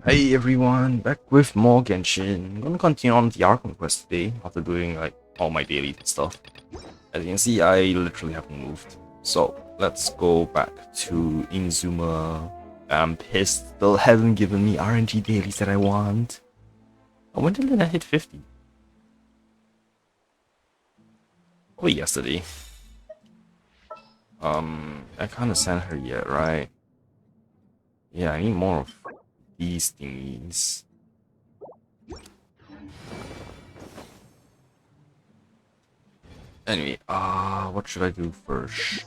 Hey everyone, back with more Genshin. I'm gonna continue on the Archon quest today after doing like all my daily stuff. As you can see, I literally haven't moved. So let's go back to Inzuma. I'm pissed, still hasn't given me RNG dailies that I want. Oh, when did I hit 50? Probably yesterday. I can't send her yet, right? Yeah, I need more of these thingies. Anyway, what should I do first?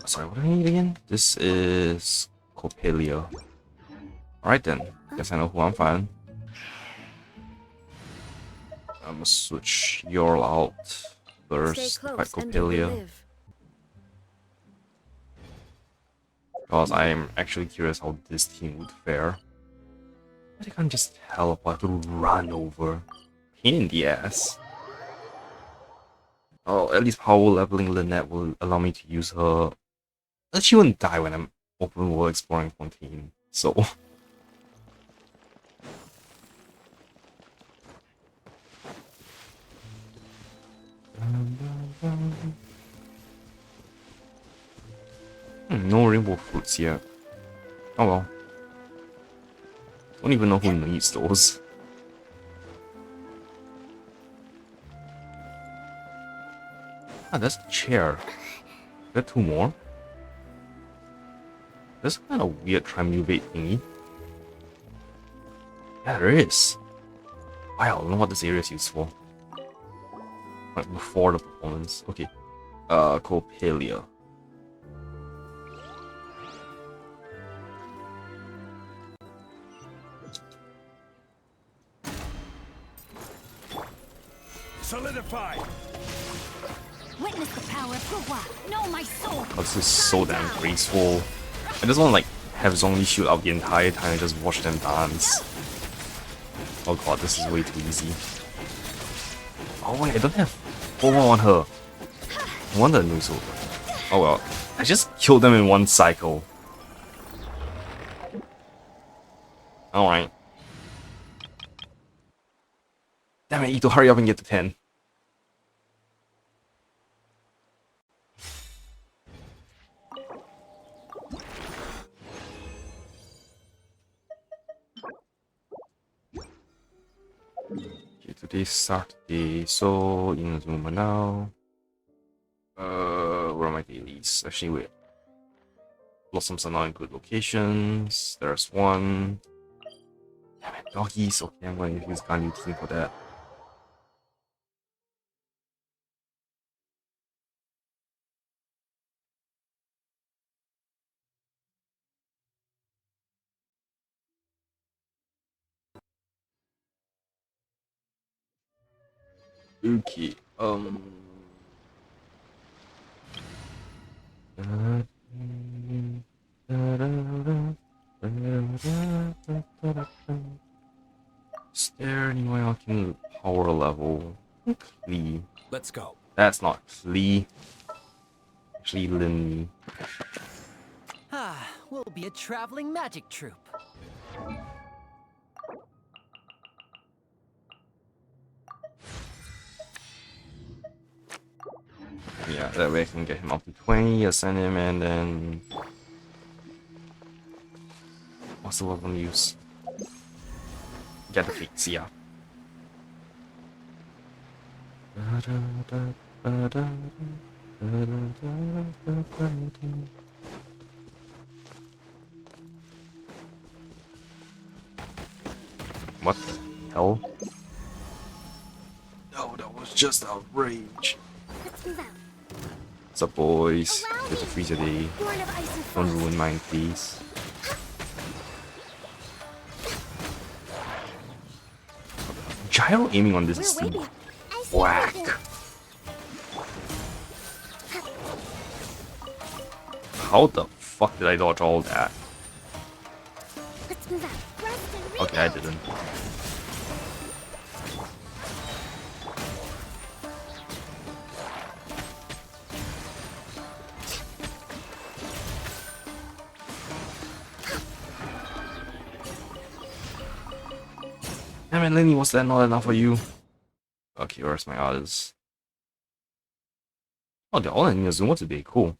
Sorry, what do I need again? This is Coppelia. Alright then, guess I know who I'm fighting. I'm gonna switch Yorl out first to fight Coppelia. Because I'm actually curious how this team would fare. But I can't just teleport to run over. Pain in the ass. Oh, at least power leveling Lynette will allow me to use her. She wouldn't die when I'm open world exploring Fontaine, so. No rainbow fruits yet. Oh well. Don't even know who needs those. Ah, that's a chair. There two more. That's kind of weird triumvirate thingy. Yeah, there is. Wow, I don't know what this area is used for. Like before the performance. Okay. Coppelia. Solidify. Witness the power of Gua. Know my soul. Oh, this is so damn graceful. I just want to like have Zhongli shoot out the entire time and just watch them dance. Oh god, this is way too easy. Oh wait, I don't have 4-1 on her. No wonder it moves over. Oh well, I just killed them in one cycle. Alright. Damn it, Ito, hurry up and get to 10. Okay, today's Saturday, so Inazuma now. Where are my dailies? Actually, wait. Blossoms are not in good locations. There's one. Damn it, doggies. Okay, I'm going to use Ganyu team for that. Okay, is there any way I can power level Klee? Let's go. That's not Klee. Actually, Lin. We'll be a traveling magic troupe. Yeah, that way I can get him up to 20, ascend him, and then... What's the weapon use? Get the fix, yeah. What the hell? No, that was just outrage. Let's move out. What's up, boys? Allow Get the me. freezer day. Born of ice and Don't frost. ruin mine, please. Gyro aiming on this is We're waiting. I see whack. everything. How the fuck did I dodge all that? Let's move out. Rest and Okay, I rebuild. didn't. Damn it, Lenny, was that not enough for you? Okay, where's my others? Oh, they're all in Inazuma today. Cool.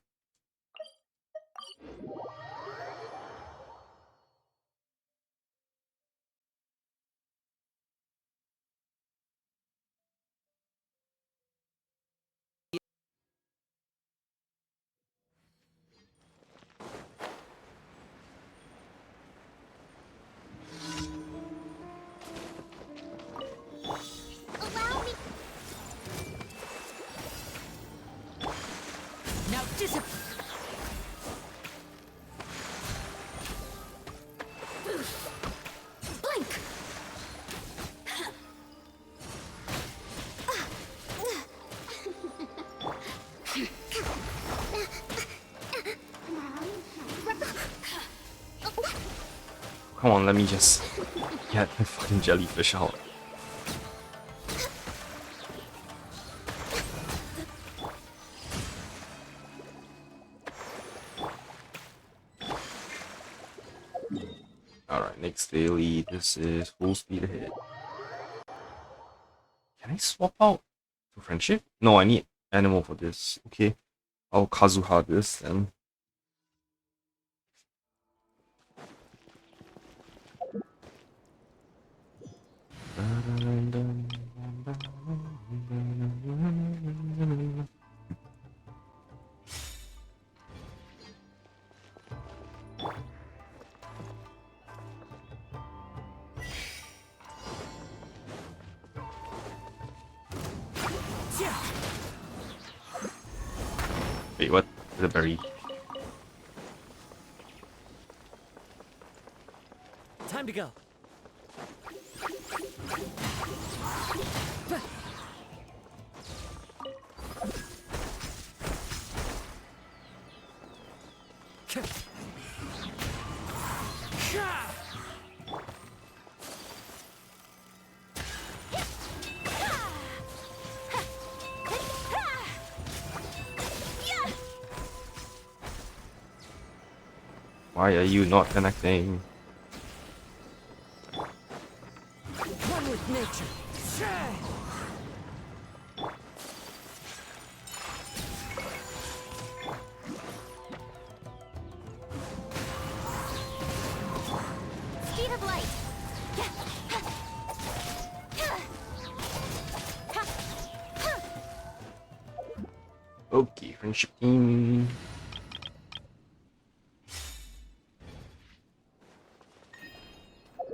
Allow me. Now disappear. Blink. Come on, let me just get the fucking jellyfish out. Alright, next daily. This is full speed ahead. Can I swap out to friendship? No, I need animal for this. Okay, I'll Kazuha this then. Wait, what? The berry. Time to go. Why are you not connecting? One with nature. Speed of light. Okay, friendship team.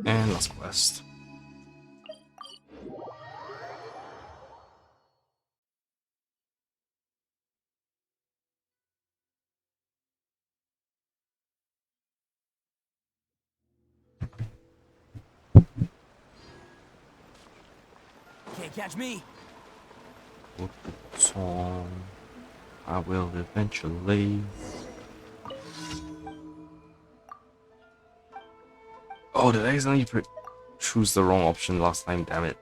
And last quest. Can't catch me. Song. I will eventually. Oh, did I accidentally choose the wrong option last time? Damn it.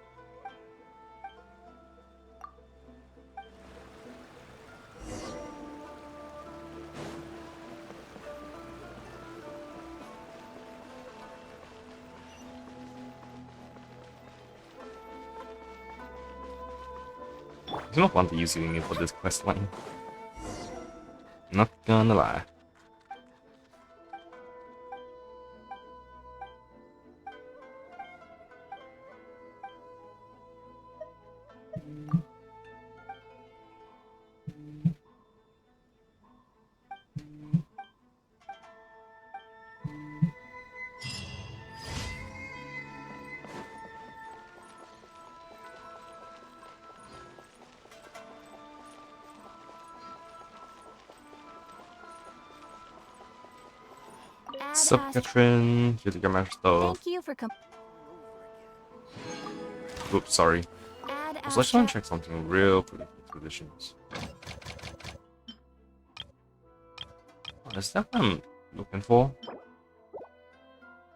It's not fun to use Yuumi for this quest line. Not gonna lie. What's up, Catherine? Here to get my stuff. Thank you for Oops, sorry. Add So let's try and check something real quick. Traditions. Oh, is that what I'm looking for?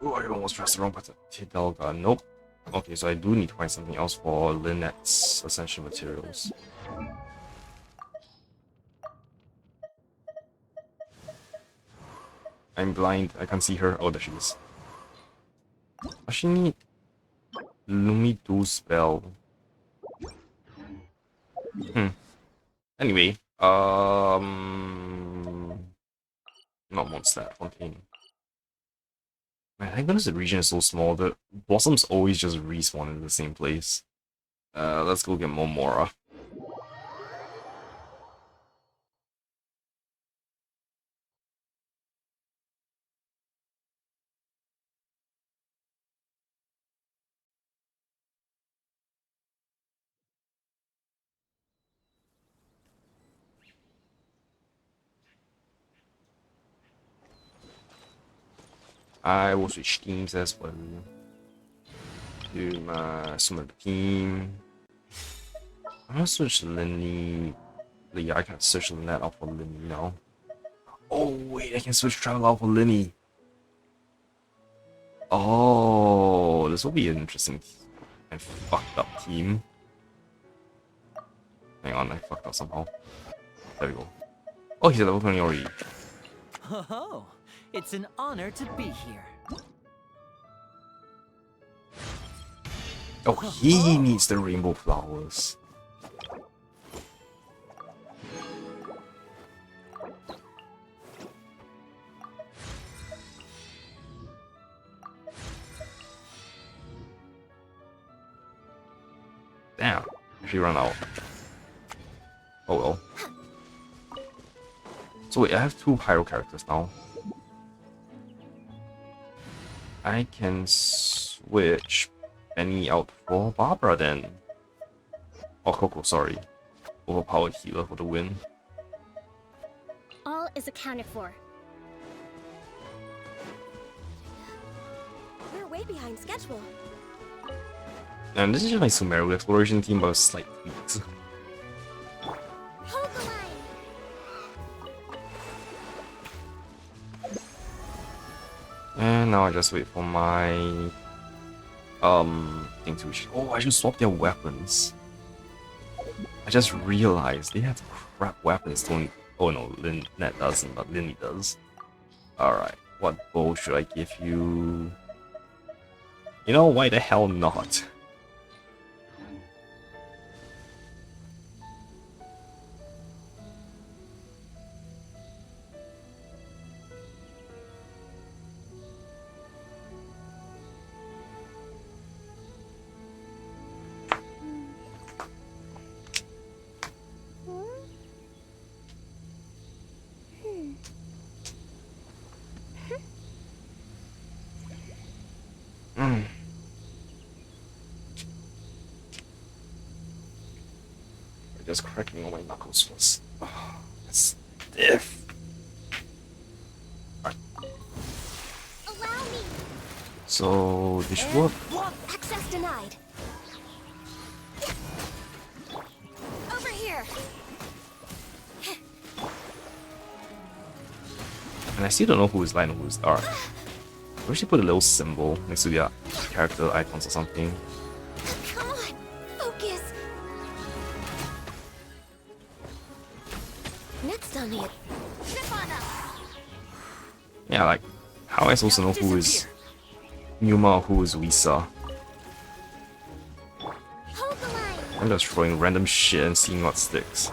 Oh, I almost pressed the wrong button. Hidalga, nope. Okay, so I do need to find something else for Lynette's essential materials. I'm blind, I can't see her. Oh, there she is. I actually need Lumidu spell. Anyway, not Mondstadt, Fontaine. Man, thank goodness the region is so small. The blossoms always just respawn in the same place. Let's go get more Mora. I will switch teams as well. To my summer team. I'm gonna switch Linny. Yeah, I can't switch Lynette out for Linny now. Oh wait, I can switch travel out for Linny. Oh, this will be an interesting and fucked up team. Hang on, I fucked up somehow. There we go. Oh, he's at level 20 already. Oh, it's an honor to be here. Oh, he needs the rainbow flowers. Damn, she ran out. Oh well. So wait, I have 2 pyro characters now. I can switch Benny out for Barbara then. Oh, Coco, sorry. Overpowered healer for the win. All is accounted for. We're way behind schedule. And this is just my Sumeru exploration team, but with slight tweaks. Hold the line. And now I just wait for my thing to. Oh, I should swap their weapons. I just realized they have crap weapons. Don't. Oh no, Lynette doesn't, but Linny does. Alright, what bow should I give you? You know, why the hell not? Just cracking all my knuckles was stiff. Right. Allow me. So this should work. Access denied. Over here. And I still don't know who is light and who is dark. I wish they put a little symbol next to their character icons or something. Come on, focus. Next on it. Trip on us. Yeah, like, how am I supposed to know who is Numa or who is Lisa? Hold the line. I'm just throwing random shit and seeing what sticks.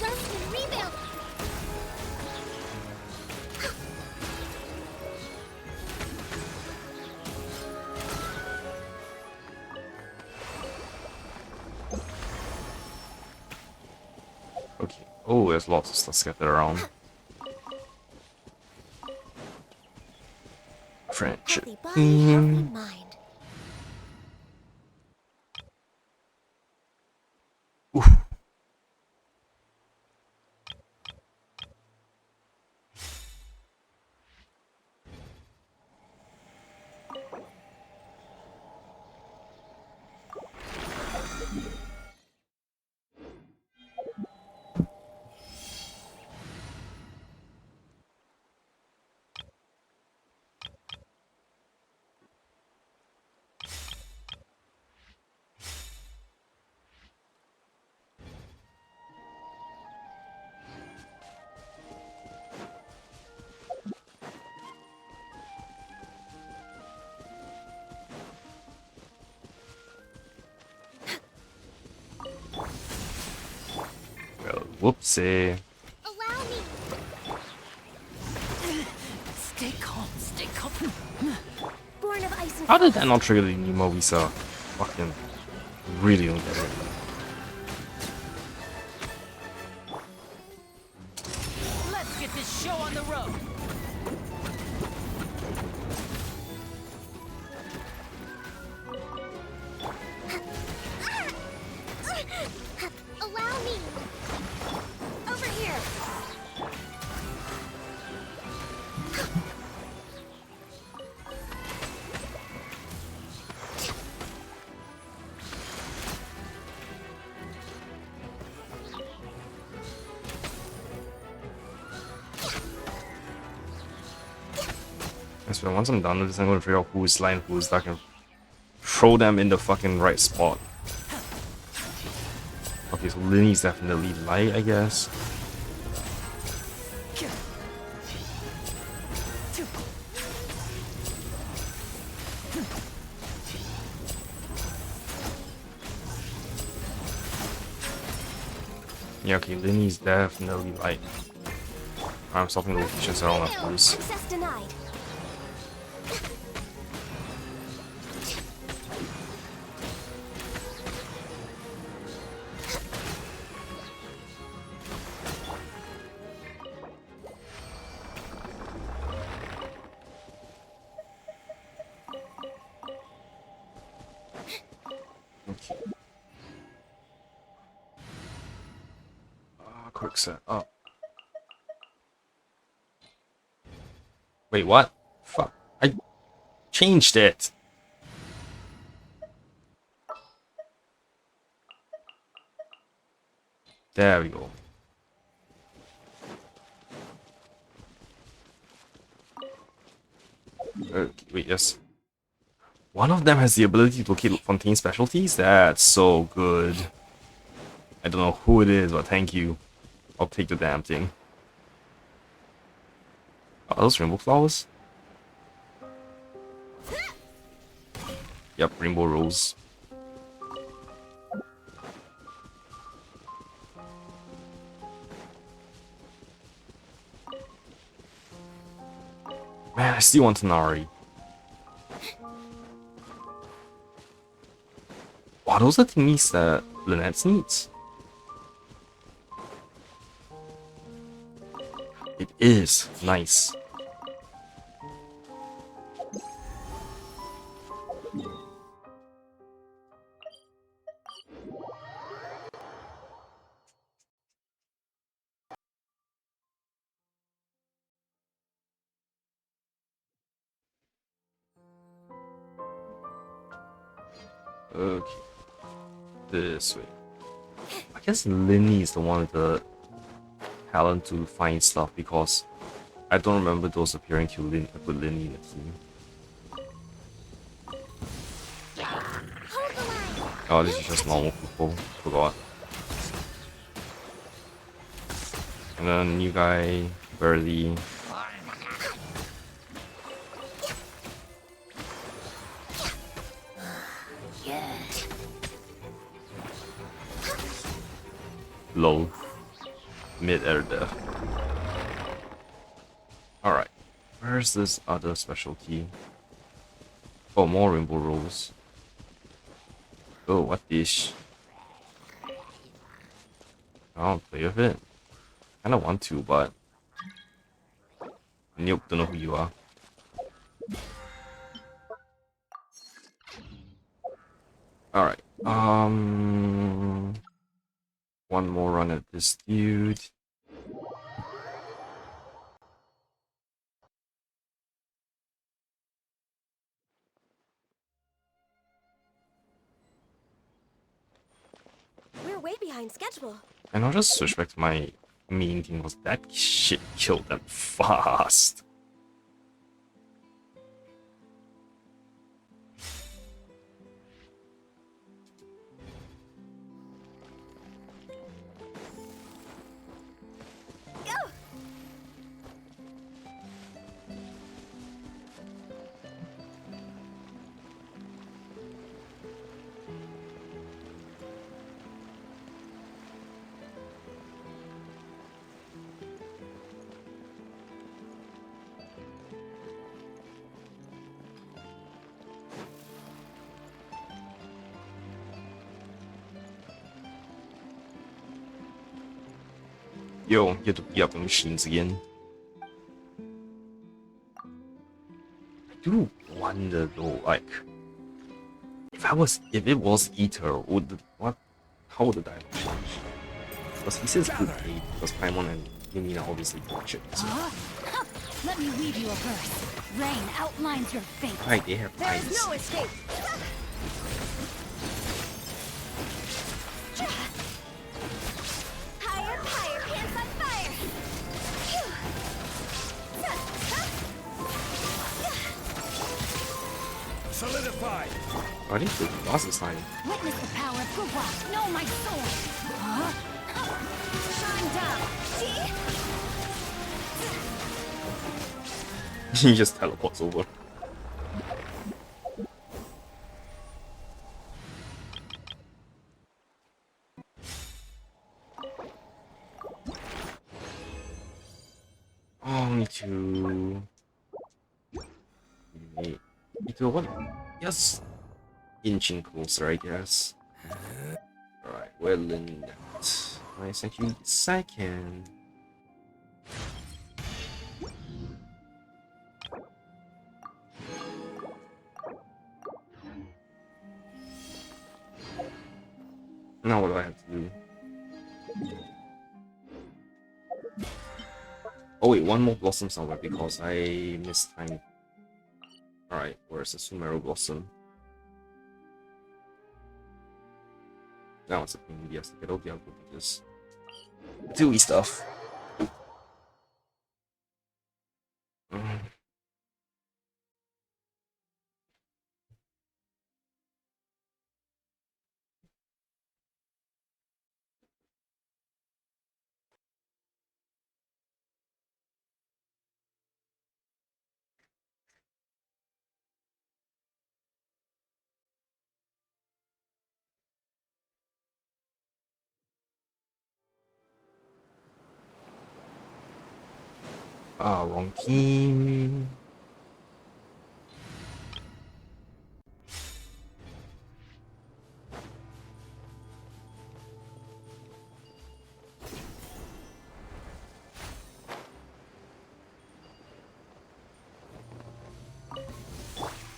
Rest and rebuild. Oh, there's lots of stuff scattered around. Friendship. Healthy body, healthy mind. Oof. Well, whoopsie. Allow me. Stay calm, stay calm. Born of ice and How did frost. that not trigger the Nemo Visa? Fucking really don't get it. Let's get this show on the road. Allow me. Over here. Yes, but once I'm done with this, I'm gonna figure out who's line who's that can throw them in the fucking right spot. Okay, so Linny's definitely light, I guess. Yeah, okay, Linny's definitely light. I'm stopping the locations I don't have to lose. Access denied. Okay. Quick set up. Wait, what? Fuck. I changed it. There we go. Okay, wait, yes. One of them has the ability to locate Fontaine specialties? That's so good. I don't know who it is, but thank you. I'll take the damn thing. Are those rainbow flowers? Yep, rainbow rose. Man, I still want Tanari. Wow, those are thingies that Lynette needs. It is nice. Okay, this way. I guess Linny is the one with the talent to find stuff because I don't remember those appearing to put Linny in the team. Hold the line. Oh, this is just normal people. Forgot. And then new guy, Burley. Low. Mid-air death. Alright. Where's this other specialty? Oh, more rainbow rolls. Oh, what dish? I don't play with it. kinda want to, but nope, don't know who you are. Alright. One more run at this dude. We're way behind schedule. And I'll just switch back to my main thing was that shit killed them fast. Go! Yo, you have to beat up the machines again. I do wonder though, like, if it was Ether, how would the dialogue change? Because he says good day, because Paimon and Yumi are obviously bullshit. So. Let me weave you a verse. Rain outlines your fate. Right, they have There is eyes. no escape. Higher, higher, hands on fire. Solidify. Oh, I think the boss is hiding. Witness the power of Gugwa. Know my sword. Shine down. See? He just teleports over. Oh, me too. Wait. Ether, what? Yes. Inching closer, I guess. Alright, well in that. Nice, thank you. Second. Now what do I have to do? Oh wait, one more blossom somewhere because I missed time. Alright, where's the Sumeru blossom? Now it's a thing, yes, to get all the other just do stuff. Mm. Ah, wrong team.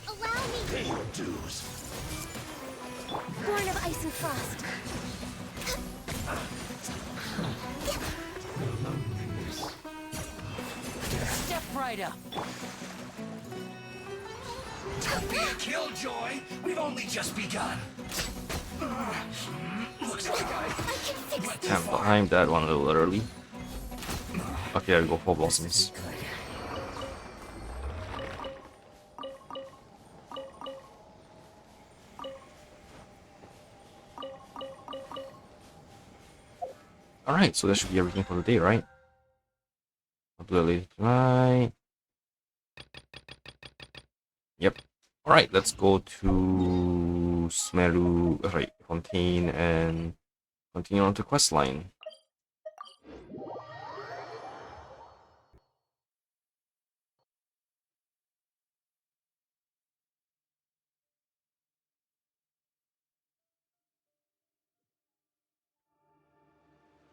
Allow me. Pay your dues. Born of ice and frost. Step right up. Don't be a killjoy. We've only just begun. Looks like I can fix went too I'm far. behind that one a little early. Okay, I'll go for blossoms. Alright, so that should be everything for the day, right? Upload tonight. Yep. Alright, let's go to Smeru, right, Fontaine, and continue on to questline.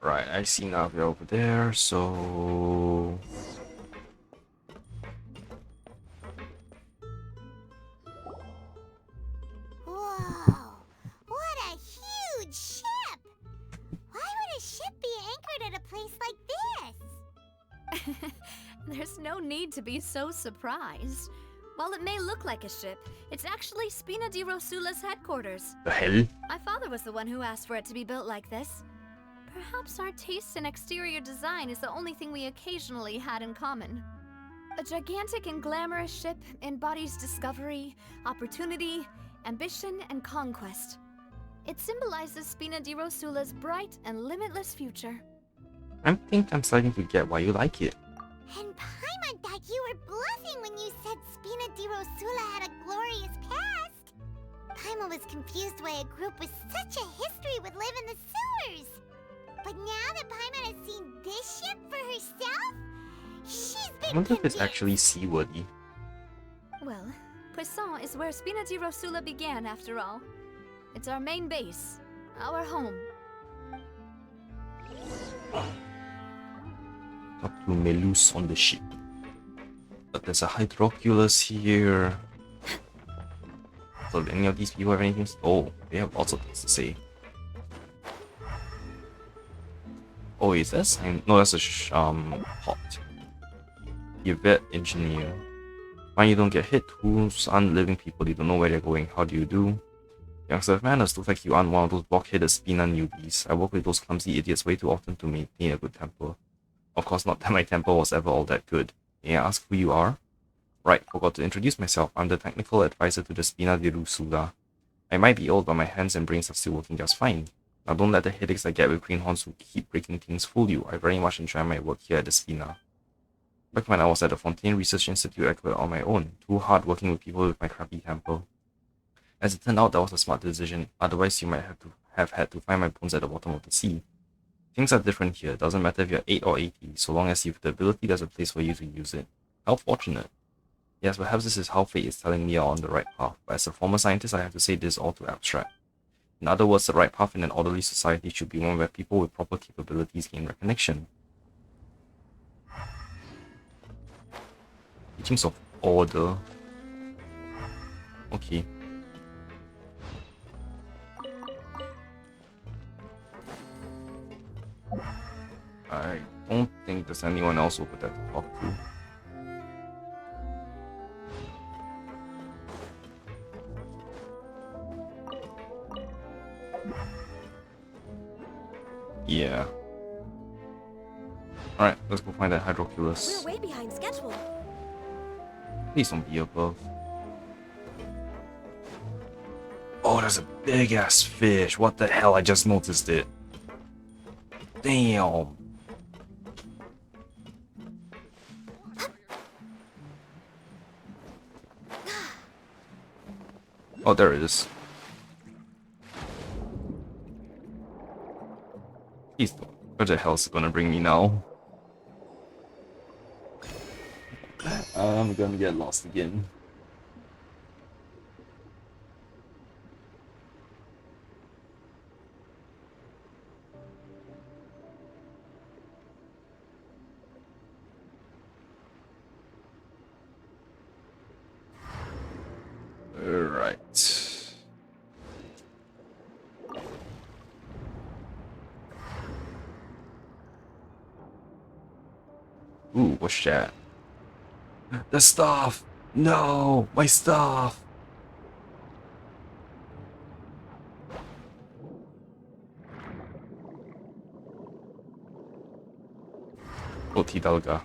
Right, I see Navia over there, so... Whoa! What a huge ship! Why would a ship be anchored at a place like this? There's no need to be so surprised. While it may look like a ship, it's actually Spina di Rosula's headquarters. The hell? My father was the one who asked for it to be built like this. Perhaps our taste in exterior design is the only thing we occasionally had in common. A gigantic and glamorous ship embodies discovery, opportunity, ambition, and conquest. It symbolizes Spina di Rosula's bright and limitless future. I think I'm starting to get why you like it. And Paimon thought you were bluffing when you said Spina di Rosula had a glorious past. Paimon was confused why a group with such a history would live in the sewers. But now that Paimon has seen this ship for herself, she's been I wonder if it's convinced. actually seaworthy. Well, Poisson is where Spina di Rosula began, after all. It's our main base, our home. Talk to Melus on the ship. But there's a Hydroculus here. So do any of these people have anything? Oh, they have lots of things to say. Oh, is that sign? No, that's a pot. Yvette engineer. Why you don't get hit? Who's unliving people? You don't know where they're going. How do you do? Youngster of manners, looks like you aren't one of those block-headed Spina newbies. I work with those clumsy idiots way too often to maintain a good temper. Of course, not that my temper was ever all that good. May I ask who you are? Right, forgot to introduce myself. I'm the technical advisor to the Spina di Rosula. I might be old, but my hands and brains are still working just fine. Now don't let the headaches I get with greenhorns who keep breaking things fool you. I very much enjoy my work here at the Spina. Back when I was at the Fontaine Research Institute, I quit on my own. Too hard working with people with my crappy temper. As it turned out, that was a smart decision. Otherwise, you might have had to find my bones at the bottom of the sea. Things are different here. It doesn't matter if you're 8 or 80. So long as you have the ability, there's a place for you to use it. How fortunate. Yes, perhaps this is how fate is telling me you're on the right path. But as a former scientist, I have to say this is all too abstract. In other words, the right path in an orderly society should be one where people with proper capabilities gain recognition. Teachings of order. Okay. I don't think there's anyone else over there to talk to. Yeah. Alright, let's go find that Hydroculus. We're way behind schedule. Please don't be above. Oh, there's a big ass fish. What the hell? I just noticed it. Damn. Oh, there it is. Please don't. Where the hell is it gonna bring me now? I'm gonna get lost again. Right. Ooh, what's that? The stuff! No! My stuff! Oh, Tidalga.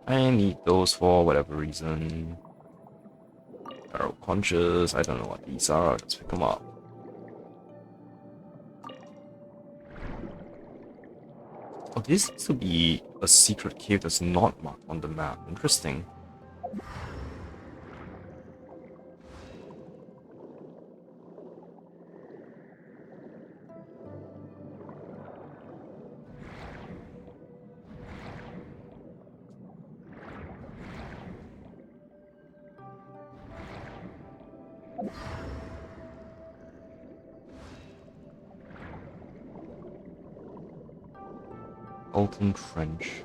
I need those for whatever reason. Arrow conscious, I don't know what these are, let's pick them up. Oh, this seems to be a secret cave that's not marked on the map. Interesting. Alton Trench.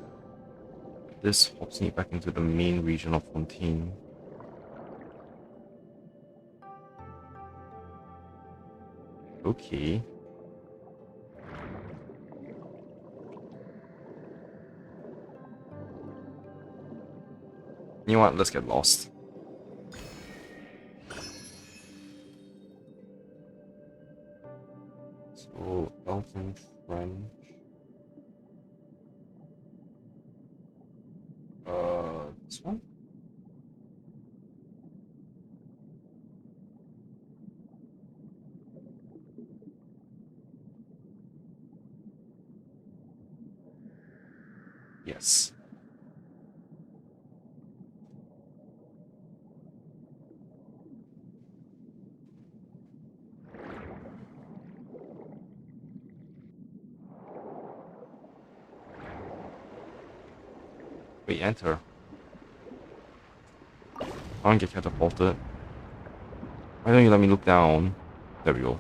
This hops me back into the main region of Fontaine. Okay. You know what? Let's get lost. So, Alton Trench. This one? Yes. Wait, enter. I don't get catapulted. Why don't you let me look down? There we go.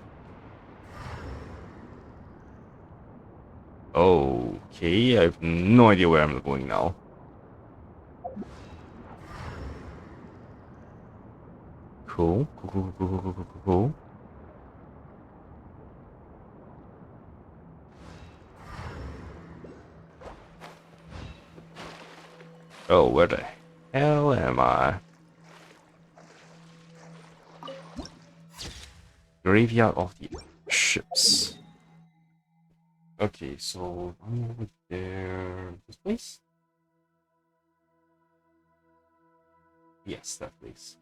Okay, I have no idea where I'm going now. Cool. Cool. Oh, where the hell am I? Graveyard of the ships. Okay, so I'm over there. This place? Yes, that place.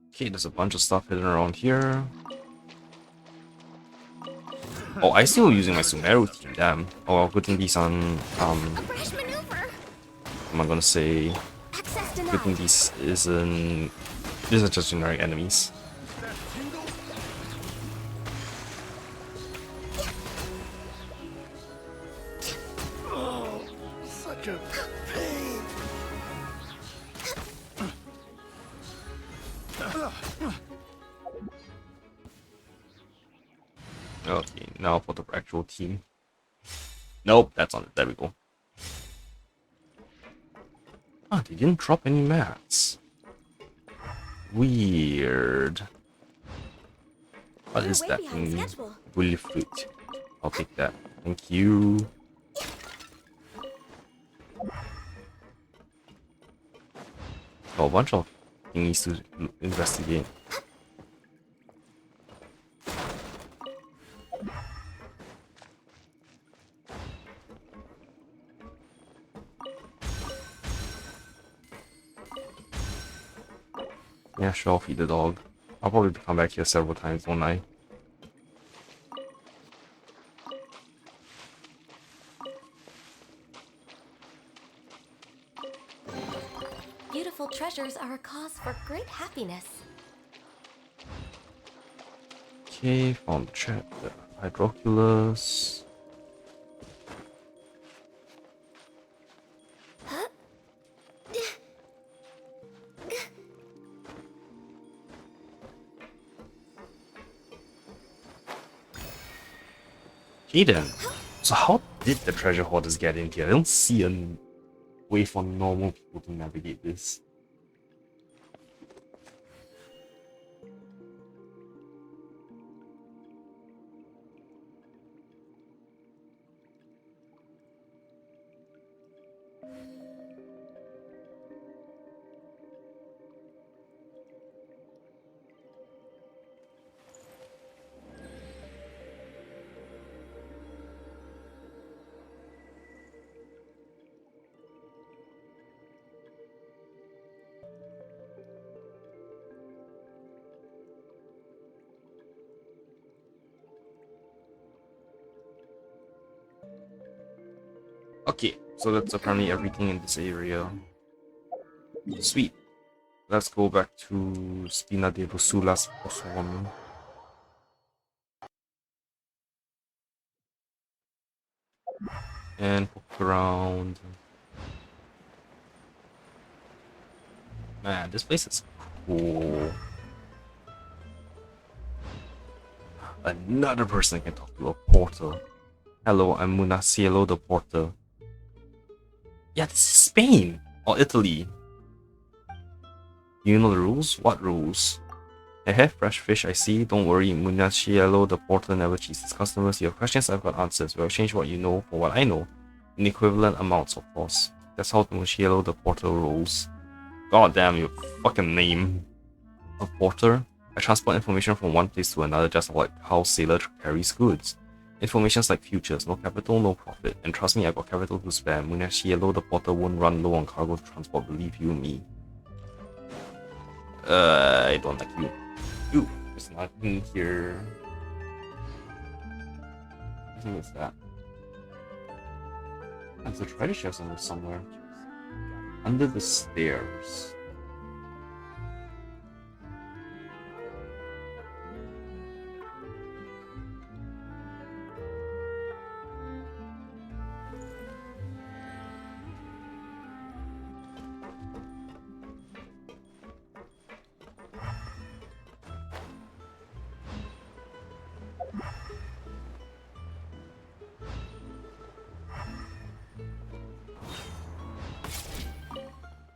Okay, there's a bunch of stuff hidden around here. Oh, I still using my Sumeru team, damn. Oh, well, good thing these on, A fresh maneuver. what am I gonna say? Access Good denied. thing these isn't, these are just generic enemies. Oh, such a pain. Okay, now for the actual team. Nope, that's on it. There we go. Ah, they didn't drop any mats. Weird. What We're is way that behind thing? schedule. Willy fruit. I'll take that. Thank you. Oh, a bunch of thingies to investigate. Yeah, sure, I'll feed the dog. I'll probably come back here several times, won't I? Beautiful treasures are a cause for great happiness. Okay, found the chat. The Hydroculus. Jaden. So how did the treasure hoarders get in here? I don't see a way for normal people to navigate this. Okay, so that's apparently everything in this area. Sweet. Let's go back to Spina de Rosula's Poson. And poke around. Man, this place is cool. Another person can talk to a portal. Hello, I'm Munacielo the Porter. Yeah, this is Spain! Or Italy. You know the rules? What rules? Hey, fresh fish, I see. Don't worry, Munacielo the Porter never cheats his customers. You have questions, I've got answers. We'll exchange what you know for what I know. In equivalent amounts, of course. That's how Munacielo the Porter rolls. God damn, your fucking name. A porter? I transport information from one place to another just like how sailor carries goods. Information's like futures, no capital, no profit. And trust me, I got capital to spare. Munacielo the Porter won't run low on cargo to transport, believe you me. I don't like you. Ooh, there's nothing here. I think it's that. There's a treasure chest under somewhere. Under the stairs.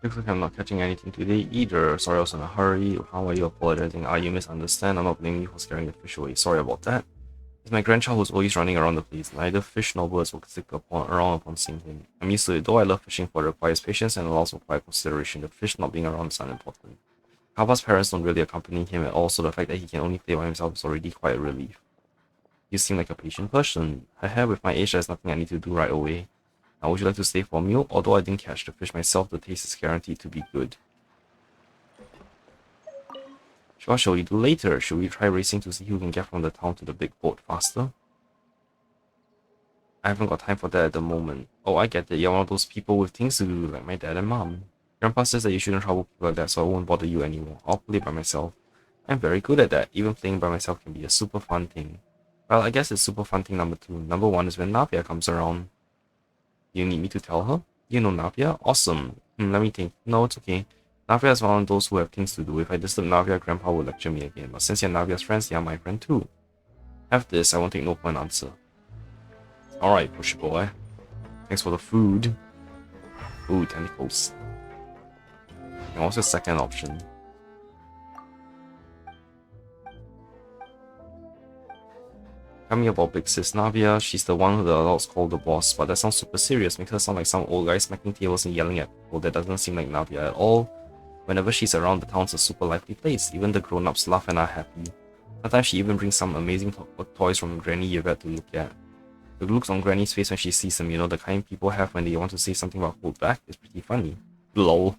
Looks like I'm not catching anything today either. Sorry, I was in a hurry. How are you apologizing? Ah, you misunderstand. I'm not blaming you for scaring the fish away. Sorry about that. It's my grandchild who's always running around the place. Neither fish nor birds will stick around upon seeing him. I'm used to it, though I love fishing for it requires patience and allows for quiet consideration. The fish not being around is unimportant. Kaba's parents don't really accompany him at all, so the fact that he can only play by himself is already quite a relief. You seem like a patient person. Haha, with my age, there's nothing I need to do right away. Now, would you like to stay for a meal? Although I didn't catch the fish myself, the taste is guaranteed to be good. What shall we do later? Should we try racing to see who can get from the town to the big boat faster? I haven't got time for that at the moment. Oh, I get it. You're one of those people with things to do, like my dad and mom. Grandpa says that you shouldn't trouble people like that, so I won't bother you anymore. I'll play by myself. I'm very good at that. Even playing by myself can be a super fun thing. Well, I guess it's super fun thing number 2. Number 1 is when Navia comes around. You need me to tell her? You know Navia? Awesome. Let me think. No, it's okay. Navia is one of those who have things to do. If I disturb Navia, Grandpa will lecture me again. But since you're Navia's friends, they are my friend too. Have this, I won't take no for an answer. Alright, pushy boy. Thanks for the food. Ooh, tentacles. And what's your second option? Tell me about Big Sis Navia. She's the one who the adults call the boss, but that sounds super serious. Makes her sound like some old guy smacking tables and yelling at people. That doesn't seem like Navia at all. Whenever she's around, the town's a super lively place. Even the grown-ups laugh and are happy. Sometimes she even brings some amazing toys from Granny Yvette to look at. The looks on Granny's face when she sees them, you know, the kind people have when they want to say something about hold back, is pretty funny. Lol.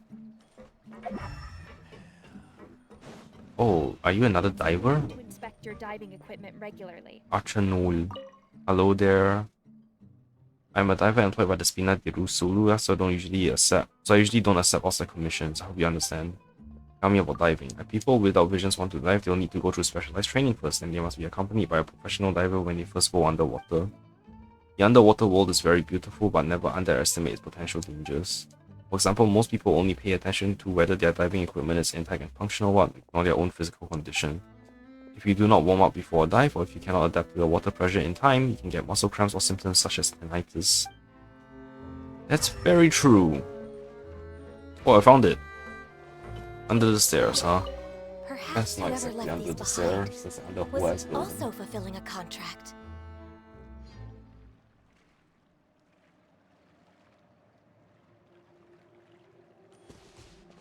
Oh, are you another diver? To inspect your diving equipment regularly. Archanol. Hello there. I'm a diver employed by the Spina di Rusulu, so I usually don't accept outside commissions. I hope you understand. Tell me about diving. If people without visions want to dive, they'll need to go through specialized training first, and they must be accompanied by a professional diver when they first go underwater. The underwater world is very beautiful, but never underestimate its potential dangers. For example, most people only pay attention to whether their diving equipment is intact and functional while ignore their own physical condition. If you do not warm up before a dive, or if you cannot adapt to the water pressure in time, you can get muscle cramps or symptoms such as tinnitus. That's very true. Oh, I found it. Under the stairs, huh? Perhaps That's not whoever exactly left under these the behind stairs. That's under was West building. also fulfilling a contract.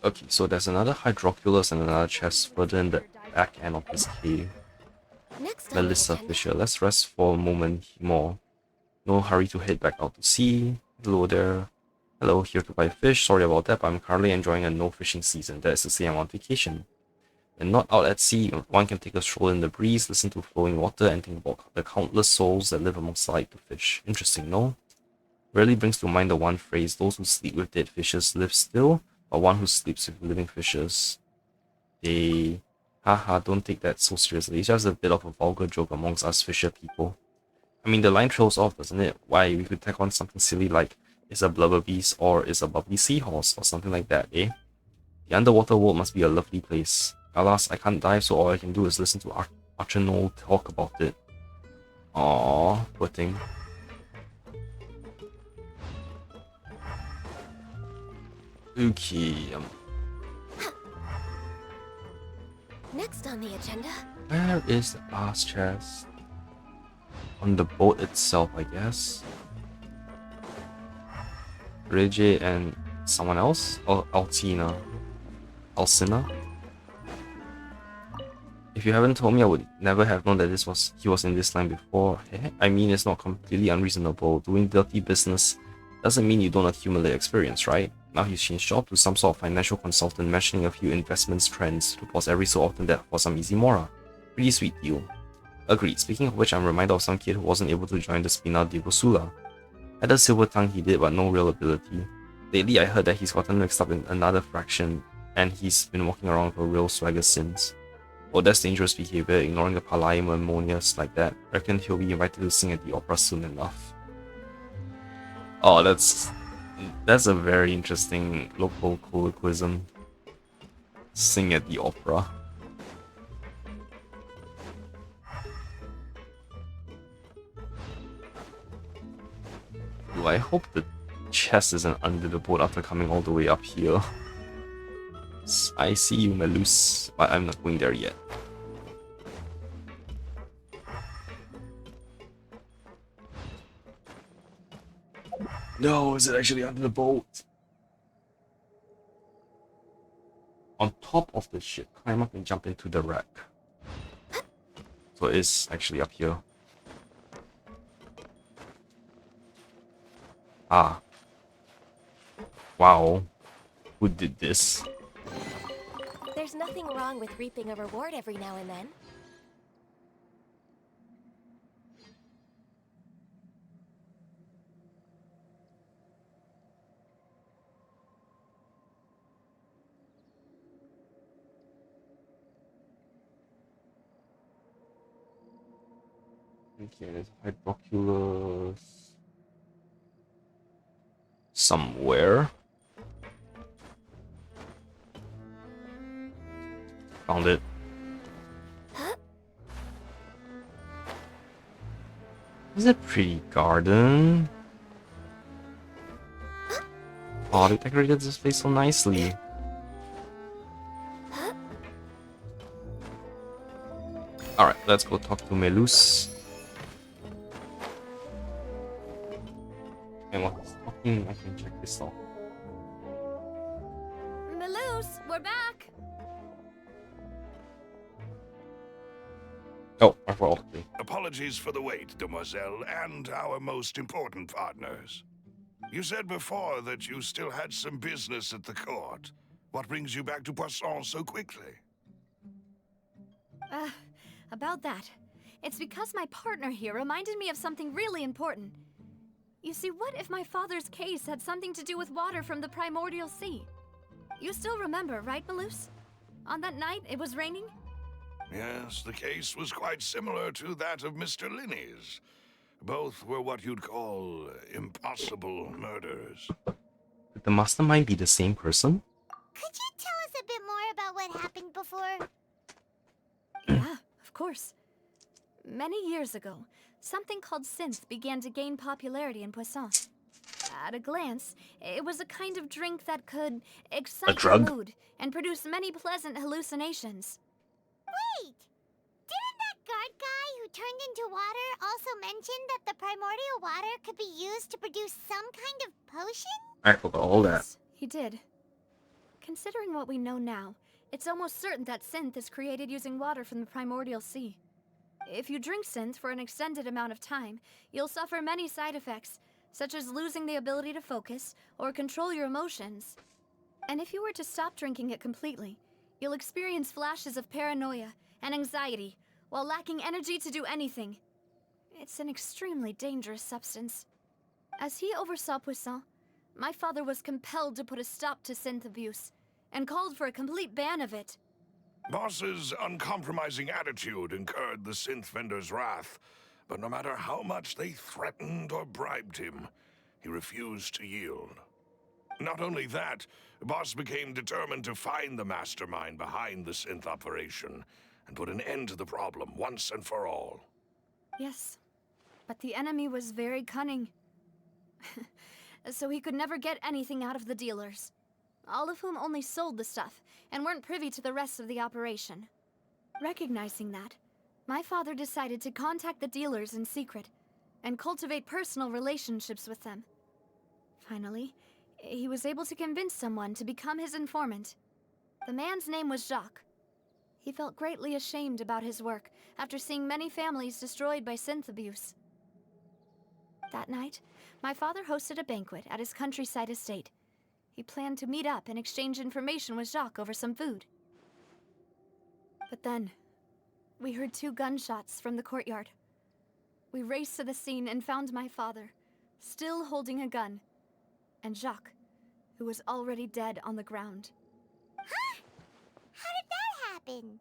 Okay, so there's another Hydroculus and another chest further in the back end of this cave. Next on the Melissa agenda- Fisher. Let's rest for a moment more. No hurry to head back out to sea. Hello there. Hello, here to buy fish. Sorry about that, but I'm currently enjoying a no fishing season. That is to say, I'm on vacation. When not out at sea, one can take a stroll in the breeze, listen to flowing water, and think about the countless souls that live amongst the light to fish. Interesting, no? Rarely brings to mind the one phrase, those who sleep with dead fishes live still, but one who sleeps with living fishes. They... Haha, don't take that so seriously. It's just a bit of a vulgar joke amongst us fisher people. I mean, the line trails off, doesn't it? Why, we could tack on something silly like, is a blubber beast or is a bubbly seahorse or something like that, eh? The underwater world must be a lovely place. Alas, I can't dive, so all I can do is listen to Archanol talk about it. Aww, poor thing. Okay, Next on the agenda. where is the last chest? On the boat itself, I guess. Reggie and someone else? Or Alcina? If you haven't told me, I would never have known that he was in this line before. I mean, it's not completely unreasonable. Doing dirty business doesn't mean you don't accumulate experience, right? Now he's changed job to some sort of financial consultant, mentioning a few investments trends to pause every so often that for some easy mora. Pretty sweet deal. Agreed. Speaking of which, I'm reminded of some kid who wasn't able to join the Spina di Rosula. Had a silver tongue he did, but no real ability. Lately, I heard that he's gotten mixed up in another fraction, and he's been walking around with a real swagger since. Oh, that's dangerous behavior, ignoring the parsimonious like that. Reckon he'll be invited to sing at the opera soon enough. Oh, that's a very interesting local colloquialism. Sing at the opera. I hope the chest isn't under the boat after coming all the way up here. I see you, Melus, but I'm not going there yet. No, is it actually under the boat? On top of the ship, climb up and jump into the wreck. So it's actually up here. Ah. Wow. Who did this? There's nothing wrong with reaping a reward every now and then. Okay, there's hydroculus somewhere. Found it. Is it a pretty garden? Oh, they decorated this place so nicely. Alright, let's go talk to Melus. And while he's talking, I can check this off. Melus, we're back! Oh, I forgot. Apologies for the wait, demoiselle, and our most important partners. You said before that you still had some business at the court. What brings you back to Poisson so quickly? About that. It's because my partner here reminded me of something really important. You see, what if my father's case had something to do with water from the primordial sea? You still remember, right, Melus? On that night, it was raining? Yes, the case was quite similar to that of Mr. Linney's. Both were what you'd call impossible murders. Could the mastermind be the same person? Could you tell us a bit more about what happened before? Yeah, of course. Many years ago, something called synth began to gain popularity in Poisson. At a glance, it was a kind of drink that could excite your mood and produce many pleasant hallucinations. Wait! Didn't that guard guy who turned into water also mention that the primordial water could be used to produce some kind of potion? I forgot all that. Yes, he did. Considering what we know now, it's almost certain that synth is created using water from the primordial sea. If you drink synth for an extended amount of time, you'll suffer many side effects, such as losing the ability to focus or control your emotions. And if you were to stop drinking it completely, you'll experience flashes of paranoia and anxiety while lacking energy to do anything. It's an extremely dangerous substance. As he oversaw Poisson, my father was compelled to put a stop to synth abuse and called for a complete ban of it. Boss's uncompromising attitude incurred the synth vendor's wrath, but no matter how much they threatened or bribed him, he refused to yield. Not only that, Boss became determined to find the mastermind behind the synth operation and put an end to the problem once and for all. Yes, but the enemy was very cunning. So he could never get anything out of the dealers. all of whom only sold the stuff and weren't privy to the rest of the operation. Recognizing that, my father decided to contact the dealers in secret and cultivate personal relationships with them. Finally, he was able to convince someone to become his informant. The man's name was Jacques. He felt greatly ashamed about his work after seeing many families destroyed by synth abuse. That night, my father hosted a banquet at his countryside estate. He planned to meet up and exchange information with Jacques over some food. But then, we heard 2 gunshots from the courtyard. We raced to the scene and found my father, still holding a gun, and Jacques, who was already dead on the ground. Huh? How did that happen?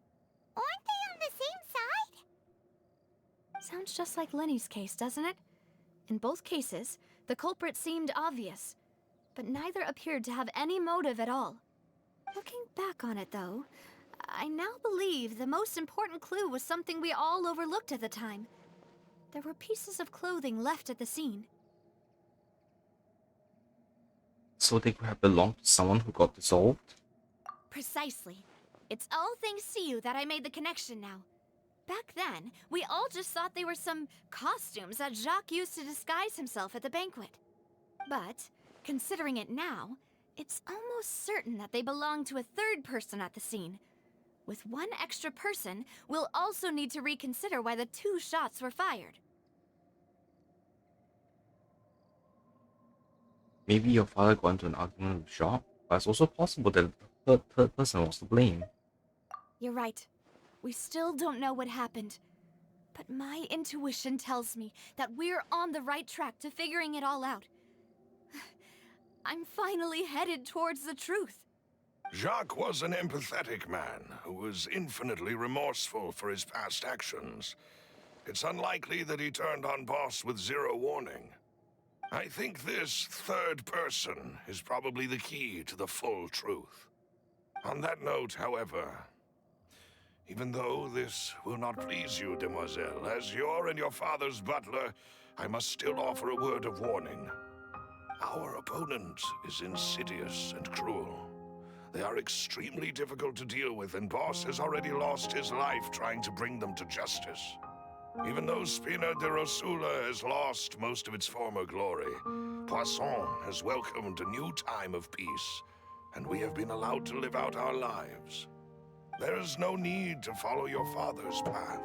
Aren't they on the same side? Sounds just like Lenny's case, doesn't it? In both cases, the culprit seemed obvious, but neither appeared to have any motive at all. Looking back on it, though, I now believe the most important clue was something we all overlooked at the time. There were pieces of clothing left at the scene. So they could have belonged to someone who got dissolved? Precisely. It's all thanks to you that I made the connection now. Back then, we all just thought they were some costumes that Jacques used to disguise himself at the banquet. But, considering it now, it's almost certain that they belong to a third person at the scene. With one extra person, we'll also need to reconsider why the 2 shots were fired. Maybe your father got into an argument with Jacques, but it's also possible that the third person was to blame. You're right. We still don't know what happened. But my intuition tells me that we're on the right track to figuring it all out. I'm finally headed towards the truth. Jacques was an empathetic man who was infinitely remorseful for his past actions. It's unlikely that he turned on Boss with 0 warning. I think this third person is probably the key to the full truth. On that note, however, even though this will not please you, demoiselle, as your and your father's butler, I must still offer a word of warning. Our opponent is insidious and cruel. They are extremely difficult to deal with, and Boss has already lost his life trying to bring them to justice. Even though Spina de Rosula has lost most of its former glory, Poisson has welcomed a new time of peace, and we have been allowed to live out our lives. There is no need to follow your father's path.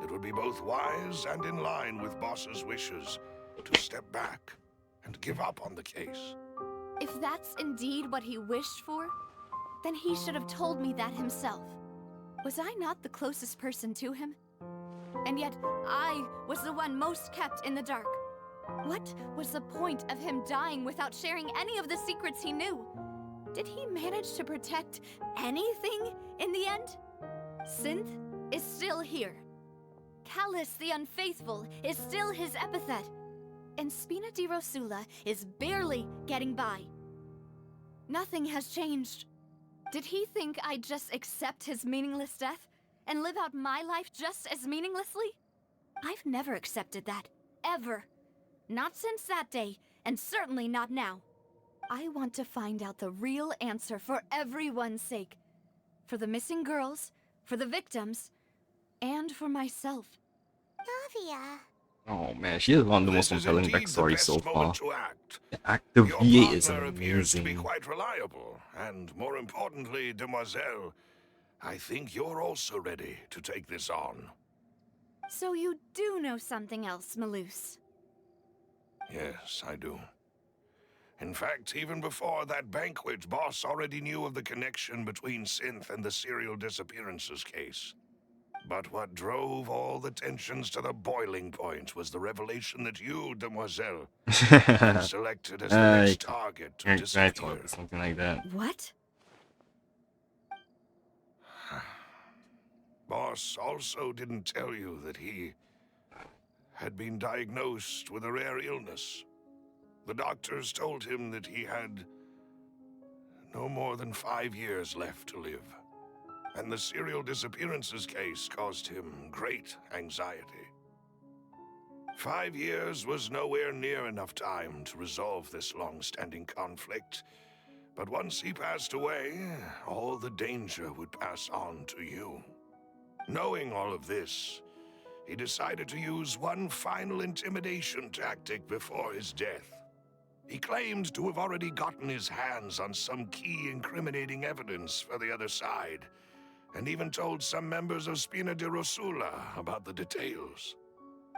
It would be both wise and in line with Boss's wishes to step back and give up on the case. If that's indeed what he wished for, then he should have told me that himself. Was I not the closest person to him? And yet, I was the one most kept in the dark. What was the point of him dying without sharing any of the secrets he knew? Did he manage to protect anything in the end? Synth is still here. Callus the Unfaithful is still his epithet. And Spina di Rosula is barely getting by. Nothing has changed. Did he think I'd just accept his meaningless death and live out my life just as meaninglessly? I've never accepted that, ever. Not since that day, and certainly not now. I want to find out the real answer for everyone's sake. For the missing girls, for the victims, and for myself. Navia. Oh man, she is one of the most This is compelling indeed the backstories best so far. moment to act. The active Your VA is partner appears to be amazing. quite reliable, and more importantly, demoiselle, I think you're also ready to take this on. So you do know something else, Maloose? Yes, I do. In fact, even before that banquet, Boss already knew of the connection between Synth and the serial disappearances case. But what drove all the tensions to the boiling point was the revelation that you, demoiselle, had been selected as the next target to I disappear. thought something like that. What? Boss also didn't tell you that he had been diagnosed with a rare illness. The doctors told him that he had no more than 5 years left to live. And the serial disappearances case caused him great anxiety. 5 years was nowhere near enough time to resolve this long-standing conflict, But once he passed away, all the danger would pass on to you. Knowing all of this, he decided to use one final intimidation tactic before his death. He claimed to have already gotten his hands on some key incriminating evidence for the other side, and even told some members of Spina di Rosula about the details.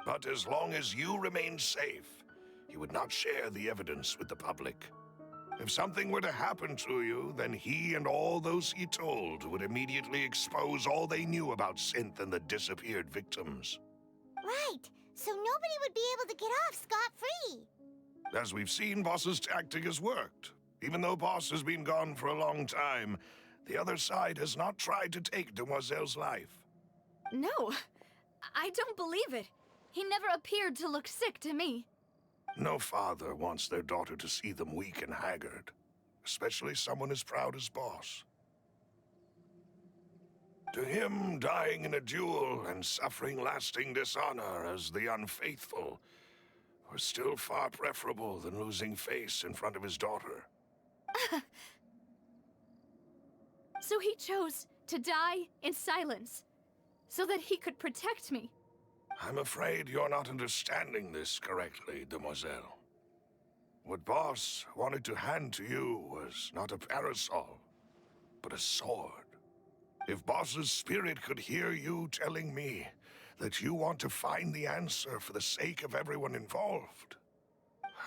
But as long as you remained safe, he would not share the evidence with the public. If something were to happen to you, then he and all those he told would immediately expose all they knew about Synth and the disappeared victims. Right, so nobody would be able to get off scot-free. As we've seen, Boss's tactic has worked. Even though Boss has been gone for a long time, the other side has not tried to take Demoiselle's life. No, I don't believe it. He never appeared to look sick to me. No father wants their daughter to see them weak and haggard, especially someone as proud as Boss. To him, dying in a duel and suffering lasting dishonor as the unfaithful was still far preferable than losing face in front of his daughter. So he chose to die in silence, so that he could protect me. I'm afraid you're not understanding this correctly, Demoiselle. What Boss wanted to hand to you was not a parasol, but a sword. If Boss's spirit could hear you telling me that you want to find the answer for the sake of everyone involved,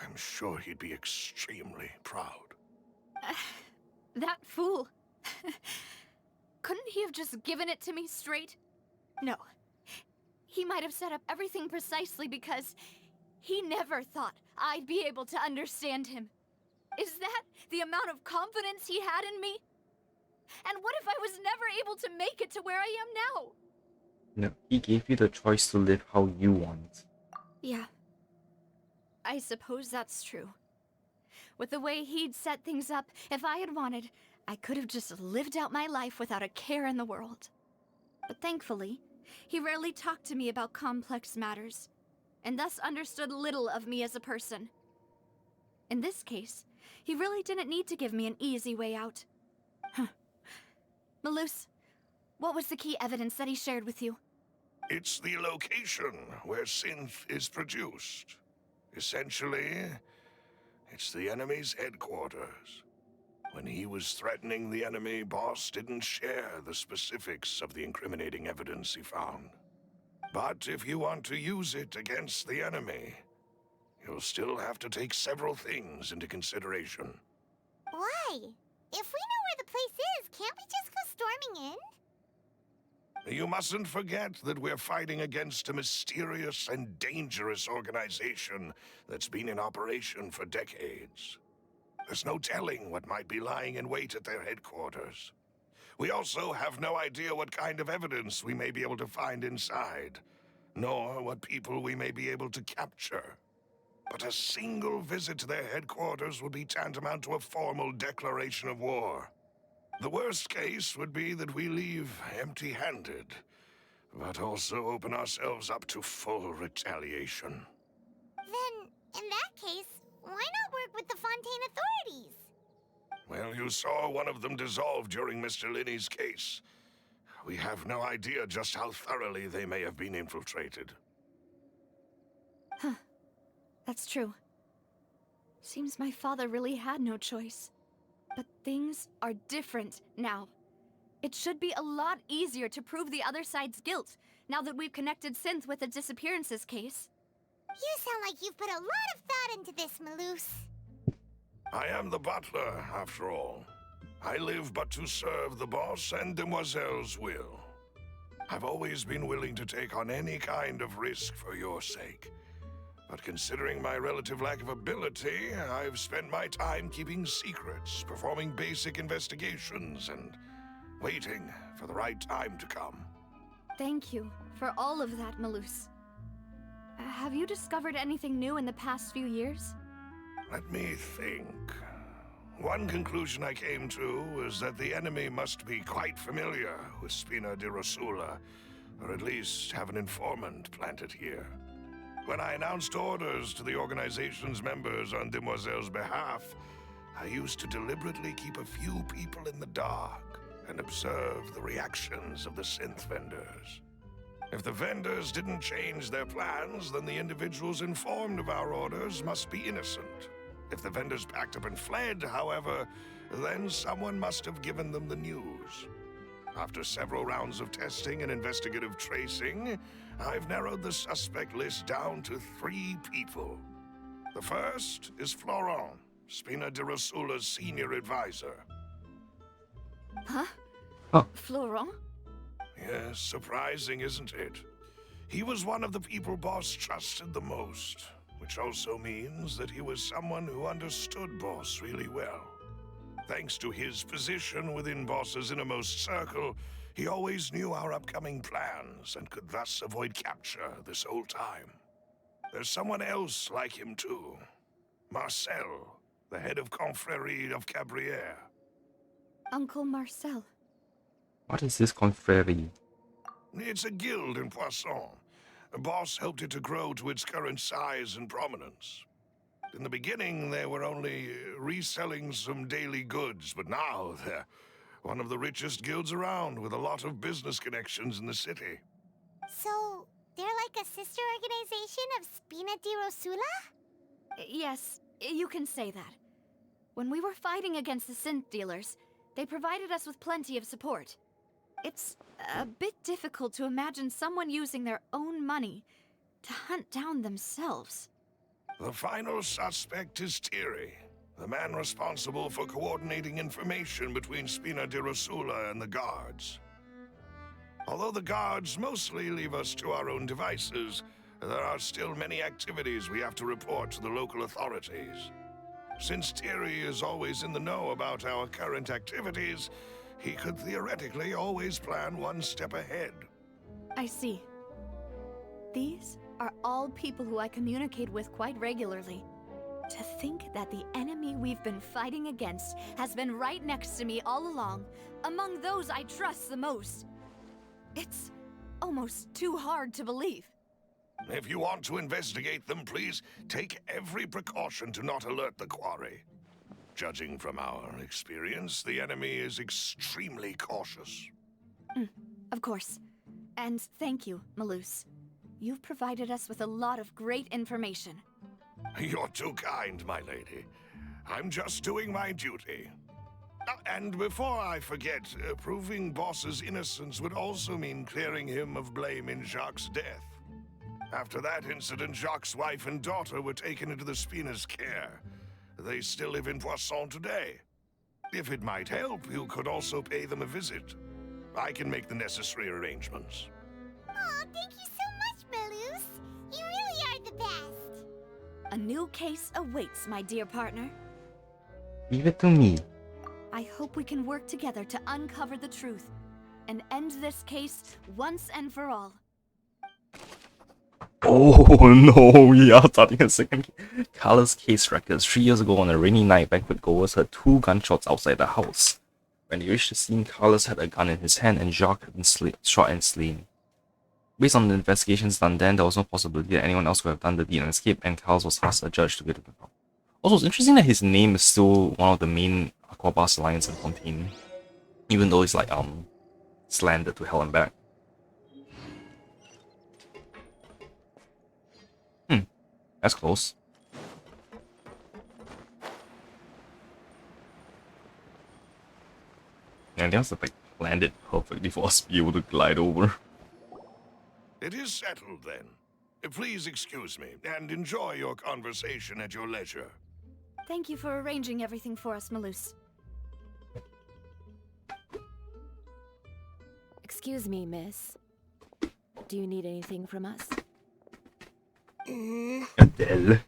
I'm sure he'd be extremely proud. That fool. Couldn't he have just given it to me straight? No. He might have set up everything precisely because he never thought I'd be able to understand him. Is that the amount of confidence he had in me? And what if I was never able to make it to where I am now? No, he gave you the choice to live how you want. Yeah. I suppose that's true. With the way he'd set things up, if I had wanted, I could have just lived out my life without a care in the world. But thankfully, he rarely talked to me about complex matters, and thus understood little of me as a person. In this case, he really didn't need to give me an easy way out. Huh. Malus, what was the key evidence that he shared with you? It's the location where Synth is produced. Essentially, it's the enemy's headquarters. When he was threatening the enemy, Boss didn't share the specifics of the incriminating evidence he found. But if you want to use it against the enemy, you'll still have to take several things into consideration. Why? If we know where the place is, can't we just go storming in? You mustn't forget that we're fighting against a mysterious and dangerous organization that's been in operation for decades. There's no telling what might be lying in wait at their headquarters. We also have no idea what kind of evidence we may be able to find inside, nor what people we may be able to capture. But a single visit to their headquarters would be tantamount to a formal declaration of war. The worst case would be that we leave empty-handed, but also open ourselves up to full retaliation. Then, in that case, why not work with the Fontaine authorities? Well, you saw one of them dissolve during Mr. Linney's case. We have no idea just how thoroughly they may have been infiltrated. Huh. That's true. Seems my father really had no choice. But things are different now. It should be a lot easier to prove the other side's guilt, now that we've connected Synth with the disappearances case. You sound like you've put a lot of thought into this, Malus. I am the butler, after all. I live but to serve the boss and Demoiselle's will. I've always been willing to take on any kind of risk for your sake. But considering my relative lack of ability, I've spent my time keeping secrets, performing basic investigations, and waiting for the right time to come. Thank you for all of that, Malus. Have you discovered anything new in the past few years? Let me think. One conclusion I came to was that the enemy must be quite familiar with Spina di Rosula, or at least have an informant planted here. When I announced orders to the organization's members on Demoiselle's behalf, I used to deliberately keep a few people in the dark and observe the reactions of the synth vendors. If the vendors didn't change their plans, then the individuals informed of our orders must be innocent. If the vendors packed up and fled, however, then someone must have given them the news. After several rounds of testing and investigative tracing, I've narrowed the suspect list down to 3 people. The first is Florent, Spina di Rosula's senior advisor. Huh? Huh. Florent? Yes, surprising, isn't it? He was one of the people Boss trusted the most, which also means that he was someone who understood Boss really well. Thanks to his position within Boss's innermost circle, he always knew our upcoming plans and could thus avoid capture this whole time. There's someone else like him too. Marcel, the head of Confrérie of Cabrières. Uncle Marcel. What is this confrérie? It's a guild in Poisson. Boss helped it to grow to its current size and prominence. In the beginning, they were only reselling some daily goods, but now they're one of the richest guilds around with a lot of business connections in the city. So, they're like a sister organization of Spina di Rosula? Yes, you can say that. When we were fighting against the synth dealers, they provided us with plenty of support. It's a bit difficult to imagine someone using their own money to hunt down themselves. The final suspect is Thierry, the man responsible for coordinating information between Spina di Rosula and the guards. Although the guards mostly leave us to our own devices, there are still many activities we have to report to the local authorities. Since Thierry is always in the know about our current activities, he could theoretically always plan one step ahead. I see. These are all people who I communicate with quite regularly. To think that the enemy we've been fighting against has been right next to me all along, among those I trust the most. It's almost too hard to believe. If you want to investigate them, please take every precaution to not alert the quarry. Judging from our experience, the enemy is extremely cautious. Of course. And thank you, Malus. You've provided us with a lot of great information. You're too kind, my lady. I'm just doing my duty. And before I forget, proving Boss's innocence would also mean clearing him of blame in Jacques' death. After that incident, Jacques' wife and daughter were taken into the Spina's care. They still live in Poisson today. If it might help, you could also pay them a visit. I can make the necessary arrangements. Aw, thank you so much, Malus. You really are the best. A new case awaits, my dear partner. Leave it to me. I hope we can work together to uncover the truth and end this case once and for all. Oh no, we are starting a second. Carlos case records. 3 years ago on a rainy night, banquet-goers heard 2 gunshots outside the house. When they reached the scene, Carlos had a gun in his hand and Jacques had been shot and slain. Based on the investigations done then, there was no possibility that anyone else could have done the deed and escape, and Carlos was asked a judge to get it out. Also, it's interesting that his name is still one of the main Aquabas Alliance in Fontaine, even though it's like slandered to hell and back. That's close. And they also like landed perfectly for us to be able to glide over. It is settled then. Please excuse me, and enjoy your conversation at your leisure. Thank you for arranging everything for us, Malus. Excuse me, miss. Do you need anything from us? Adele.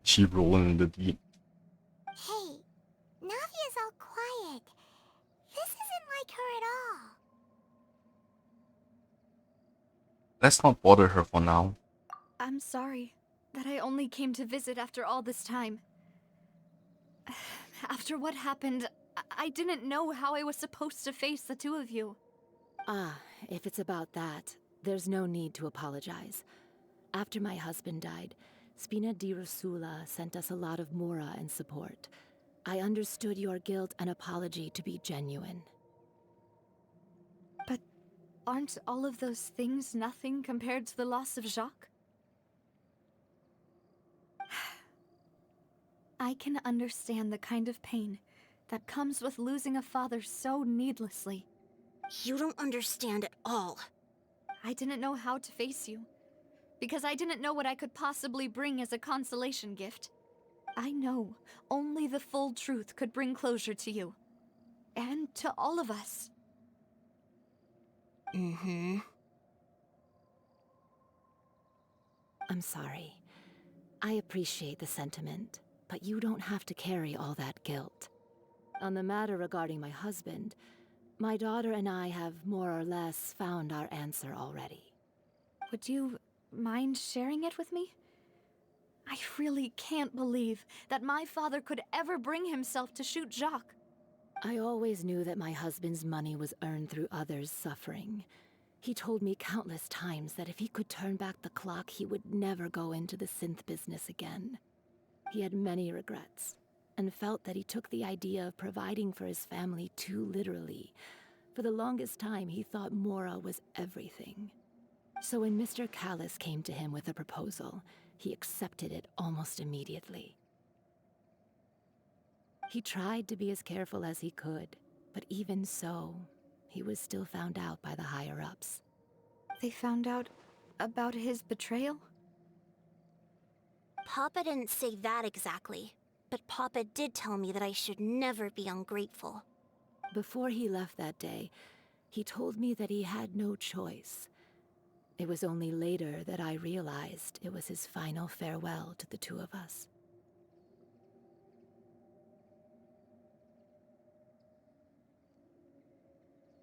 She rolling in the deep. Hey, Navia's all quiet. This isn't like her at all. Let's not bother her for now. I'm sorry that I only came to visit after all this time. After what happened, I didn't know how I was supposed to face the two of you. Ah, if it's about that, there's no need to apologize. After my husband died, Spina di Rosula sent us a lot of mora and support. I understood your guilt and apology to be genuine. But aren't all of those things nothing compared to the loss of Jacques? I can understand the kind of pain that comes with losing a father so needlessly. You don't understand at all. I didn't know how to face you, because I didn't know what I could possibly bring as a consolation gift. I know only the full truth could bring closure to you. And to all of us. Mm-hmm. I'm sorry. I appreciate the sentiment, but you don't have to carry all that guilt. On the matter regarding my husband, my daughter and I have more or less found our answer already. Would you mind sharing it with me? I really can't believe that my father could ever bring himself to shoot Jacques. I always knew that my husband's money was earned through others' suffering. He told me countless times that if he could turn back the clock, he would never go into the synth business again. He had many regrets, and felt that he took the idea of providing for his family too literally. For the longest time, he thought Mora was everything. So when Mr. Callis came to him with a proposal, he accepted it almost immediately. He tried to be as careful as he could, but even so, he was still found out by the higher-ups. They found out about his betrayal? Papa didn't say that exactly, but Papa did tell me that I should never be ungrateful. Before he left that day, he told me that he had no choice. It was only later that I realized it was his final farewell to the two of us.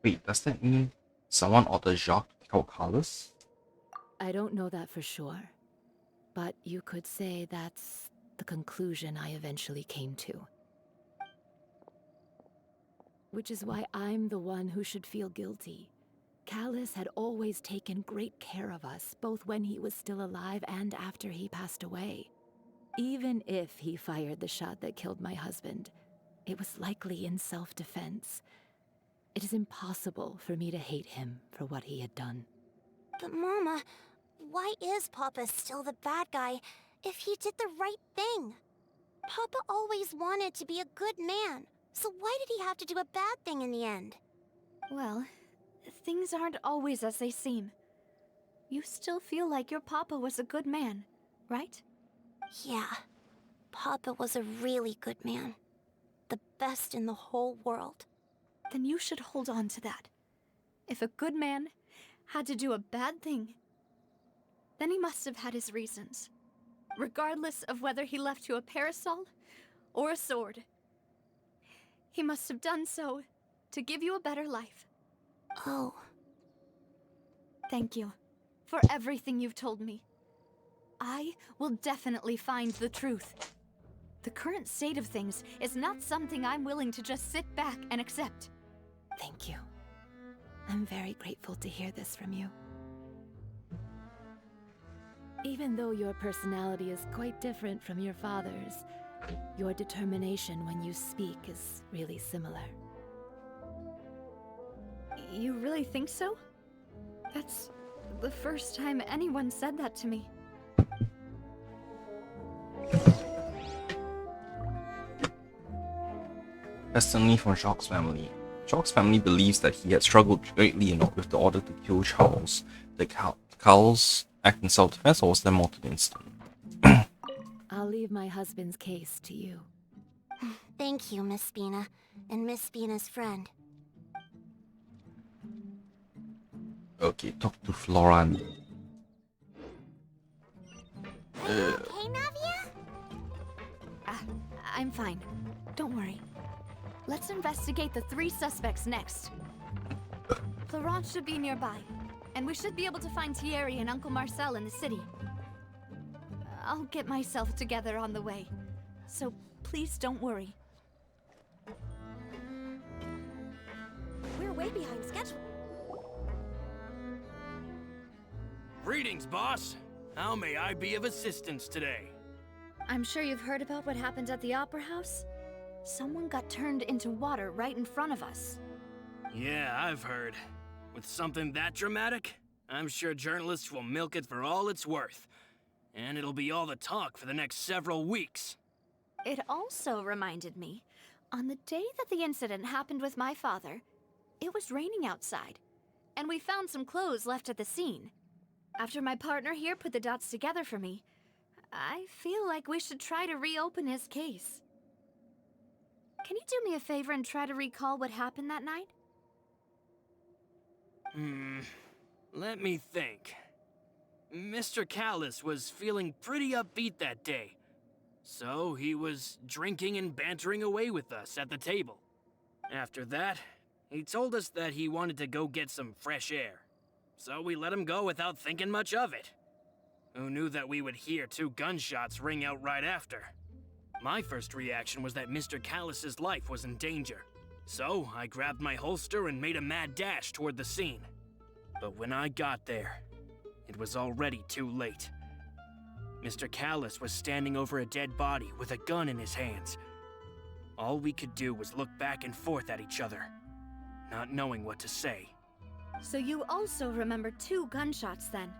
Wait, does that mean someone ordered Jacques to take out Carlos? I don't know that for sure, but you could say that's the conclusion I eventually came to. Which is why I'm the one who should feel guilty. Callis had always taken great care of us, both when he was still alive and after he passed away. Even if he fired the shot that killed my husband, it was likely in self-defense. It is impossible for me to hate him for what he had done. But Mama, why is Papa still the bad guy if he did the right thing? Papa always wanted to be a good man, so why did he have to do a bad thing in the end? Well, things aren't always as they seem. You still feel like your papa was a good man, right? Yeah, Papa was a really good man. The best in the whole world. Then you should hold on to that. If a good man had to do a bad thing, then he must have had his reasons. Regardless of whether he left you a parasol or a sword. He must have done so to give you a better life. Oh. Thank you for everything you've told me. I will definitely find the truth. The current state of things is not something I'm willing to just sit back and accept. Thank you. I'm very grateful to hear this from you. Even though your personality is quite different from your father's, your determination when you speak is really similar. You really think so? That's the first time anyone said that to me. Destiny from Jacques' family. Jacques' family believes that he had struggled greatly with the order to kill Charles. Did Carlos act in self-defense, or was there more to the incident? I'll leave my husband's case to you. Thank you, Miss Spina, and Miss Spina's friend. Okay, talk to Flora. Are you okay, Navia? I'm fine. Don't worry. Let's investigate the 3 suspects next. Florent should be nearby, and we should be able to find Thierry and Uncle Marcel in the city. I'll get myself together on the way, so please don't worry. We're way behind schedule. Greetings, boss. How may I be of assistance today? I'm sure you've heard about what happened at the Opera House. Someone got turned into water right in front of us. Yeah, I've heard. With something that dramatic, I'm sure journalists will milk it for all it's worth. And it'll be all the talk for the next several weeks. It also reminded me, on the day that the incident happened with my father, it was raining outside, and we found some clothes left at the scene. After my partner here put the dots together for me, I feel like we should try to reopen his case. Can you do me a favor and try to recall what happened that night? Let me think. Mr. Callus was feeling pretty upbeat that day. So he was drinking and bantering away with us at the table. After that, he told us that he wanted to go get some fresh air. So we let him go without thinking much of it. Who knew that we would hear 2 gunshots ring out right after? My first reaction was that Mr. Callus's life was in danger. So I grabbed my holster and made a mad dash toward the scene. But when I got there, it was already too late. Mr. Callus was standing over a dead body with a gun in his hands. All we could do was look back and forth at each other, not knowing what to say. So you also remember 2 gunshots then?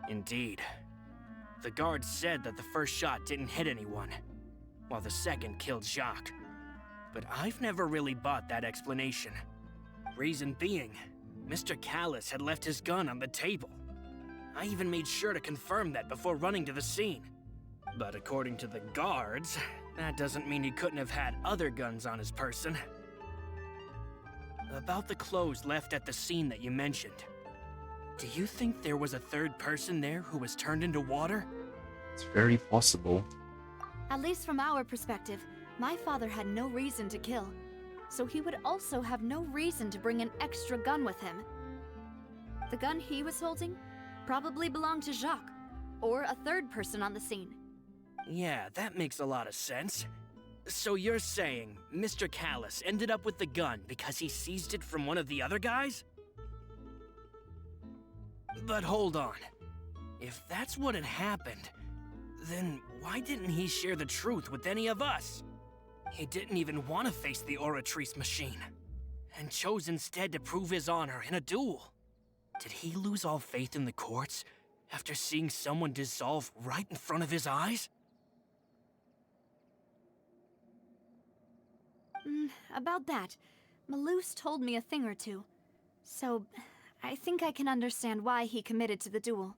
Indeed. The guard said that the first shot didn't hit anyone, while the second killed Jacques. But I've never really bought that explanation. Reason being, Mr. Callus had left his gun on the table. I even made sure to confirm that before running to the scene. But according to the guards, that doesn't mean he couldn't have had other guns on his person. About the clothes left at the scene that you mentioned, do you think there was a third person there who was turned into water? It's very possible. At least from our perspective, my father had no reason to kill. So he would also have no reason to bring an extra gun with him. The gun he was holding probably belonged to Jacques, or a third person on the scene. Yeah, that makes a lot of sense. So you're saying Mr. Callus ended up with the gun because he seized it from one of the other guys? But hold on. If that's what had happened, then why didn't he share the truth with any of us? He didn't even want to face the Oratrice machine, and chose instead to prove his honor in a duel. Did he lose all faith in the courts after seeing someone dissolve right in front of his eyes? About that, Malouse told me a thing or two. So, I think I can understand why he committed to the duel.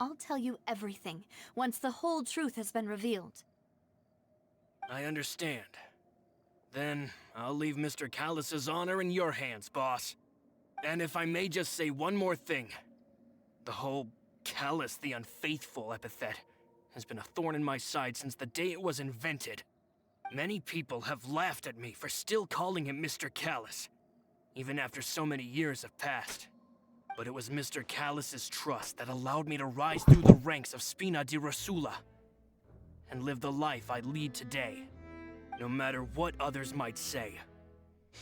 I'll tell you everything, once the whole truth has been revealed. I understand. Then, I'll leave Mr. Callus's honor in your hands, boss. And if I may just say one more thing. The whole Callus the Unfaithful epithet has been a thorn in my side since the day it was invented. Many people have laughed at me for still calling him Mr. Callus, even after so many years have passed. But it was Mr. Callus's trust that allowed me to rise through the ranks of Spina di Rosula and live the life I lead today. No matter what others might say,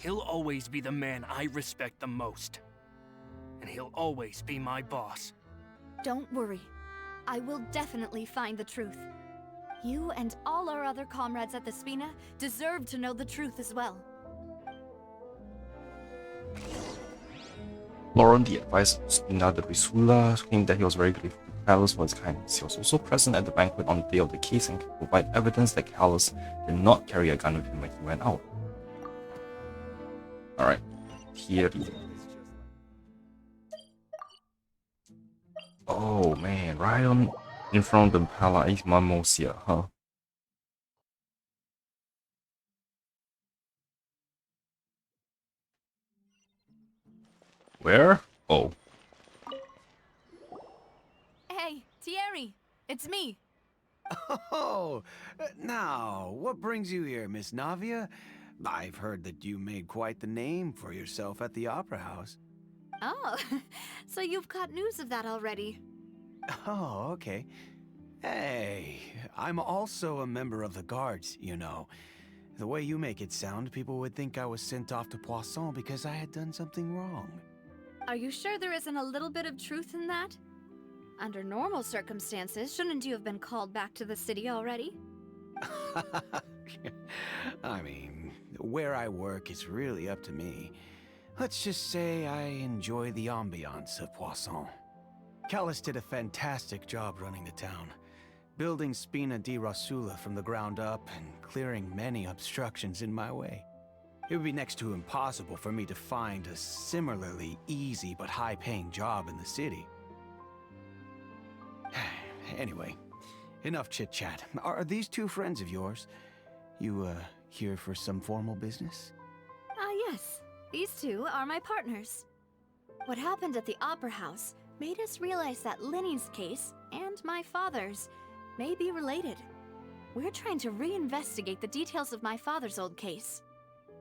he'll always be the man I respect the most. And he'll always be my boss. Don't worry. I will definitely find the truth. You and all our other comrades at the Spina deserve to know the truth as well. Lauren, the advisor of Spina de Risula, claimed that he was very grateful to Callus for his kindness. He was also present at the banquet on the day of the case and could provide evidence that Callus did not carry a gun with him when he went out. Alright, Thierry. Oh man, right on in front of the Palais Marmosia, huh? Where? Oh. Hey, Thierry! It's me! Oh, now, what brings you here, Miss Navia? I've heard that you made quite the name for yourself at the Opera House. Oh, so you've got news of that already. Oh, okay. Hey, I'm also a member of the guards, you know. The way you make it sound, people would think I was sent off to Poisson because I had done something wrong. Are you sure there isn't a little bit of truth in that? Under normal circumstances, shouldn't you have been called back to the city already? I mean, where I work is really up to me. Let's just say I enjoy the ambiance of Poisson. Callus did a fantastic job running the town, building Spina di Rosula from the ground up and clearing many obstructions in my way. It would be next to impossible for me to find a similarly easy but high-paying job in the city. Anyway, enough chit-chat. Are these two friends of yours? You, here for some formal business? Yes. These two are my partners. What happened at the Opera House made us realize that Linny's case and my father's may be related. We're trying to reinvestigate the details of my father's old case.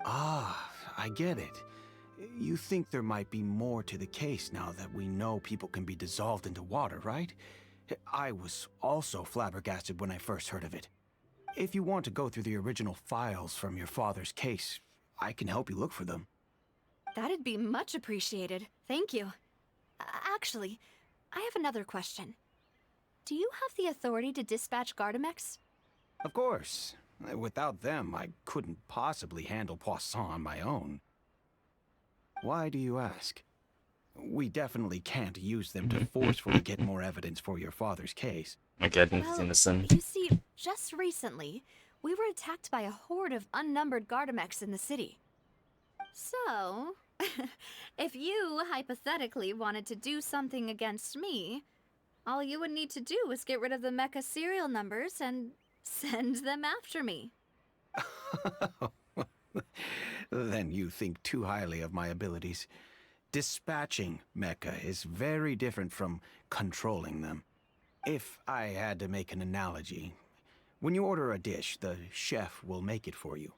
Ah, I get it. You think there might be more to the case now that we know people can be dissolved into water, right? I was also flabbergasted when I first heard of it. If you want to go through the original files from your father's case, I can help you look for them. That'd be much appreciated. Thank you. Actually, I have another question. Do you have the authority to dispatch Gardamex? Of course. Without them, I couldn't possibly handle Poisson on my own. Why do you ask? We definitely can't use them to forcefully get more evidence for your father's case. Okay, I think he's innocent. You see, just recently, we were attacked by a horde of unnumbered Gardamex in the city. So, if you hypothetically wanted to do something against me, all you would need to do is get rid of the mecha serial numbers and send them after me. Then you think too highly of my abilities. Dispatching mecha is very different from controlling them. If I had to make an analogy, when you order a dish, the chef will make it for you.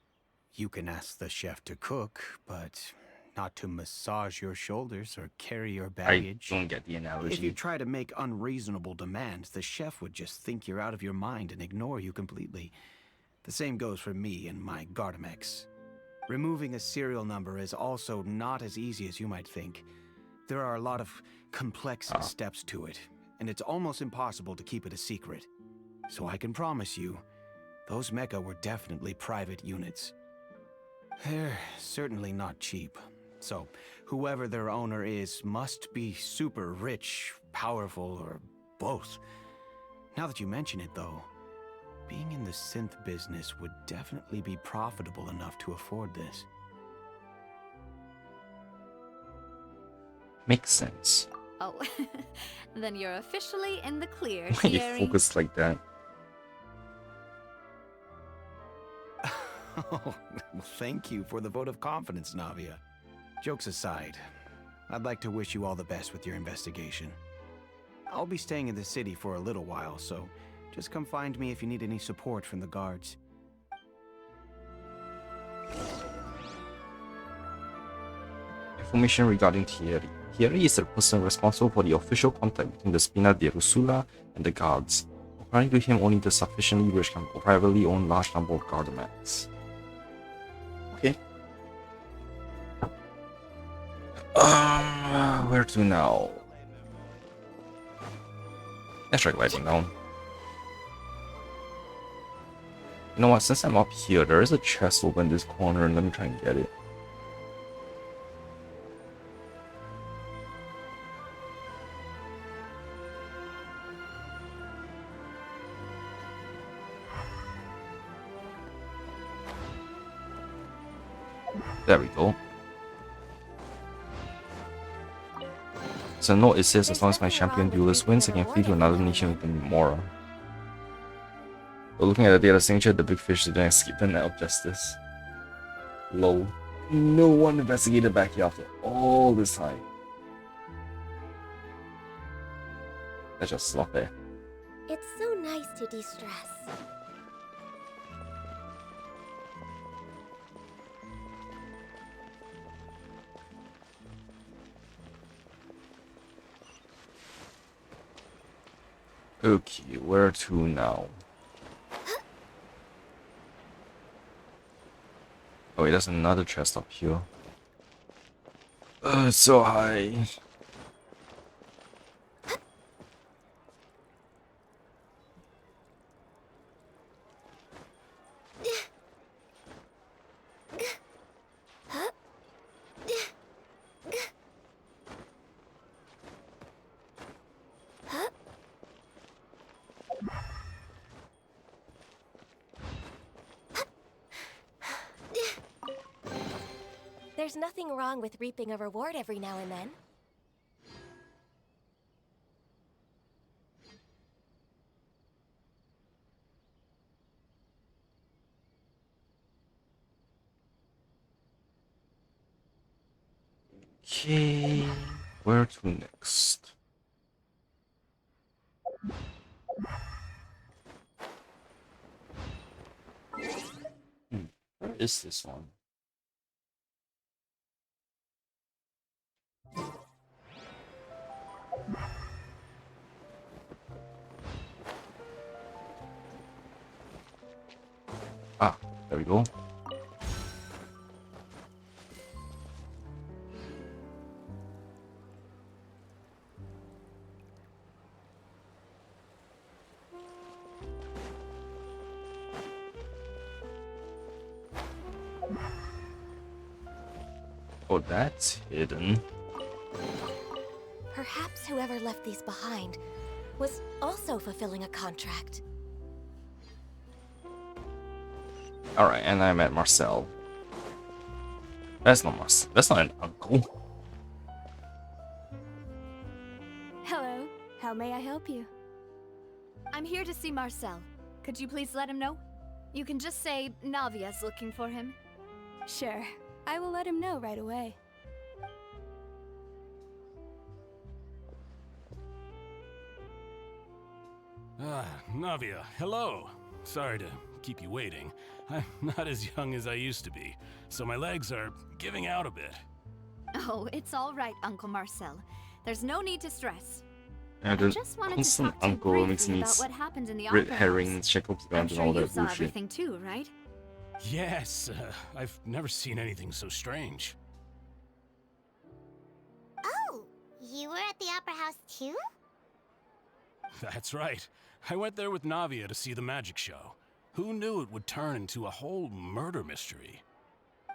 You can ask the chef to cook, but not to massage your shoulders or carry your baggage. I don't get the analogy. If you try to make unreasonable demands, the chef would just think you're out of your mind and ignore you completely. The same goes for me and my Gardamex. Removing a serial number is also not as easy as you might think. There are a lot of complex steps to it, and it's almost impossible to keep it a secret. So I can promise you, those mecha were definitely private units. They're certainly not cheap. So, whoever their owner is must be super rich, powerful, or both. Now that you mention it, though, being in the synth business would definitely be profitable enough to afford this. Makes sense. Oh, then you're officially in the clear, Why you Thierry. focus like that? Oh, thank you for the vote of confidence, Navia. Jokes aside, I'd like to wish you all the best with your investigation. I'll be staying in the city for a little while, so just come find me if you need any support from the guards. Information regarding Thierry. Thierry is the person responsible for the official contact between the Spina di Rosula and the guards. According to him, only the sufficiently rich can privately own large number of Gardamex. Okay. Where to now? Let's try gliding down. You know what, since I'm up here, there is a chest over in this corner, and let me try and get it. There we go. So note it says as long as my champion duelist wins, I can flee to another nation with Mora. But looking at the data signature, the big fish didn't escape the net of justice. Lol. No one investigated back here after all this time. Let's just stop there. It's so nice to de-stress. Okay, where to now? Oh wait, there's another chest up here. It's so high. There's nothing wrong with reaping a reward every now and then. Okay, where to next? Where is this one? Ah, there we go. Oh, that's hidden. Perhaps whoever left these behind was also fulfilling a contract. Alright, and I met Marcel. That's not Marcel. That's not an uncle. Hello. How may I help you? I'm here to see Marcel. Could you please let him know? You can just say Navia's looking for him. Sure. I will let him know right away. Ah, Navia, hello. Sorry to keep you waiting. I'm not as young as I used to be, so my legs are giving out a bit. Oh, it's all right, Uncle Marcel. There's no need to stress. Yeah, I the just wanted to constant talk to you uncle makes briefly me about what happened in the red opera herrings, house. check up I'm and sure all you that saw bullshit. everything too, right? Yes, I've never seen anything so strange. Oh, you were at the Opera House too? That's right. I went there with Navia to see the magic show. Who knew it would turn into a whole murder mystery?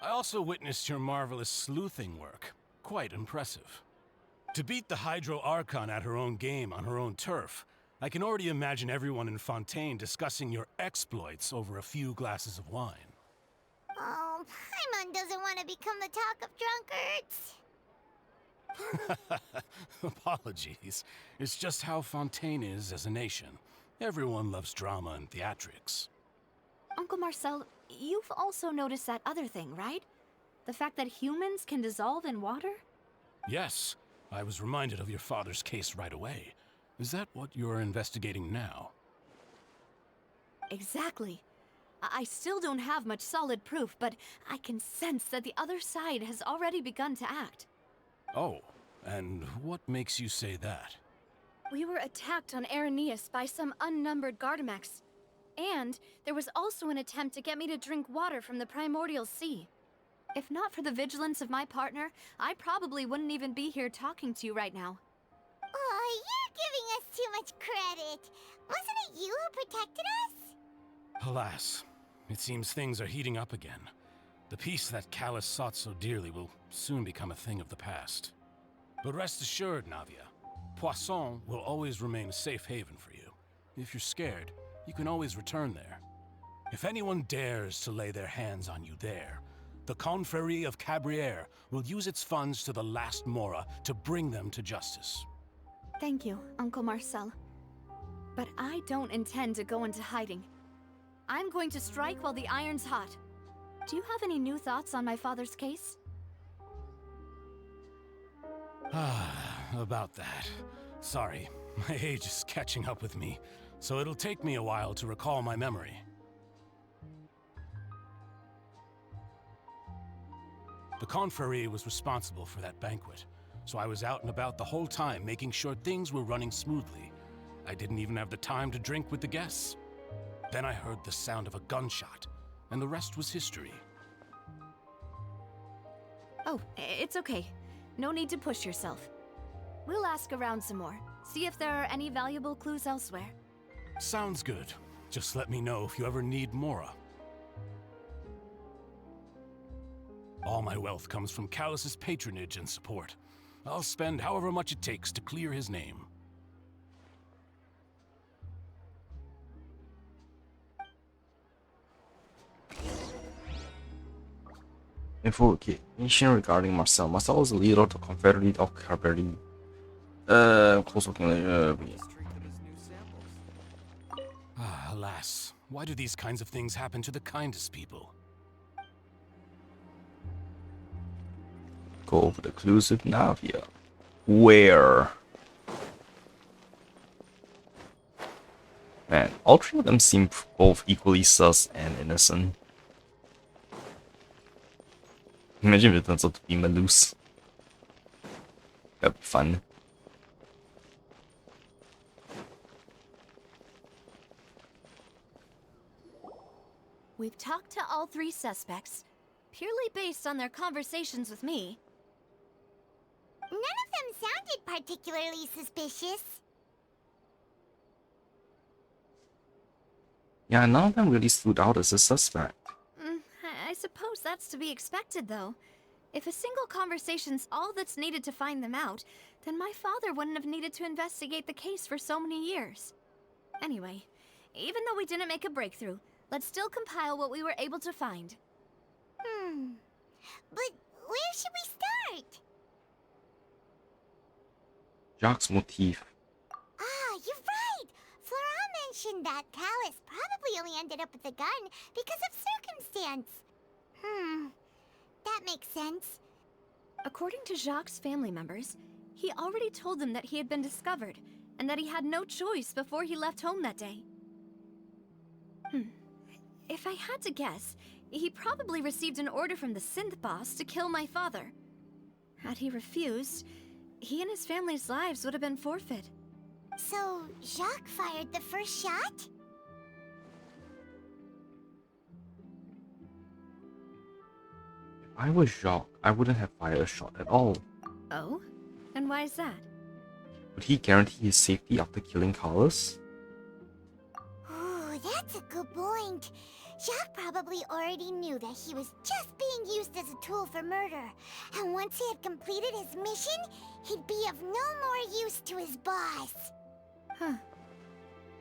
I also witnessed your marvelous sleuthing work. Quite impressive. To beat the Hydro Archon at her own game on her own turf, I can already imagine everyone in Fontaine discussing your exploits over a few glasses of wine. Oh, Paimon doesn't want to become the talk of drunkards. Apologies. It's just how Fontaine is as a nation. Everyone loves drama and theatrics. Uncle Marcel, you've also noticed that other thing, right? The fact that humans can dissolve in water? Yes, I was reminded of your father's case right away. Is that what you're investigating now? Exactly. I still don't have much solid proof, but I can sense that the other side has already begun to act. Oh, and what makes you say that? We were attacked on Araneus by some unnumbered Gardamex. And there was also an attempt to get me to drink water from the primordial sea. If not for the vigilance of my partner, I probably wouldn't even be here talking to you right now. Oh, you're giving us too much credit. Wasn't it you who protected us? Alas, it seems things are heating up again. The peace that Callus sought so dearly will soon become a thing of the past. But rest assured, Navia, Poisson will always remain a safe haven for you. If you're scared, you can always return there. If anyone dares to lay their hands on you there, the Confrérie of Cabrières will use its funds to the last Mora to bring them to justice. Thank you, Uncle Marcel. But I don't intend to go into hiding. I'm going to strike while the iron's hot. Do you have any new thoughts on my father's case? About that. Sorry, my age is catching up with me, so it'll take me a while to recall my memory. The Confrérie was responsible for that banquet, so I was out and about the whole time making sure things were running smoothly. I didn't even have the time to drink with the guests. Then I heard the sound of a gunshot, and the rest was history. Oh, it's okay. No need to push yourself. We'll ask around some more, see if there are any valuable clues elsewhere. Sounds good. Just let me know if you ever need Mora. All my wealth comes from Callus's patronage and support. I'll spend however much it takes to clear his name. Information regarding Marcel. Marcel is the leader of the Confederate of Cavalry. Close looking. Ah, alas. Why do these kinds of things happen to the kindest people? Go over the clues with Navia. Where? Man, all three of them seem both equally sus and innocent. Imagine if it turns out to be Malus. That'd be fun. We've talked to all three suspects, purely based on their conversations with me. None of them sounded particularly suspicious. Yeah, none of them really stood out as a suspect. I suppose that's to be expected, though. If a single conversation's all that's needed to find them out, then my father wouldn't have needed to investigate the case for so many years. Anyway, even though we didn't make a breakthrough, let's still compile what we were able to find. But where should we start? Jacques' motif. Ah, you're right! Florent mentioned that Callus probably only ended up with the gun because of circumstance. That makes sense. According to Jacques' family members, he already told them that he had been discovered, and that he had no choice before he left home that day. If I had to guess, he probably received an order from the synth boss to kill my father. Had he refused, he and his family's lives would have been forfeit. So, Jacques fired the first shot? If I was Jacques, I wouldn't have fired a shot at all. Oh? And why is that? Would he guarantee his safety after killing Carlos? Ooh, that's a good point. Jacques probably already knew that he was just being used as a tool for murder. And once he had completed his mission, he'd be of no more use to his boss.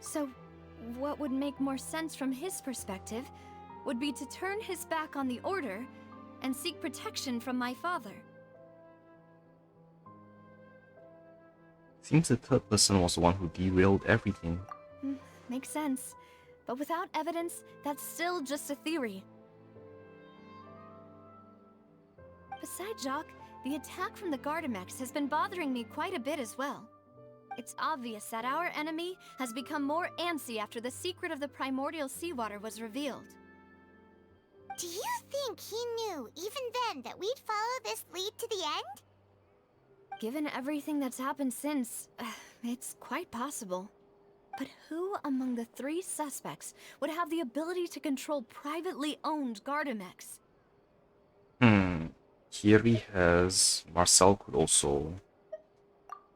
So, what would make more sense from his perspective would be to turn his back on the order and seek protection from my father. Seems the third person was the one who derailed everything. Makes sense. But without evidence, that's still just a theory. Besides Jacques, the attack from the Gardamex has been bothering me quite a bit as well. It's obvious that our enemy has become more antsy after the secret of the primordial seawater was revealed. Do you think he knew, even then, that we'd follow this lead to the end? Given everything that's happened since, it's quite possible. But who among the three suspects would have the ability to control privately owned Gardamex? Thierry has. Marcel could also.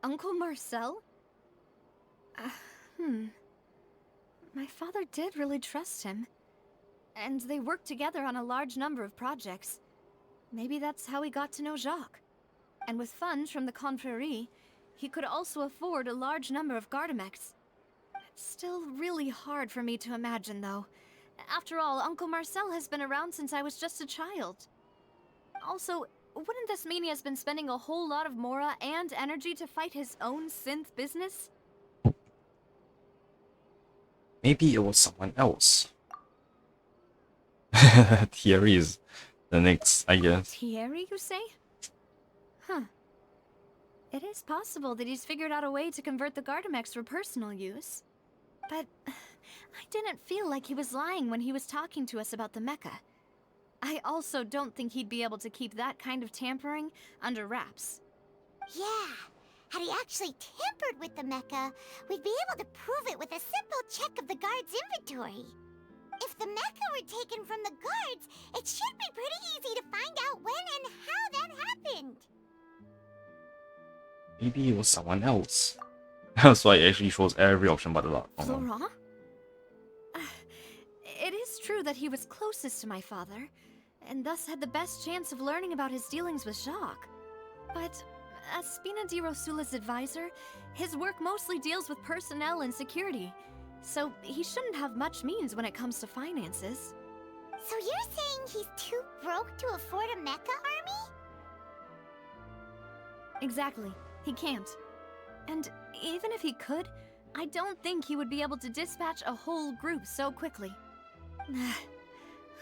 Uncle Marcel? My father did really trust him. And they worked together on a large number of projects. Maybe that's how he got to know Jacques. And with funds from the Confrérie, he could also afford a large number of Gardamex. It's still really hard for me to imagine, though. After all, Uncle Marcel has been around since I was just a child. Also, wouldn't this mean he has been spending a whole lot of mora and energy to fight his own synth business? Maybe it was someone else. Thierry is the next, I guess. Thierry, you say? It is possible that he's figured out a way to convert the Gardamex for personal use. But I didn't feel like he was lying when he was talking to us about the mecha. I also don't think he'd be able to keep that kind of tampering under wraps. Yeah, had he actually tampered with the mecha, we'd be able to prove it with a simple check of the guard's inventory. If the mecha were taken from the guards, it should be pretty easy to find out when and how that happened. Maybe it was someone else. That's why it actually shows every option but the last one. Florent? It is true that he was closest to my father, and thus had the best chance of learning about his dealings with Jacques. But as Spina di Rosula's advisor, his work mostly deals with personnel and security, so he shouldn't have much means when it comes to finances. So you're saying he's too broke to afford a mecha army? Exactly. He can't. And even if he could, I don't think he would be able to dispatch a whole group so quickly.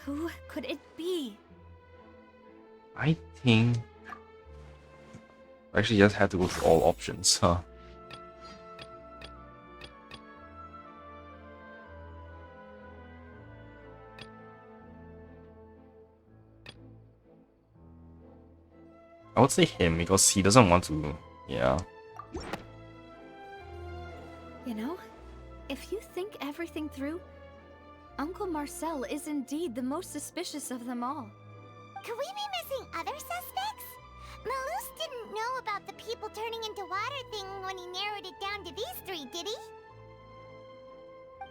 Who could it be? I think I actually just had to go through all options, huh? I would say him because he doesn't want to, yeah. You know, if you think everything through, Uncle Marcel is indeed the most suspicious of them all. Could we be missing other suspects? Malus didn't know about the people turning into water thing when he narrowed it down to these three, did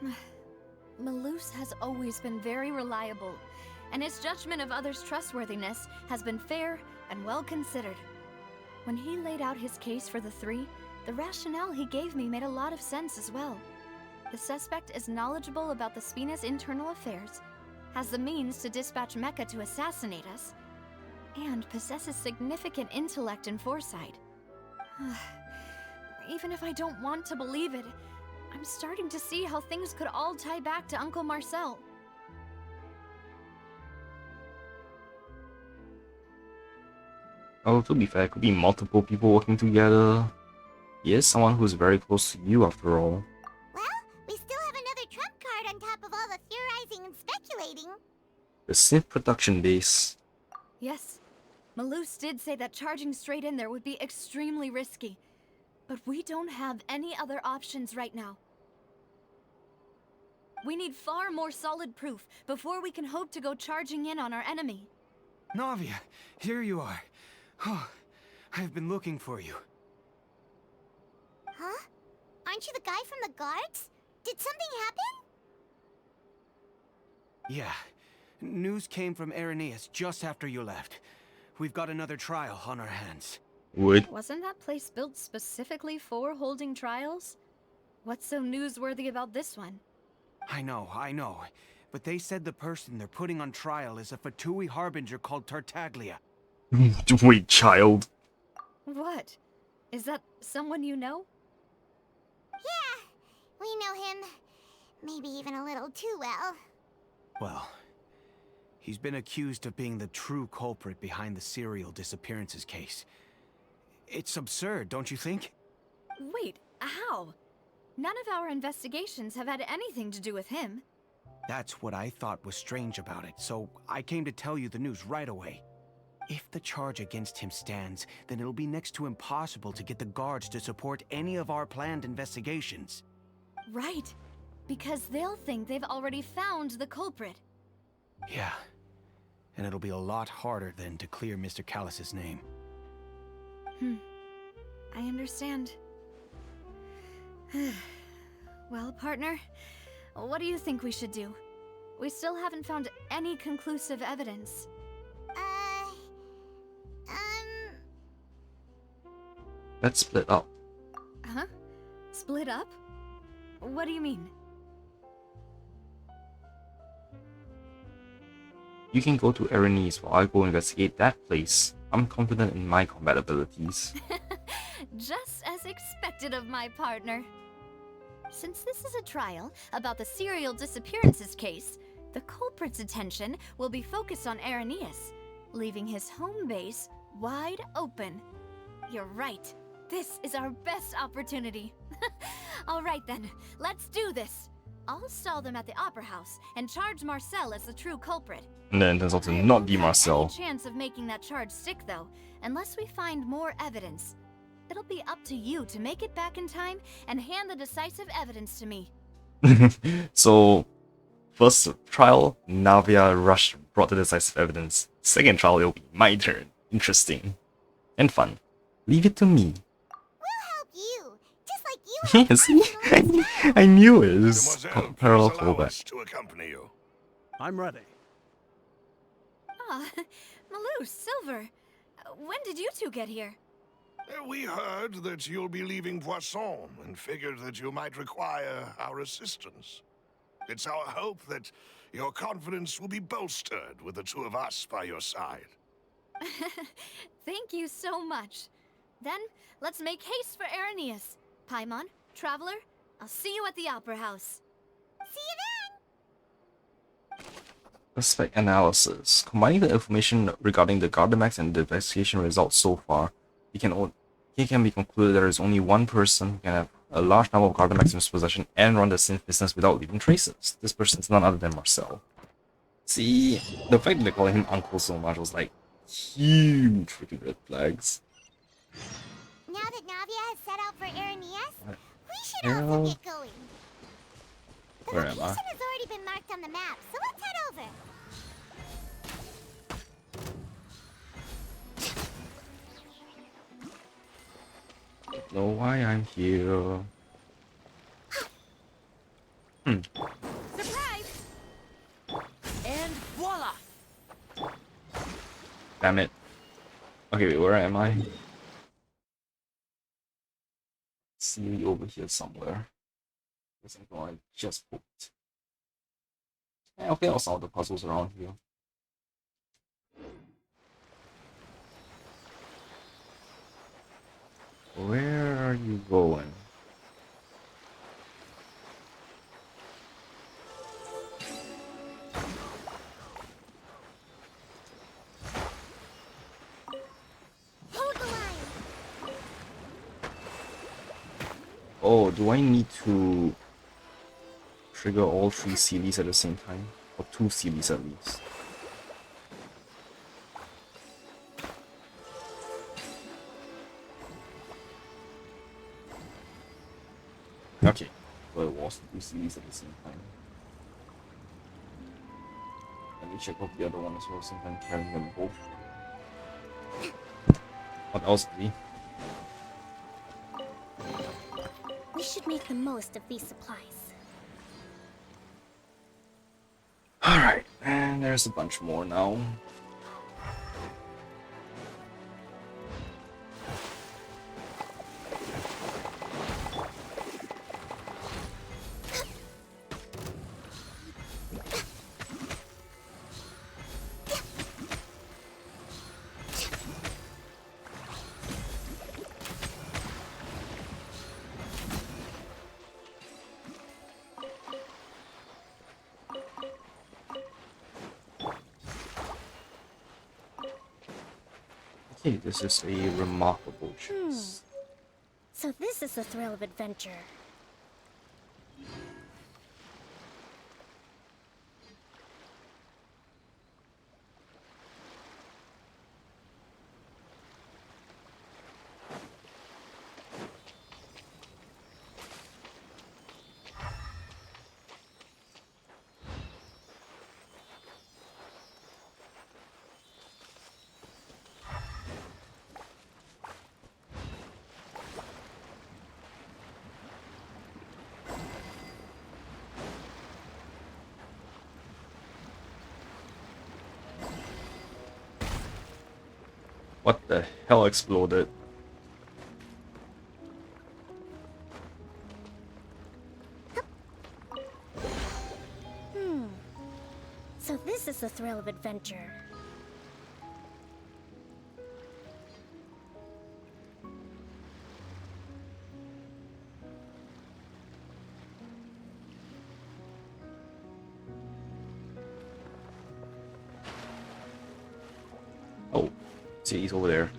he? Malus has always been very reliable, and his judgment of others' trustworthiness has been fair and well considered. When he laid out his case for the three, the rationale he gave me made a lot of sense as well. The suspect is knowledgeable about the Spina's internal affairs, has the means to dispatch Mecha to assassinate us, and possesses significant intellect and foresight. Even if I don't want to believe it, I'm starting to see how things could all tie back to Uncle Marcel. Oh, to be fair, it could be multiple people working together. He is someone who's very close to you after all. Well, we still have another trump card on top of all the theorizing and speculating. The synth production base. Yes, Malus did say that charging straight in there would be extremely risky. But we don't have any other options right now. We need far more solid proof before we can hope to go charging in on our enemy. Navia, here you are. Oh, I've been looking for you. Huh? Aren't you the guy from the guards? Did something happen? Yeah. News came from Irenaeus just after you left. We've got another trial on our hands. Would? Wasn't that place built specifically for holding trials? What's so newsworthy about this one? I know. But they said the person they're putting on trial is a Fatui harbinger called Tartaglia. Wait, child. What? Is that someone you know? Yeah, we know him. Maybe even a little too well. Well, he's been accused of being the true culprit behind the serial disappearances case. It's absurd, don't you think? Wait, how? None of our investigations have had anything to do with him. That's what I thought was strange about it, so I came to tell you the news right away. If the charge against him stands, then it'll be next to impossible to get the guards to support any of our planned investigations. Right, because they'll think they've already found the culprit. Yeah, and it'll be a lot harder then to clear Mr. Callus's name. I understand. Well, partner, what do you think we should do? We still haven't found any conclusive evidence. Let's split up. Huh? Split up? What do you mean? You can go to Irenaeus while I go investigate that place. I'm confident in my combat abilities. Just as expected of my partner. Since this is a trial about the serial disappearances case, the culprit's attention will be focused on Irenaeus, leaving his home base wide open. You're right. This is our best opportunity. All right then, let's do this. I'll stall them at the Opera House and charge Marcel as the true culprit. And then it turns out to not be Marcel. No chance of making that charge stick though, unless we find more evidence. It'll be up to you to make it back in time and hand the decisive evidence to me. So, first trial, Navia brought the decisive evidence. Second trial, it'll be my turn. Interesting. And fun. Leave it to me. We'll help you, just like you Yes, I knew it. It's Mademoiselle, parallel please allow callback. us to accompany you. I'm ready. Ah, Malus, Silver. When did you two get here? We heard that you'll be leaving Poisson and figured that you might require our assistance. It's our hope that your confidence will be bolstered with the two of us by your side. Thank you so much. Then, let's make haste for Arrhenius. Paimon, Traveler, I'll see you at the Opera House. See you then! Spec analysis. Combining the information regarding the Gardemax and the investigation results so far, it can be concluded there is only one person who can have a large number of Gardemax in his possession and run the synth business without leaving traces. This person is none other than Marcel. See, the fact that they call him Uncle so much was like huge freaking red flags. Now that Navia has set out for Arrhenius, we should Harold? also get going. The Where am I? location has already been marked on the map, so let's head over. Don't know why I'm here. Surprise! And voila! Damn it. Okay, wait, where am I? See over here somewhere. There's something I just booked. Yeah, okay, I'll solve the puzzles around here. Where are you going? Hold the line. Oh, do I need to trigger all 3 series at the same time? Or 2 series at least? Okay, so it was 2 series at the same time. Let me check out the other one as well, since I'm carrying them both. What else is he? We should make the most of these supplies. Alright, and there's a bunch more now. Okay, this is a remarkable chest. So this is the thrill of adventure. What the hell exploded? So this is the thrill of adventure. Oh, see, he's over there.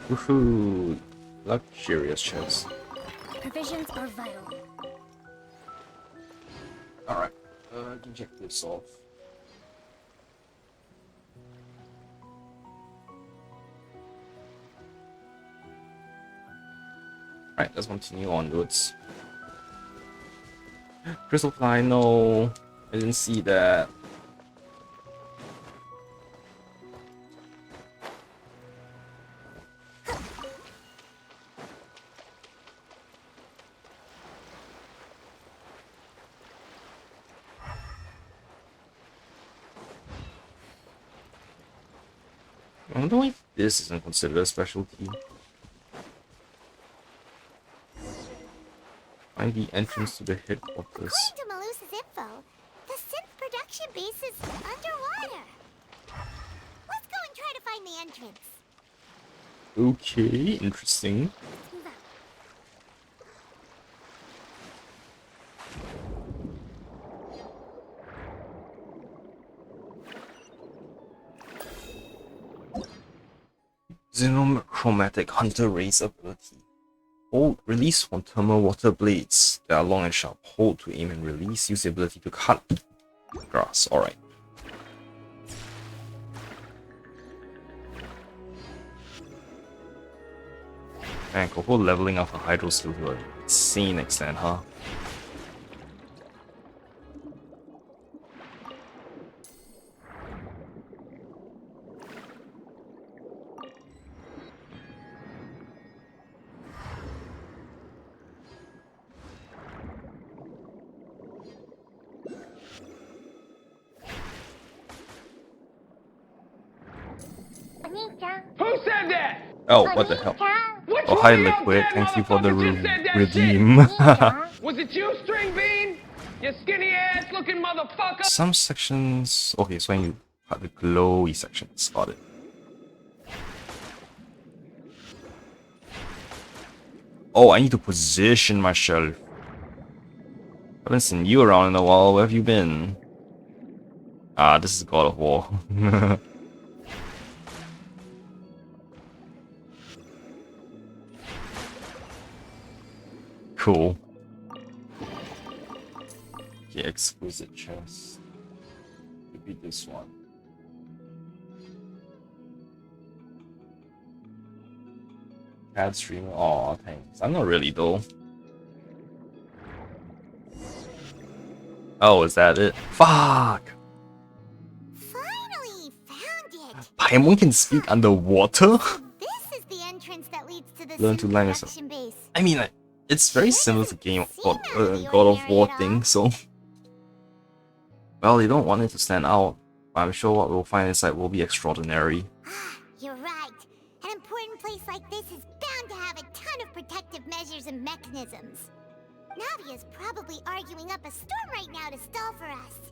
Woohoo! Luxurious chest. Provisions are vital. Alright, I can check this off. Alright, let's continue onwards. Crystal Fly, no, I didn't see that. I wonder why this isn't considered a specialty. Find the entrance to the headquarters. According to Malusa's info, the synth production base is underwater. Let's go and try to find the entrance. Okay, interesting. Xenochromatic Hunter Race ability. Hold, release from thermal water blades that are long and sharp. Hold to aim and release. Use the ability to cut grass. Alright. Man, Coco leveling up her hydro skill to an insane extent, huh? Who said that? Oh, what the hell? Which Oh, hi one of y'all Liquid, dead thank you for the motherfuckers just said that redeem. shit? Was it you, String Bean? You skinny ass looking motherfucker? Some sections... Okay, so when you cut the glowy sections, got it. Oh, I need to position myself. Haven't seen you around in a while, where have you been? Ah, this is God of War. Cool. Okay, exquisite chest. Could be this one. Ad streamer. Aw, thanks. I'm not really though. Oh, is that it? Fuck! Finally found it. Paimon can speak underwater? This is the entrance that leads to the Learn to synth land yourself. production base. I mean, like, it's very similar to God of War thing, so... Well, you don't want it to stand out, but I'm sure what we'll find inside will be extraordinary. You're right. An important place like this is bound to have a ton of protective measures and mechanisms. Navia's probably arguing up a storm right now to stall for us.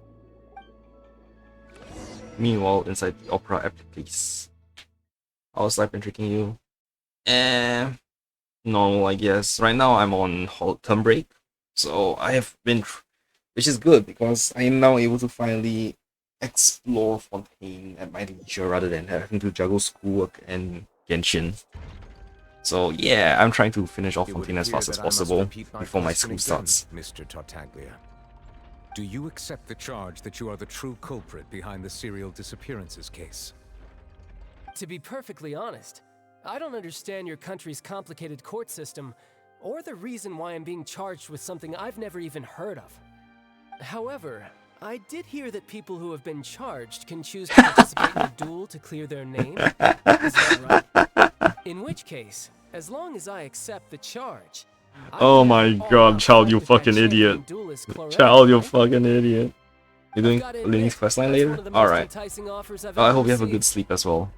Meanwhile, inside the opera epic place. How's life been treating you? No, I guess. Right now I'm on term break, so I have been, which is good because I am now able to finally explore Fontaine at my leisure rather than having to juggle schoolwork and Genshin. So yeah, I'm trying to finish off Fontaine as fast as possible before my school starts. Mr. Tartaglia, do you accept the charge that you are the true culprit behind the serial disappearances case? To be perfectly honest, I don't understand your country's complicated court system, or the reason why I'm being charged with something I've never even heard of. However, I did hear that people who have been charged can choose to participate in a duel to clear their name. Is that right? In which case, as long as I accept the charge... Oh my god, child, you fucking idiot. Child, you fucking idiot. You're doing Lini's questline later? Alright. I hope you have a good sleep as well.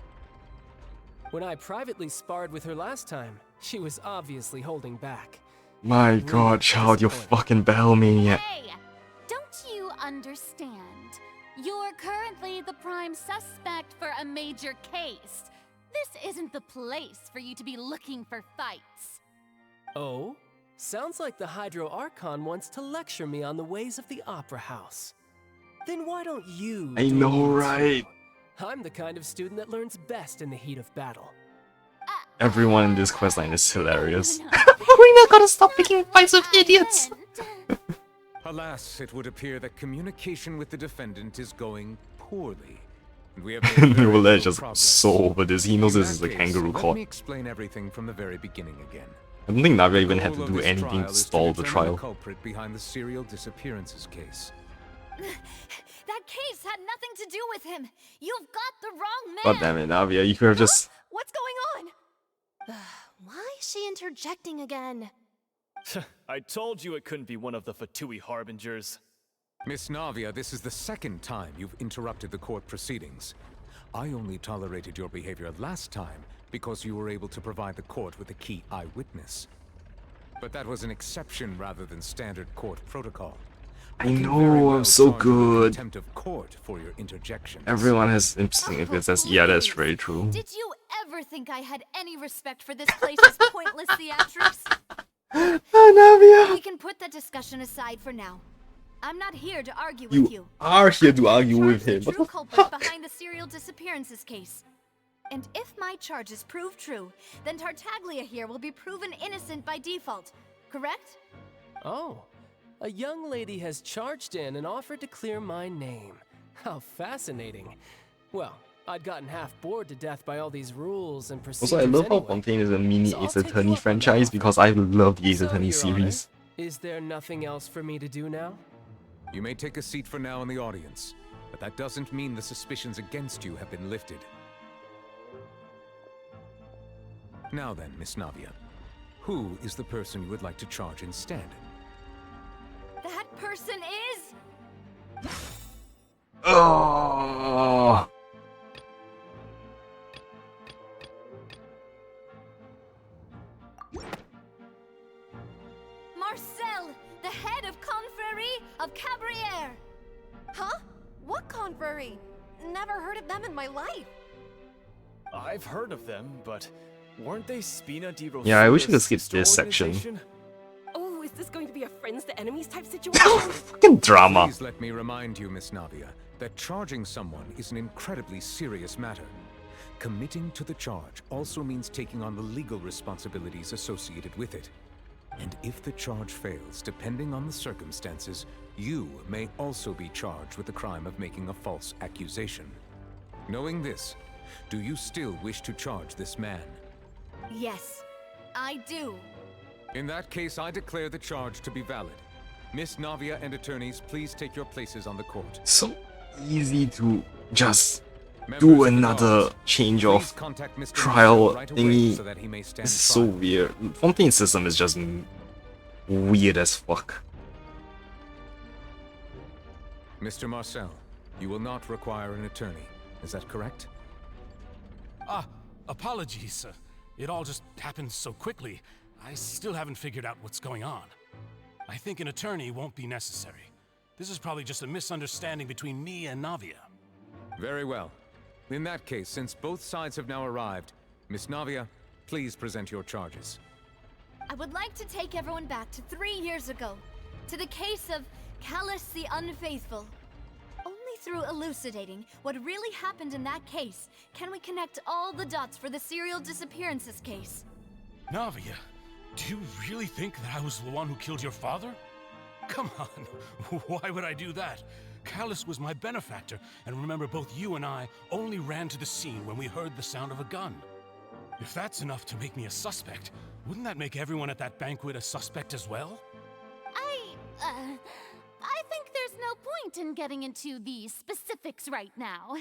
When I privately sparred with her last time, she was obviously holding back. My god, child, you're fucking battle maniac. Hey! Don't you understand? You're currently the prime suspect for a major case. This isn't the place for you to be looking for fights. Oh? Sounds like the Hydro Archon wants to lecture me on the ways of the Opera House. Then why don't you? I know, right? I'm the kind of student that learns best in the heat of battle. Everyone in this questline is hilarious. We're not gonna stop picking fights with idiots! Alas, it would appear that communication with the defendant is going poorly. And we have made very Well, little just progress. so over this. He knows In this is that the case, kangaroo let court. me explain everything from the very beginning again. I don't think Navia even The had to goal of do this anything trial to is stall the determine trial. culprit behind the serial disappearances case. That case had nothing to do with him. You've got the wrong man. God damn it, Navia, you could have just... What's going on? Why is she interjecting again? I told you it couldn't be one of the Fatui Harbingers. Miss Navia, this is the second time you've interrupted the court proceedings. I only tolerated your behavior last time because you were able to provide the court with a key eyewitness. But that was an exception rather than standard court protocol. I can very know, well I'm so charge you with good. contempt of court for your interjections. Everyone has interesting opinions. That's, yeah, that's very true. Did you ever think I had any respect for this place's pointless theatrics? Navia! We can put that discussion aside for now. I'm not here to argue You with you. are here to argue with him. The What true the culprit fuck? behind the serial disappearances case. And if my charges prove true, then Tartaglia here will be proven innocent by default, correct? Oh, a young lady has charged in and offered to clear my name. How fascinating. Well, I'd gotten half bored to death by all these rules and procedures. Also, I love how anyway. Fontaine is a mini So I'll Ace take you Attorney up on that franchise offer. because I love the Ace So, Attorney Your Honor, series. is there nothing else for me to do now? You may take a seat for now in the audience, but that doesn't mean the suspicions against you have been lifted. Now then, Miss Navia, who is the person you would like to charge instead? That person is... Oh. Marcel, the head of Confrérie of Cabrières. Huh? What confrérie? Never heard of them in my life. I've heard of them, but weren't they Spina di Rosula's Yeah, I wish I could skip sister this section. organization? Oh, is this going to be a friends to enemies type situation? Fucking drama. Please let me remind you, Miss Navia, that charging someone is an incredibly serious matter. Committing to the charge also means taking on the legal responsibilities associated with it. And if the charge fails, depending on the circumstances, you may also be charged with the crime of making a false accusation. Knowing this, do you still wish to charge this man? Yes, I do. In that case, I declare the charge to be valid. Miss Navia and attorneys, please take your places on the court. So easy to just do another change of trial thingy. This is so weird. Fontaine's system is just weird as fuck. Mr. Marcel, you will not require an attorney. Is that correct? Apologies. It all just happened so quickly. I still haven't figured out what's going on. I think an attorney won't be necessary. This is probably just a misunderstanding between me and Navia. Very well. In that case, since both sides have now arrived, Miss Navia, please present your charges. I would like to take everyone back to 3 years ago, to the case of Callus the Unfaithful. Only through elucidating what really happened in that case can we connect all the dots for the serial disappearances case. Navia, do you really think that I was the one who killed your father? Come on, why would I do that? Callus was my benefactor, and remember both you and I only ran to the scene when we heard the sound of a gun. If that's enough to make me a suspect, wouldn't that make everyone at that banquet a suspect as well? I think there's no point in getting into the specifics right now.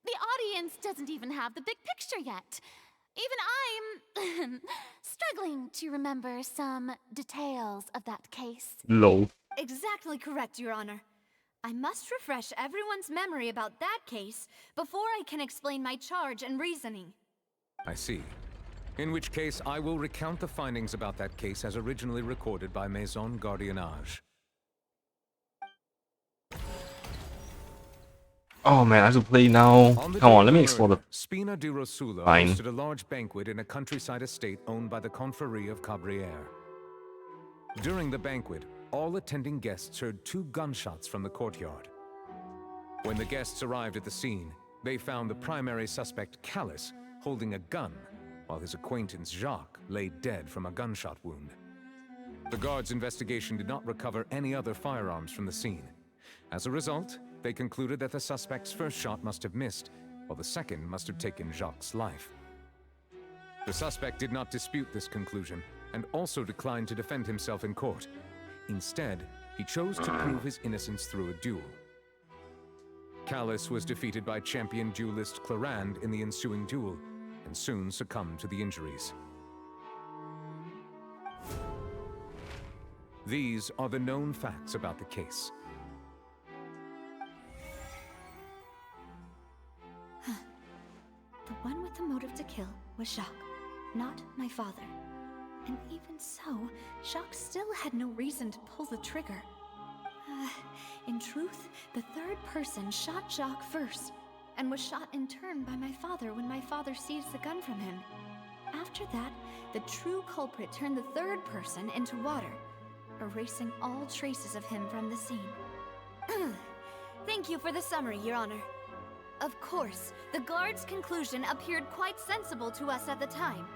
The audience doesn't even have the big picture yet. Even I'm struggling to remember some details of that case. Lol. Exactly correct, Your Honor. I must refresh everyone's memory about that case before I can explain my charge and reasoning. I see. In which case, I will recount the findings about that case as originally recorded by Maison Gardiennage. Oh man, I have to play now. Come on, let me explore the... Spina di Rosula Fine. hosted a large banquet in a countryside estate owned by the Confrérie of Cabrières. During the banquet, all attending guests heard 2 gunshots from the courtyard. When the guests arrived at the scene, they found the primary suspect, Callus, holding a gun, while his acquaintance, Jacques, lay dead from a gunshot wound. The guards' investigation did not recover any other firearms from the scene. As a result, they concluded that the suspect's first shot must have missed, while the second must have taken Jacques' life. The suspect did not dispute this conclusion, and also declined to defend himself in court. Instead, he chose to prove his innocence through a duel. Callus was defeated by champion duelist Clarand in the ensuing duel, and soon succumbed to the injuries. These are the known facts about the case. kill was Jacques, not my father. And even so, Jacques still had no reason to pull the trigger. In truth, the third person shot Jacques first, and was shot in turn by my father when my father seized the gun from him. After that, the true culprit turned the third person into water, erasing all traces of him from the scene. Thank you for the summary, Your Honor. Of course, the guard's conclusion appeared quite sensible to us at the time.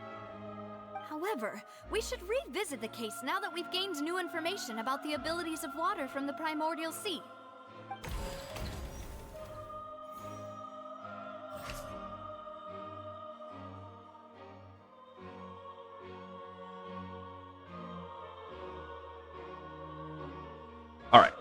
However, we should revisit the case now that we've gained new information about the abilities of water from the primordial sea. All right.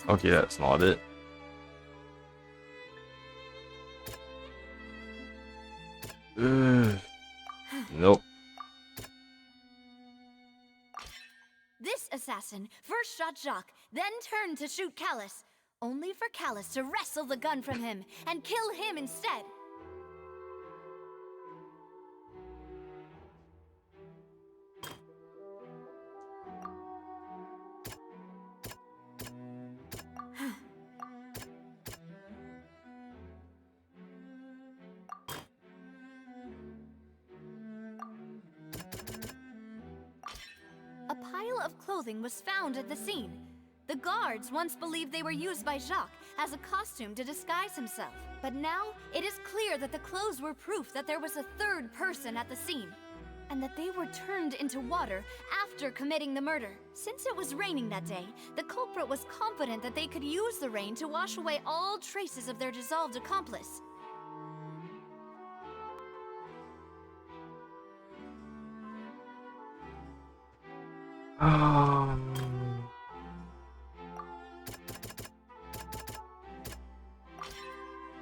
Okay, that's not it. Nope. This assassin first shot Jacques, then turned to shoot Callus, only for Callus to wrestle the gun from him and kill him instead. A pile of clothing was found at the scene. The guards once believed they were used by Jacques as a costume to disguise himself. But now, it is clear that the clothes were proof that there was a third person at the scene, and that they were turned into water after committing the murder. Since it was raining that day, the culprit was confident that they could use the rain to wash away all traces of their dissolved accomplice.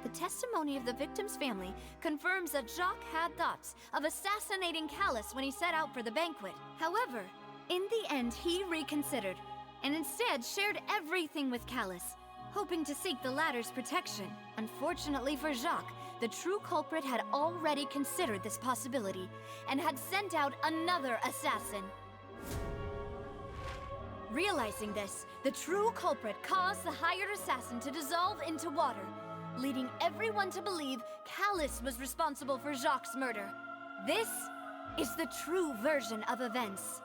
The testimony of the victim's family confirms that Jacques had thoughts of assassinating Callus when he set out for the banquet. However, in the end he reconsidered, and instead shared everything with Callus, hoping to seek the latter's protection. Unfortunately for Jacques, the true culprit had already considered this possibility, and had sent out another assassin. Realizing this, the true culprit caused the hired assassin to dissolve into water, leading everyone to believe Callus was responsible for Jacques' murder. This is the true version of events.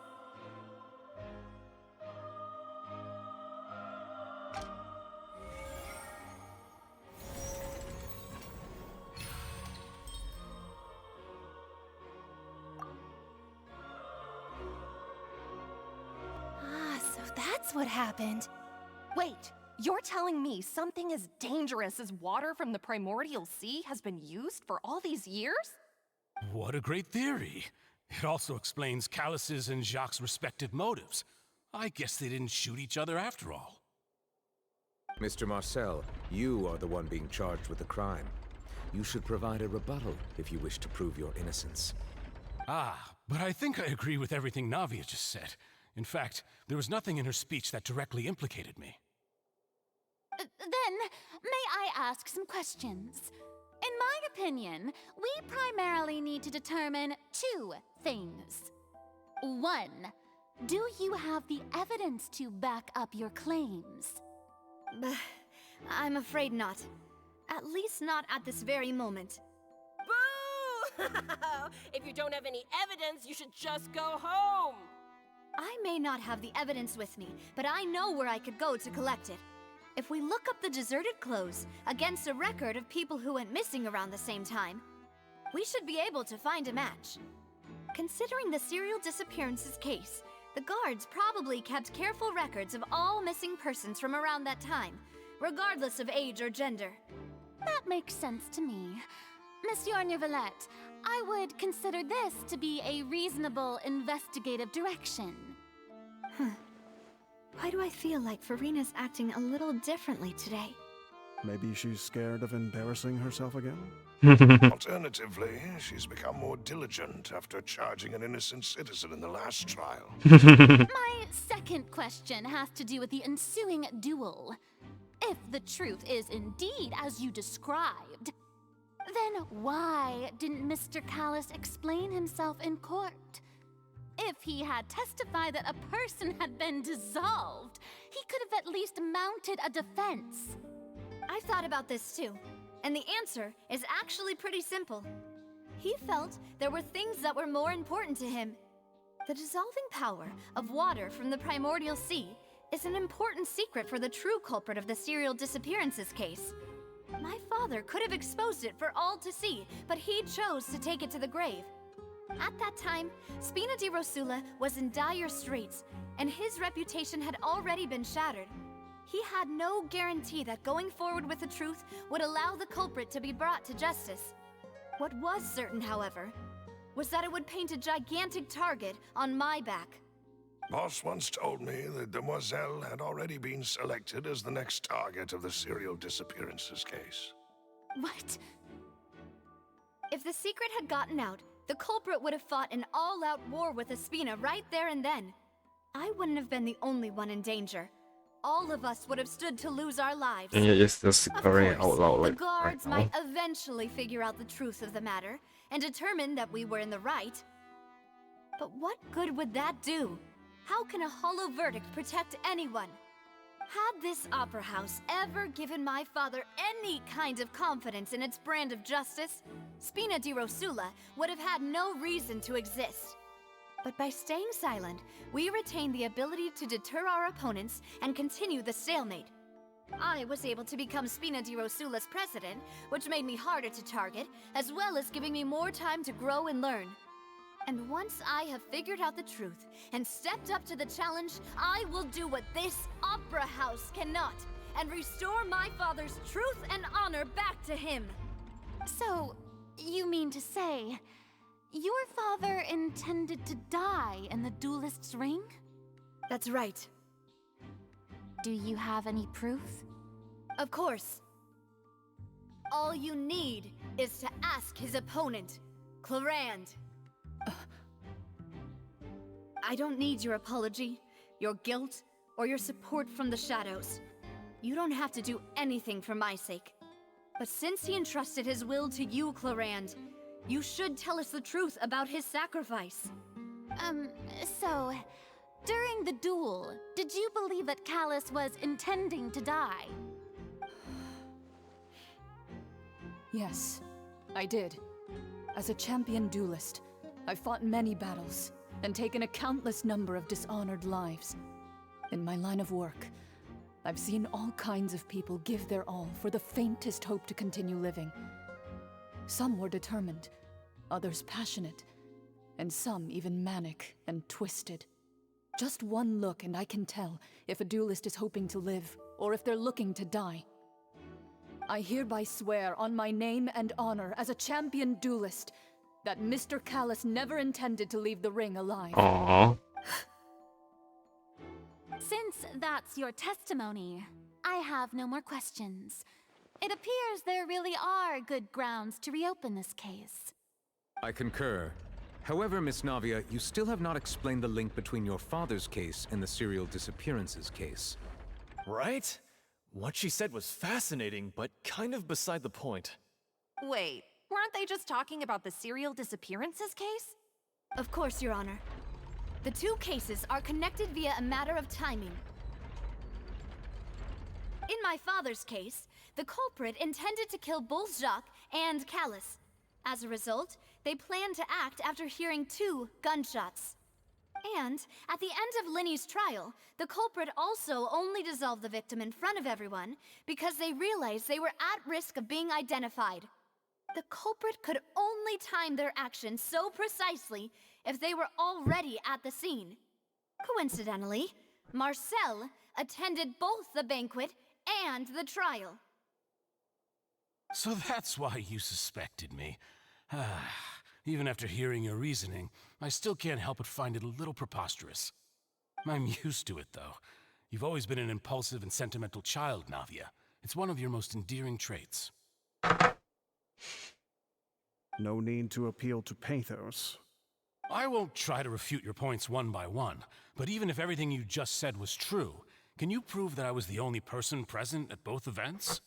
That's what happened. Wait, you're telling me something as dangerous as water from the primordial sea has been used for all these years? What a great theory. It also explains Callus's and Jacques' respective motives. I guess they didn't shoot each other after all. Mr. Marcel, you are the one being charged with the crime. You should provide a rebuttal if you wish to prove your innocence. Ah, but I think I agree with everything Navia just said. In fact, there was nothing in her speech that directly implicated me. Then, may I ask some questions? In my opinion, we primarily need to determine two things. One, do you have the evidence to back up your claims? I'm afraid not. At least not at this very moment. Boo! If you don't have any evidence, you should just go home! I may not have the evidence with me, but I know where I could go to collect it. If we look up the deserted clothes against a record of people who went missing around the same time, we should be able to find a match. Considering the serial disappearances case, the guards probably kept careful records of all missing persons from around that time, regardless of age or gender. That makes sense to me. Monsieur Neuvillette, I would consider this to be a reasonable investigative direction. Why do I feel like Farina's acting a little differently today? Maybe she's scared of embarrassing herself again? Alternatively, she's become more diligent after charging an innocent citizen in the last trial. My second question has to do with the ensuing duel. If the truth is indeed as you described, then why didn't Mr. Callus explain himself in court? If he had testified that a person had been dissolved, he could have at least mounted a defense. I've thought about this too, and the answer is actually pretty simple. He felt there were things that were more important to him. The dissolving power of water from the primordial sea is an important secret for the true culprit of the serial disappearances case. My father could have exposed it for all to see, but he chose to take it to the grave. At that time, Spina di Rosula was in dire straits, and his reputation had already been shattered. He had no guarantee that going forward with the truth would allow the culprit to be brought to justice. What was certain, however, was that it would paint a gigantic target on my back. Boss once told me that Demoiselle had already been selected as the next target of the serial disappearances case. What? If the secret had gotten out, the culprit would have fought an all-out war with Espina right there and then. I wouldn't have been the only one in danger. All of us would have stood to lose our lives. And you're just declaring out loud The like guards right might now. eventually figure out the truth of the matter and determine that we were in the right. But what good would that do? How can a hollow verdict protect anyone? Had this opera house ever given my father any kind of confidence in its brand of justice, Spina di Rosula would have had no reason to exist. But by staying silent, we retained the ability to deter our opponents and continue the stalemate. I was able to become Spina di Rosula's president, which made me harder to target, as well as giving me more time to grow and learn. And once I have figured out the truth and stepped up to the challenge, I will do what this opera house cannot, and restore my father's truth and honor back to him. So, you mean to say, your father intended to die in the duelist's ring? That's right. Do you have any proof? Of course. All you need is to ask his opponent, Clarand. I don't need your apology, your guilt, or your support from the shadows. You don't have to do anything for my sake. But since he entrusted his will to you, Clarand, you should tell us the truth about his sacrifice. So, during the duel, did you believe that Callus was intending to die? Yes, I did. As a champion duelist, I've fought many battles and taken a countless number of dishonored lives. In my line of work, I've seen all kinds of people give their all for the faintest hope to continue living. Some were determined, others passionate, and some even manic and twisted. Just one look and I can tell if a duelist is hoping to live or if they're looking to die. I hereby swear on my name and honor as a champion duelist that Mr. Callus never intended to leave the ring alive. Aww. Since that's your testimony, I have no more questions. It appears there really are good grounds to reopen this case. I concur. However, Miss Navia, you still have not explained the link between your father's case and the serial disappearances case. Right? What she said was fascinating, but kind of beside the point. Wait, weren't they just talking about the serial disappearances case? Of course, Your Honor. The two cases are connected via a matter of timing. In my father's case, the culprit intended to kill both Jacques and Callus. As a result, they planned to act after hearing 2 gunshots. And at the end of Linny's trial, the culprit also only dissolved the victim in front of everyone because they realized they were at risk of being identified. The culprit could only time their actions so precisely if they were already at the scene. Coincidentally, Marcel attended both the banquet and the trial. So that's why you suspected me. Even after hearing your reasoning, I still can't help but find it a little preposterous. I'm used to it, though. You've always been an impulsive and sentimental child, Navia. It's one of your most endearing traits. No need to appeal to pathos. I won't try to refute your points one by one, but even if everything you just said was true, can you prove that I was the only person present at both events?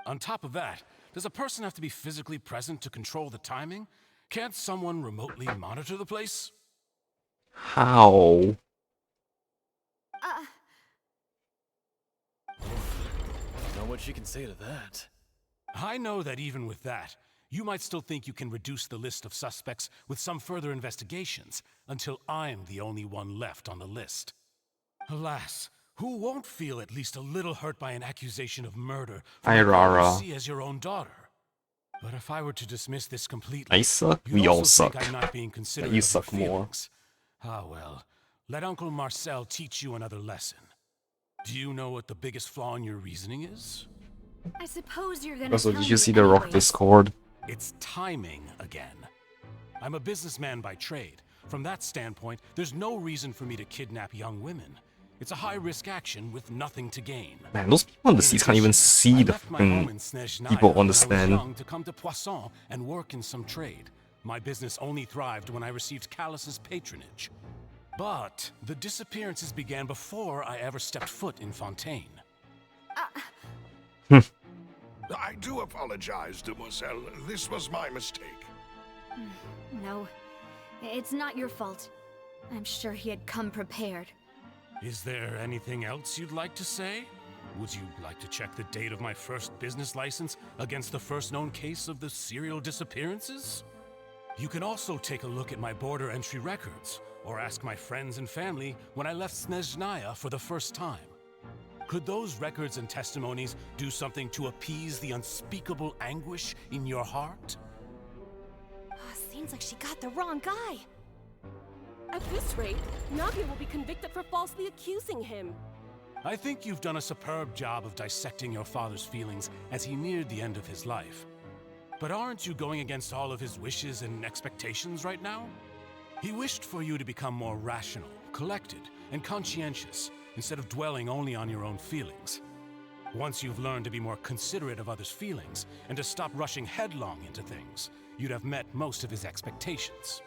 On top of that, does a person have to be physically present to control the timing? Can't someone remotely monitor the place? How? Not much you can say to that. I know that even with that, you might still think you can reduce the list of suspects with some further investigations, until I'm the only one left on the list. Alas, who won't feel at least a little hurt by an accusation of murder from a girl you see as your own daughter? But if I were to dismiss this completely, I suck. you'd We all also think suck. I'm not being considerate You of suck your more. feelings. Ah well, let Uncle Marcel teach you another lesson. Do you know what the biggest flaw in your reasoning is? I suppose you're gonna Also, tell did you me see the Rock anyways. Discord? It's timing again. I'm a businessman by trade. From that standpoint, there's no reason for me to kidnap young women. It's a high-risk action with nothing to gain. Man, those people on the seats can't even see the fucking people on the stand. I was young to come to Poisson and work in some trade. My business only thrived when I received Callus's patronage. But the disappearances began before I ever stepped foot in Fontaine. I do apologize, Demoiselle. This was my mistake. No, it's not your fault. I'm sure he had come prepared. Is there anything else you'd like to say? Would you like to check the date of my first business license against the first known case of the serial disappearances? You can also take a look at my border entry records, or ask my friends and family when I left Snezhnaya for the first time. Could those records and testimonies do something to appease the unspeakable anguish in your heart? Seems like she got the wrong guy. At this rate, Navia will be convicted for falsely accusing him. I think you've done a superb job of dissecting your father's feelings as he neared the end of his life. But aren't you going against all of his wishes and expectations right now? He wished for you to become more rational, collected, and conscientious, instead of dwelling only on your own feelings. Once you've learned to be more considerate of others' feelings, and to stop rushing headlong into things, you'd have met most of his expectations.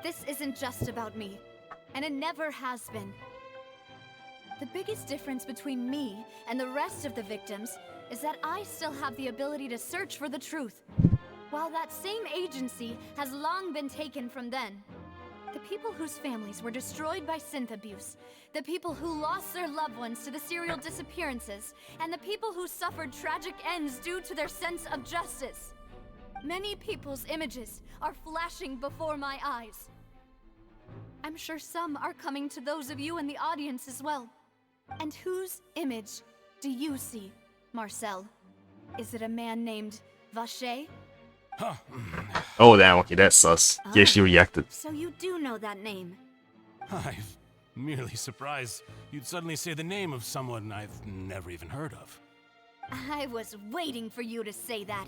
This isn't just about me, and it never has been. The biggest difference between me and the rest of the victims is that I still have the ability to search for the truth, while that same agency has long been taken from them. The people whose families were destroyed by synth abuse, the people who lost their loved ones to the serial disappearances, and the people who suffered tragic ends due to their sense of justice. Many people's images are flashing before my eyes. I'm sure some are coming to those of you in the audience as well. And whose image do you see, Marcel? Is it a man named Vacher? Oh damn, okay, that's sus. He actually reacted. So you do know that name? I'm merely surprised you'd suddenly say the name of someone I've never even heard of. I was waiting for you to say that.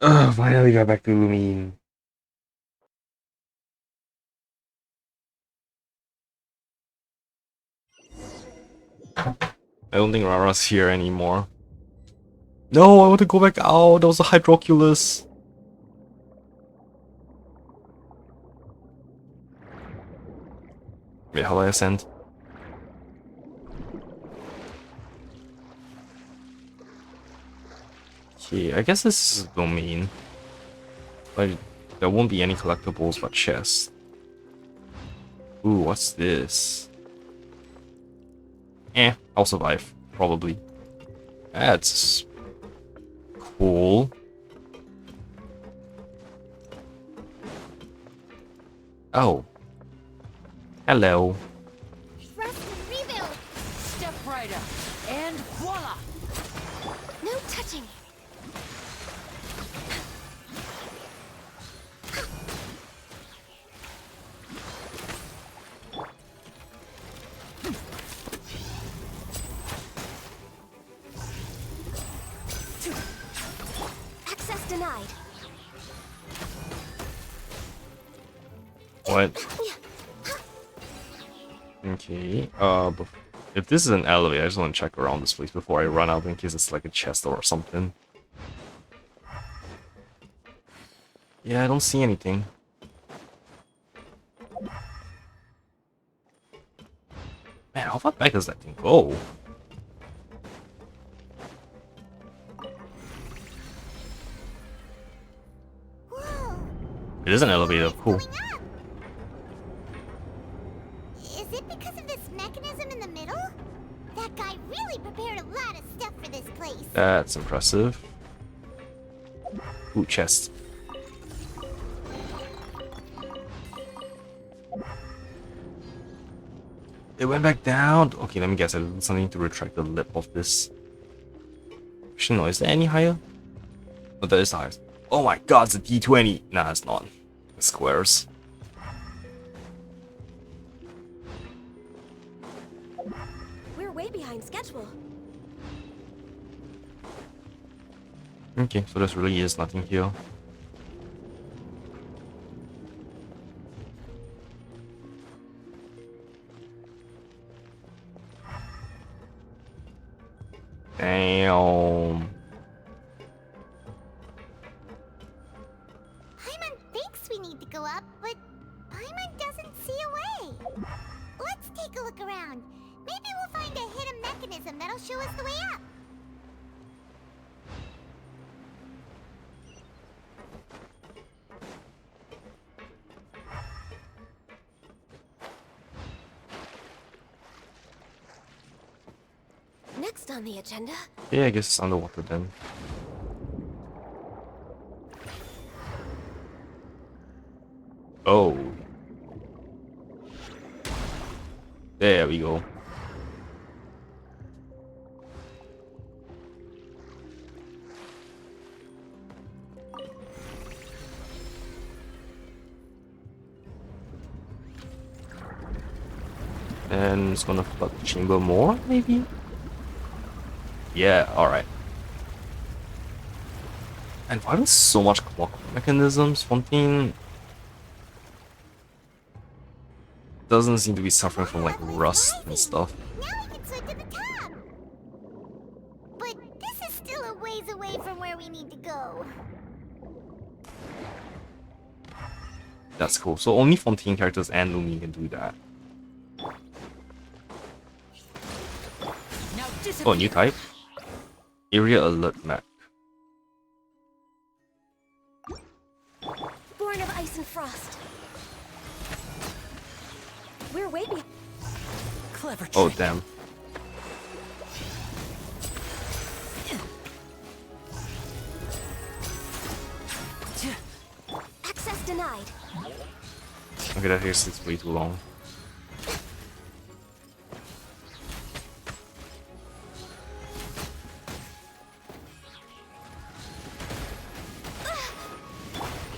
Ugh, finally got back to Lumine. I don't think Rara's here anymore. No, I want to go back out. That was a Hydroculus. Wait, how do I ascend? Okay, I guess this is domain. But there won't be any collectibles but chests. Ooh, what's this? I'll survive, probably. That's cool. Oh. Hello. Rest and rebuild! Step right up, and voila! No touching! Access denied. What? Okay, but if this is an elevator, I just want to check around this place before I run out in case it's like a chest or something. Yeah, I don't see anything. Man, how far back does that thing go? It is an elevator, cool. Is it because of this mechanism in the middle? That guy really prepared a lot of stuff for this place. That's impressive. Ooh, chest. It went back down. Okay, let me guess. I did something to retract the lip of this. Actually, no. Is there any higher? Oh, that is the highest. Oh my god, it's a D20. Nah, it's not. It's squares. We're way behind schedule. Okay, so there really is nothing here. Damn. Paimon thinks we need to go up, but Paimon doesn't see a way. Let's take a look around. Maybe we'll find a hidden mechanism that'll show us the way up. Next on the agenda. Yeah, I guess it's underwater then. Oh. There we go. And it's gonna flood the chamber more, maybe? Yeah, alright. And why there's so much clock mechanisms? One thing doesn't seem to be suffering from like rust and stuff. Now we can swim to the top. But this is still a ways away from where we need to go. That's cool. So only Fontaine characters and Lumi can do that. Oh, new type? Area alert map. Born of ice and frost. We're way behind. Clever trick. Oh, damn. Access denied. Okay, that takes way too long.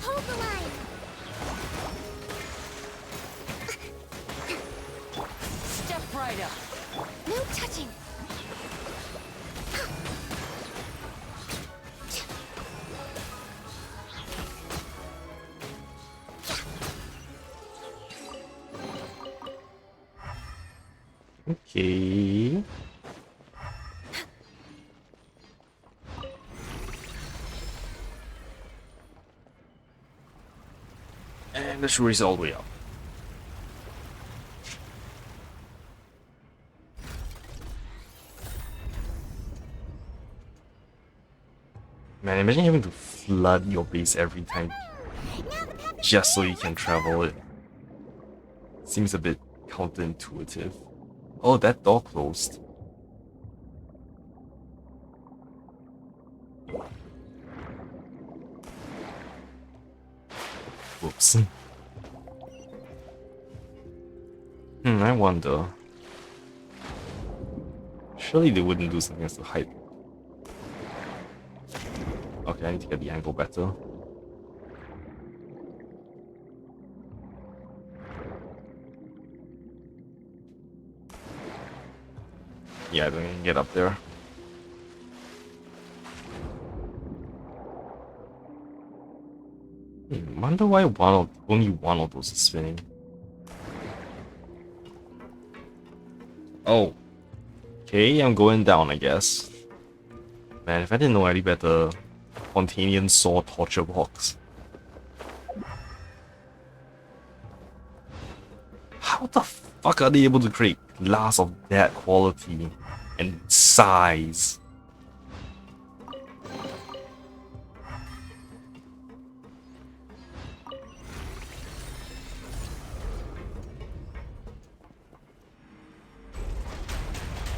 Hold the line. Step right up. No touching. Okay. And the shoe is all the way up. Man, imagine having to flood your base every time just so you can travel it. Seems a bit counterintuitive. Oh, that door closed. Whoops. I wonder. Surely they wouldn't do something as to hide. Okay, I need to get the angle better. Yeah, I don't even get up there. wonder why only one of those is spinning. Oh. Okay, I'm going down, I guess. Man, if I didn't know any better, Fontanian saw torture box. How the fuck are they able to create glass of that quality and size?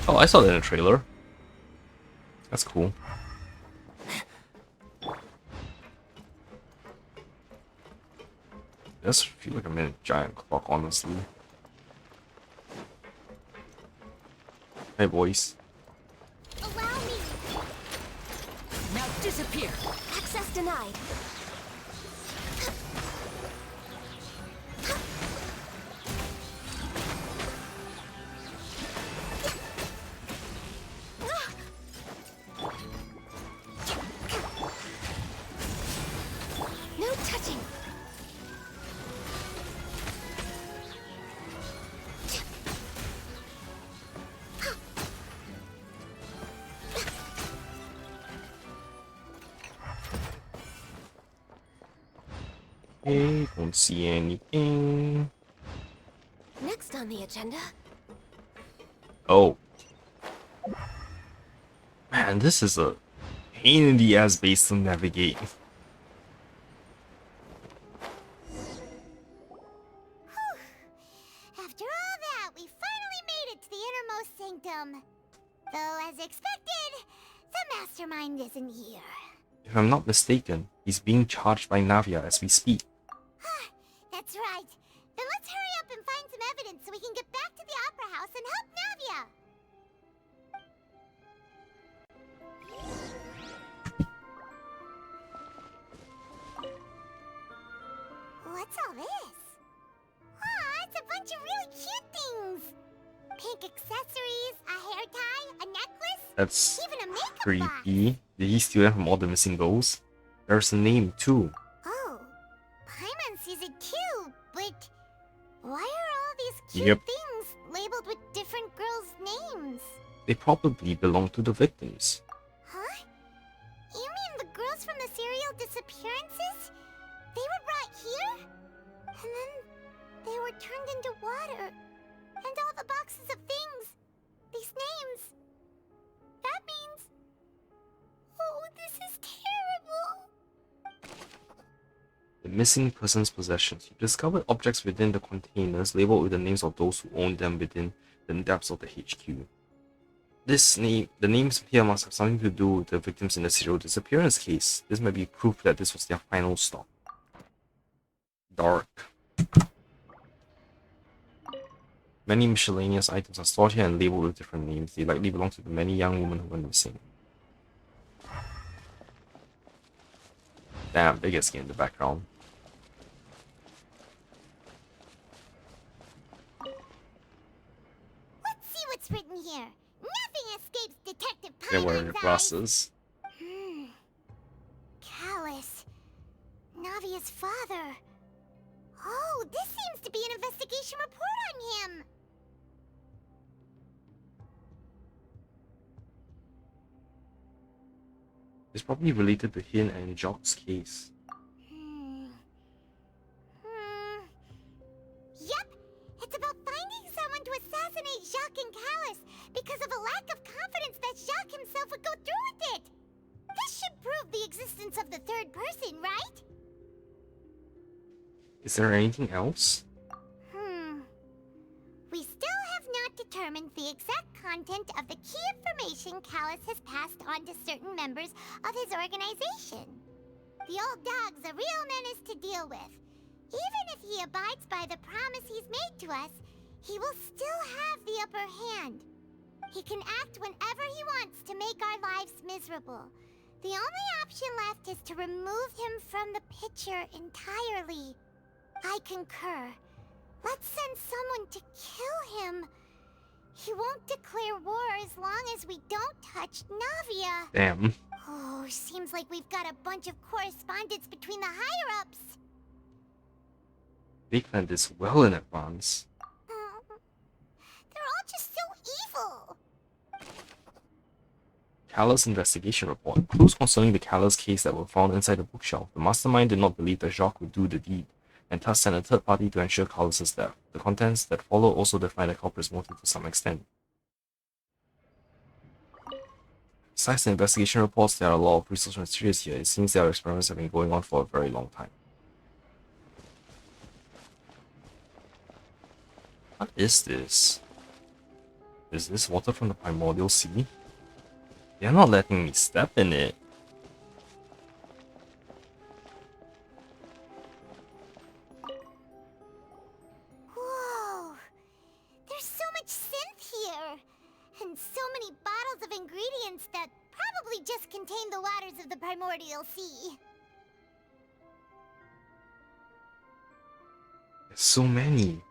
Oh, I saw that in the trailer. That's cool. I just feel like I'm in a giant clock, honestly. Hey, boys. Allow me. Now disappear. Access denied. No touching. Okay, don't see anything. Next on the agenda. Oh. Man, this is a pain in the ass base to navigate. After all that, we finally made it to the innermost sanctum. Though, as expected, the mastermind isn't here. If I'm not mistaken, he's being charged by Navia as we speak. That's right. Then let's hurry up and find some evidence so we can get back to the Opera House and help Navia. What's all this? Aw, it's a bunch of really cute things. Pink accessories, a hair tie, a necklace, That's even a makeup box. creepy. Did he steal them from all the missing dolls? There's a name too. Oh, Paimon sees it too, but why are all these cute Yep. things labeled with different girls' names? They probably belong to the victims. Huh? You mean the girls from the serial disappearances? They were brought here? And then they were turned into water. And all the boxes of things. These names. That means... Oh, this is terrible. The missing person's possessions. You discovered objects within the containers labeled with the names of those who owned them within the depths of the HQ. The names here must have something to do with the victims in the serial disappearance case. This might be proof that this was their final stop. Dark. Many miscellaneous items are stored here and labeled with different names. They likely belong to the many young women who went missing. Damn, they get skin in the background. Let's see what's written here. Nothing escapes Detective They wear Paimon's eyes. glasses. Callus. Navia's father. Oh, this seems to be an investigation report on him. It's probably related to Hin and Jock's case. Yep, it's about finding someone to assassinate Jacques and Callus because of a lack of confidence that Jacques himself would go through with it. This should prove the existence of the third person, right? Is there anything else? We still have not determined the exact content of the key information Callus has passed on to certain members of his organization. The old dog's a real menace to deal with. Even if he abides by the promise he's made to us, he will still have the upper hand. He can act whenever he wants to make our lives miserable. The only option left is to remove him from the picture entirely. I concur. Let's send someone to kill him. He won't declare war as long as we don't touch Navia. Damn. Oh, seems like we've got a bunch of correspondence between the higher-ups. They planned this well in advance. They're all just so evil. Callus investigation report. Clues concerning the Callus case that were found inside the bookshelf. The mastermind did not believe that Jacques would do the deed, and thus sent a third party to ensure Callus's death. The contents that follow also define the culprit's motive to some extent. Besides the investigation reports, there are a lot of research materials here. It seems their experiments have been going on for a very long time. What is this? Is this water from the primordial sea? They're not letting me step in it. Whoa! There's so much synth here! And so many bottles of ingredients that probably just contain the waters of the primordial sea. There's so many.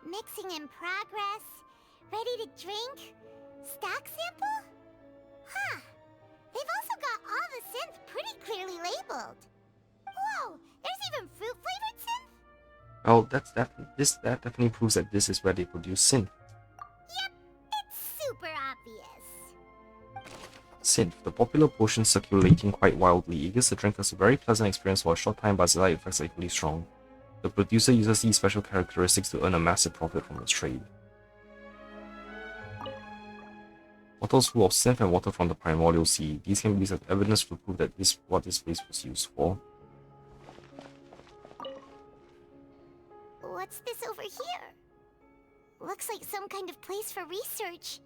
Mixing in progress. Ready to drink? Stock sample? Huh. They've also got all the synth pretty clearly labeled. Whoa! There's even fruit-flavored synth? Well, that definitely proves that this is where they produce synth. Yep, it's super obvious. Synth, the popular potion circulating quite wildly. It gives the drinkers a very pleasant experience for a short time, but its side effects are equally strong. The producer uses these special characteristics to earn a massive profit from its trade. Bottles full of synth and water from the primordial sea. These can be used as evidence to prove that what this place was used for. What's this over here? Looks like some kind of place for research.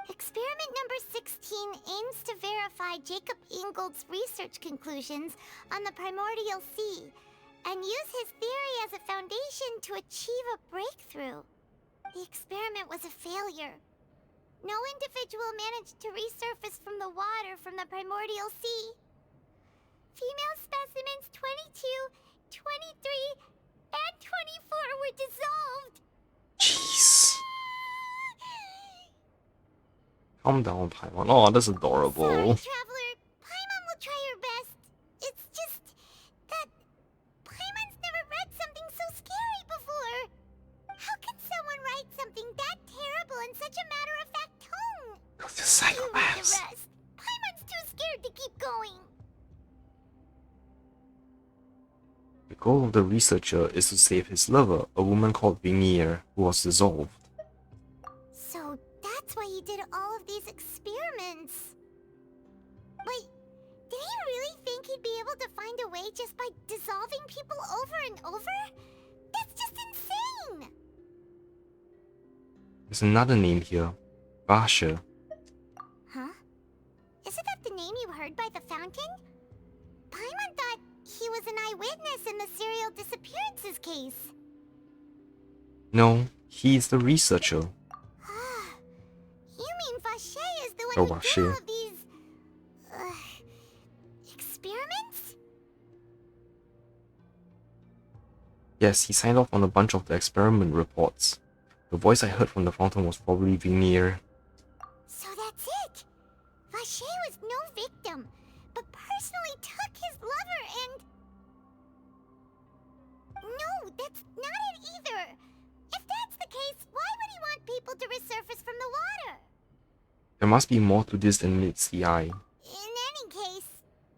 Experiment number 16 aims to verify Jacob Ingold's research conclusions on the primordial sea and use his theory as a foundation to achieve a breakthrough. The experiment was a failure. No individual managed to resurface from the water from the primordial sea. Female specimens 22, 23, and 24 were dissolved. Jeez. Calm down, Paimon. Oh, that's adorable. Sorry, Traveler. Paimon will try her best. It's just that Paimon's never read something so scary before. How can someone write something that terrible in such a matter-of-fact tone? Because you're psychopaths. The rest. Paimon's too scared to keep going. The goal of the researcher is to save his lover, a woman called Vinier, who was dissolved. So that's why he did all of these experiments. Wait, did he really think he'd be able to find a way just by dissolving people over and over? That's just insane! There's another name here. Basha. Huh? Isn't that the name you heard by the fountain? Paimon thought he was an eyewitness in the serial disappearances case. No, he's the researcher. You mean Vache is the Oh, one who did all of these... experiments? Yes, he signed off on a bunch of the experiment reports. The voice I heard from the fountain was probably Vinier. So that's it! Vache was no victim, but personally took his lover and... No, that's not it either! If that's the case, why would he want people to resurface from the water? There must be more to this than meets the eye. In any case,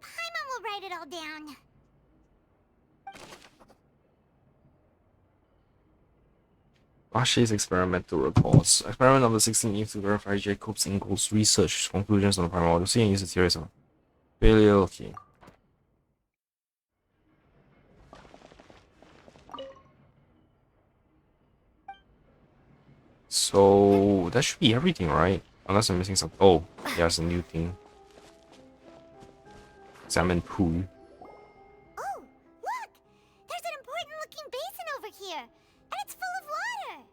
Paimon will write it all down. Vache's experimental reports. Experiment number 16 aims to verify Jacobs Ingold's research conclusions on the primordial sea and use the theories of failure. Okay. So that should be everything, right? Unless I'm missing something. Oh, there's a new thing. Salmon pool. Oh, look! There's an important-looking basin over here, and it's full of water!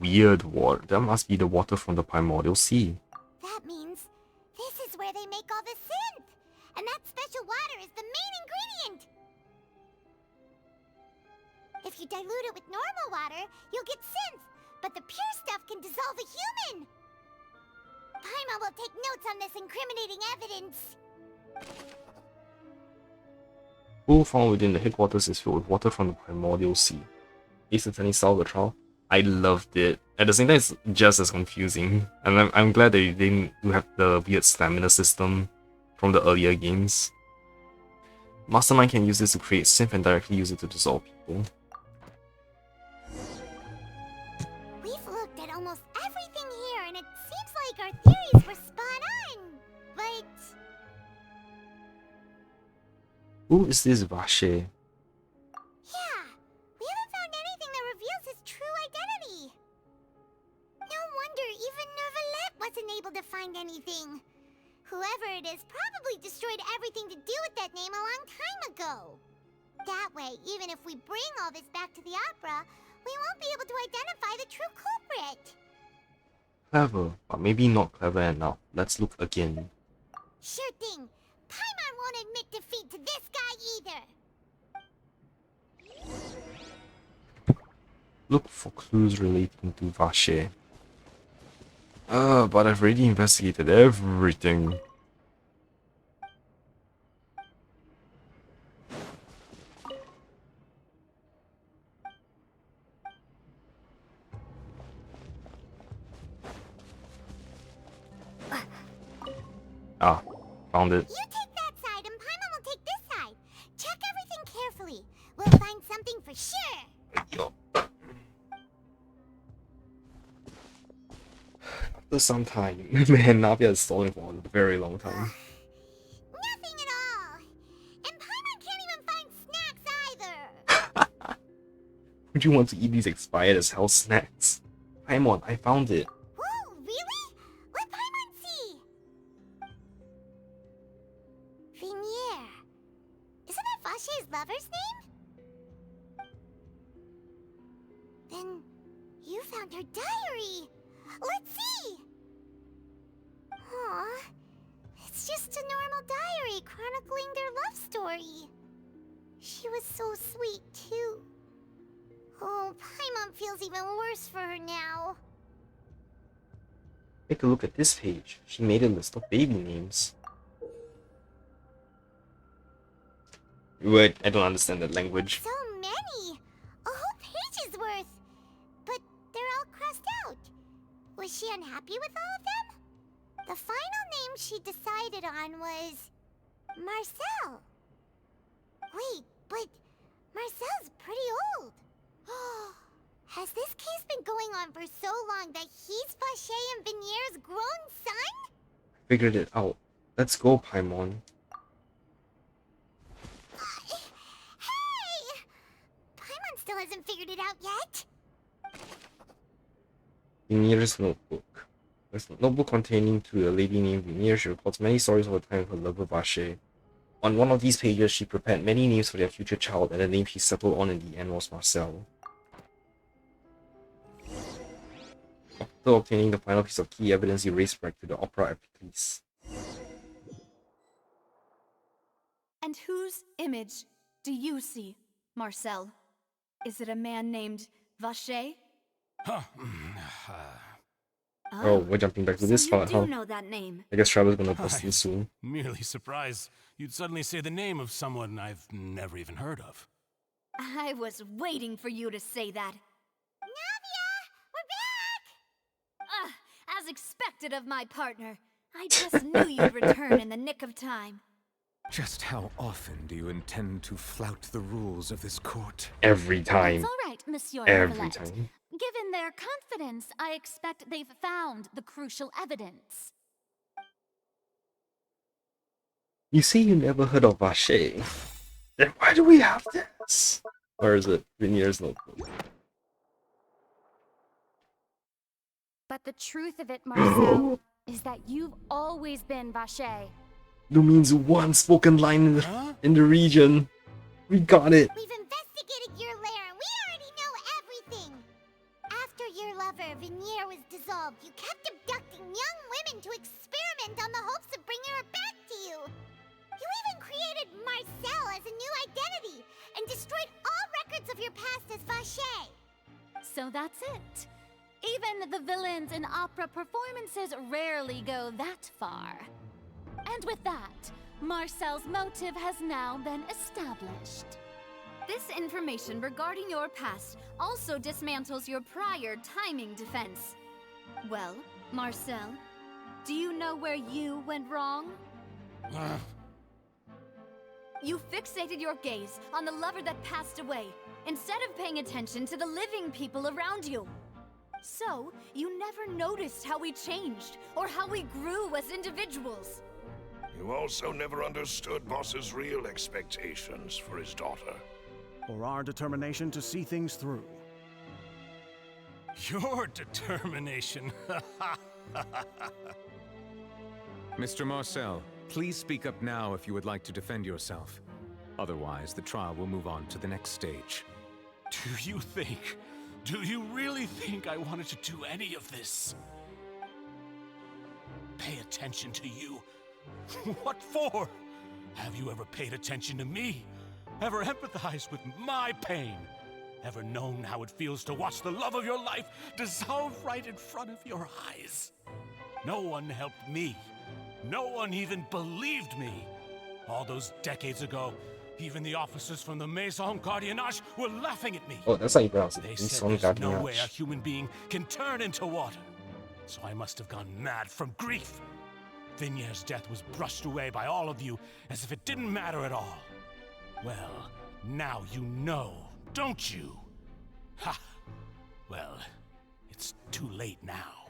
Weird water. That must be the water from the primordial sea. That means this is where they make all the synth! And that special water is the main ingredient! If you dilute it with normal water, you'll get synth, but the pure stuff can dissolve a human! Paimon will take notes on this incriminating evidence. Pool found within the headquarters is filled with water from the primordial sea. Instantly solved the trial. I loved it. At the same time, it's just as confusing. And I'm glad that you didn't have the weird stamina system from the earlier games. Mastermind can use this to create synth and directly use it to dissolve people. We've looked at almost everything here, and it seems like our theories were spot on. But Who is this Vache? yeah, we haven't found anything that reveals his true identity. No wonder even Neuvillette wasn't able to find anything. Whoever it is probably destroyed everything to do with that name a long time ago. That way, even if we bring all this back to the opera, we won't be able to identify the true culprit. Clever, but maybe not clever enough. Let's look again. Sure thing. Paimon won't admit defeat to this guy either. Look for clues relating to Vache. But I've already investigated everything. Ah, found it. You take that side and Paimon will take this side. Check everything carefully. We'll find something for sure. After some time, man, Navia is stalling for a very long time. Nothing at all. And Paimon can't even find snacks either. Would you want to eat these expired as hell snacks? Paimon, I found it. Whoa, really? Let Paimon see. Vinier. Isn't that Vache's lover's name? Then you found her diary. Let's see. Aw, it's just a normal diary chronicling their love story. She was so sweet too. Oh, Paimon feels even worse for her now. Take a look at this page. She made a list of baby names. Wait, I don't understand that language. So many! A whole page's worth! But they're all crossed out. Was she unhappy with all of them? The final name she decided on was... Marcel. Wait, but Marcel's pretty old. Has this case been going on for so long that he's Vache and Vinier's grown son? Figured it out. Let's go, Paimon. Hey! Paimon still hasn't figured it out yet. Vinier's notebook. There's a notebook containing to a lady named Vinier. She reports many stories of the time of her lover Vache. On one of these pages, she prepared many names for their future child, and the name she settled on in the end was Marcel. After obtaining the final piece of key evidence, he raced back to the opera at police. And whose image do you see, Marcel? Is it a man named Vache? Oh, we're jumping back to this you part, do huh? know that name. I guess Trevor's gonna bust in soon. Merely surprised you'd suddenly say the name of someone I've never even heard of. I was waiting for you to say that. Navia! We're back! As expected of my partner. I just knew you'd return in the nick of time. Just how often do you intend to flout the rules of this court? Every time. It's all right, Monsieur Every Neuvillette. time. Given their confidence, I expect they've found the crucial evidence. You say you never heard of Vache. Then why do we have this? Or is it Vinier's notebook? But the truth of it, Marcel, is that you've always been Vache. That means one spoken line in the region. We got it. We've investigated your lair and we already know everything. After your lover, Vinier, was dissolved, you kept abducting young women to experiment on the hopes of bringing her back to you. You even created Marcel as a new identity and destroyed all records of your past as Vache. So that's it. Even the villains in opera performances rarely go that far. And with that, Marcel's motive has now been established. This information regarding your past also dismantles your prior timing defense. Well, Marcel, do you know where you went wrong? You fixated your gaze on the lover that passed away, instead of paying attention to the living people around you. So, you never noticed how we changed, or how we grew as individuals. You also never understood Boss's real expectations for his daughter. Or our determination to see things through. Your determination. Mr. Marcel, please speak up now if you would like to defend yourself. Otherwise, the trial will move on to the next stage. Do you really think I wanted to do any of this? Pay attention to you? What for? Have you ever paid attention to me? Ever empathized with my pain? Ever known how it feels to watch the love of your life dissolve right in front of your eyes? No one helped me. No one even believed me. All those decades ago, even the officers from the Maison Gardiennage were laughing at me. Oh, that's how you pronounce it. They Maison said there's no way a Gardiennage. human being can turn into water. So I must have gone mad from grief. Vignier's death was brushed away by all of you as if it didn't matter at all. Well, now you know, don't you? Ha! Well, it's too late now.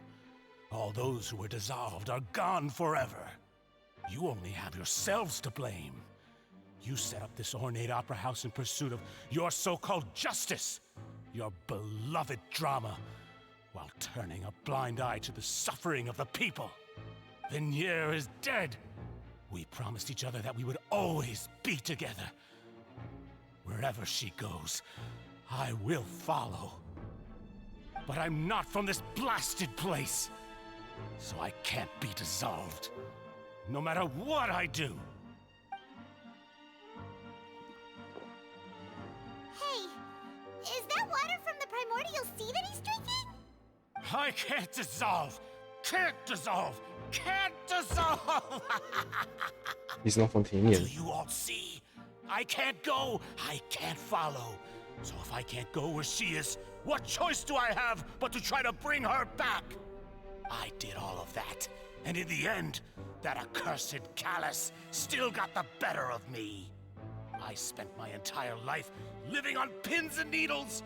All those who were dissolved are gone forever. You only have yourselves to blame. You set up this ornate opera house in pursuit of your so-called justice, your beloved drama, while turning a blind eye to the suffering of the people. Vignier is dead. We promised each other that we would always be together. Wherever she goes, I will follow. But I'm not from this blasted place, so I can't be dissolved, no matter what I do. Hey, is that water from the primordial sea that he's drinking? I can't dissolve! Can't dissolve! Can't dissolve! He's not Do Fontanian. you all see? I can't go, I can't follow. So if I can't go where she is, what choice do I have but to try to bring her back? I did all of that, and in the end, that accursed Callus still got the better of me. I spent my entire life living on pins and needles,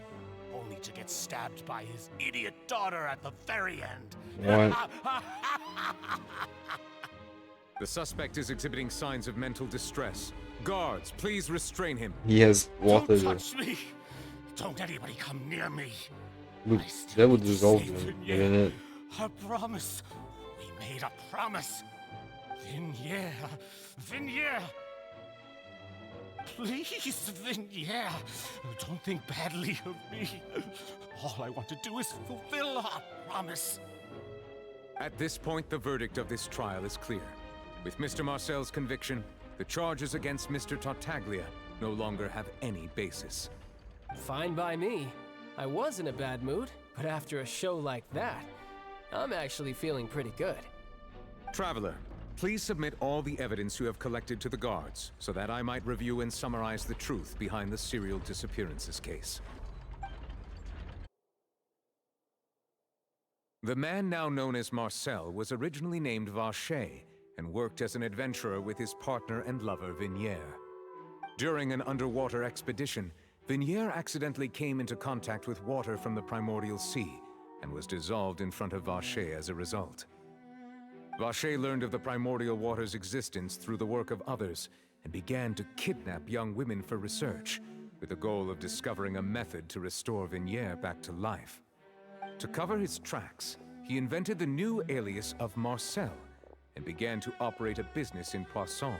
only to get stabbed by his idiot daughter at the very end. What? The suspect is exhibiting signs of mental distress. Guards, please restrain him. He has water. Don't touch me! Don't anybody come near me! Look, that would dissolve him, wouldn't it? A promise! We made a promise! Vignier! Vignier! Please, Vignier! Don't think badly of me. All I want to do is fulfill our promise. At this point, the verdict of this trial is clear. With Mr. Marcel's conviction, the charges against Mr. Tartaglia no longer have any basis. Fine by me. I was in a bad mood, but after a show like that, I'm actually feeling pretty good. Traveler, please submit all the evidence you have collected to the guards, so that I might review and summarize the truth behind the serial disappearances case. The man now known as Marcel was originally named Vacher and worked as an adventurer with his partner and lover Vignier. During an underwater expedition, Vignier accidentally came into contact with water from the primordial sea and was dissolved in front of Vacher as a result. Vacher learned of the primordial water's existence through the work of others and began to kidnap young women for research, with the goal of discovering a method to restore Vignier back to life. To cover his tracks, he invented the new alias of Marcel and began to operate a business in Poisson.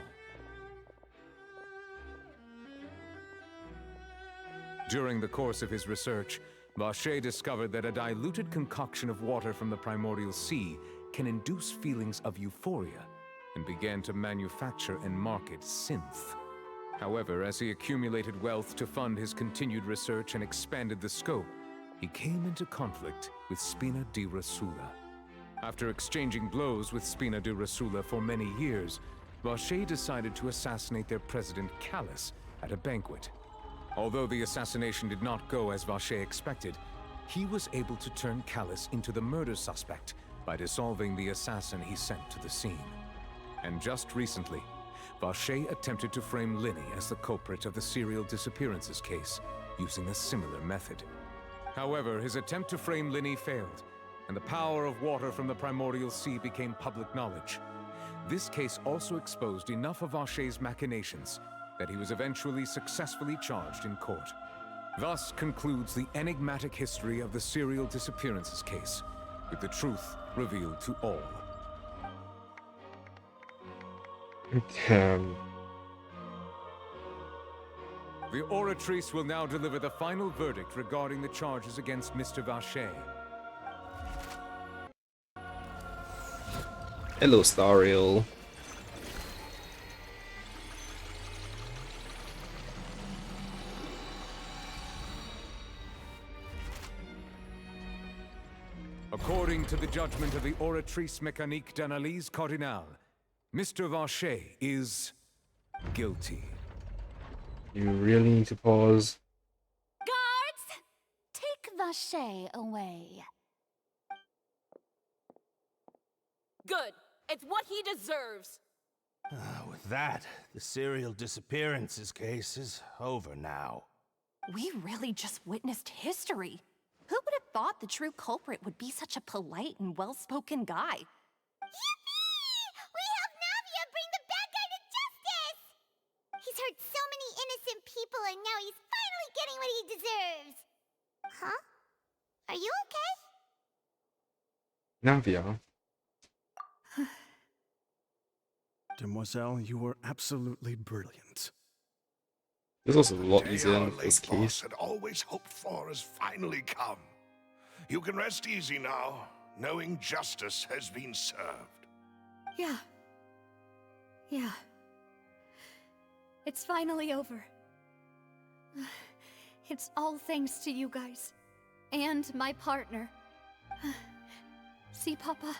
During the course of his research, Vacher discovered that a diluted concoction of water from the primordial sea can induce feelings of euphoria, and began to manufacture and market synth. However, as he accumulated wealth to fund his continued research and expanded the scope, he came into conflict with Spina di Rosula. After exchanging blows with Spina di Rosula for many years, Vache decided to assassinate their president Callus at a banquet. Although the assassination did not go as Vache expected, he was able to turn Callus into the murder suspect by dissolving the assassin he sent to the scene. And just recently, Vache attempted to frame Linny as the culprit of the serial disappearances case, using a similar method. However, his attempt to frame Linny failed, and the power of water from the primordial sea became public knowledge. This case also exposed enough of Vache's machinations that he was eventually successfully charged in court. Thus concludes the enigmatic history of the serial disappearances case, with the truth revealed to all. Damn. The Oratrice will now deliver the final verdict regarding the charges against Mr. Vache. Hello, Stariel. According to the judgment of the Oratrice Mécanique d'Analyse Cardinale, Mr. Vache is guilty. You really need to pause. Guards! Take Vache away. Good. It's what he deserves. With that, the serial disappearances case is over now. We really just witnessed history. Who would have thought the true culprit would be such a polite and well-spoken guy? Yippee! We helped Navia bring the bad guy to justice! He's hurt so many innocent people and now he's finally getting what he deserves. Huh? Are you okay? Navia. Demoiselle, you were absolutely brilliant. This was a lot The easier day in our the first late boss case. had always hoped for has finally come. You can rest easy now, knowing justice has been served. Yeah. Yeah. It's finally over. It's all thanks to you guys. And my partner. See, Papa?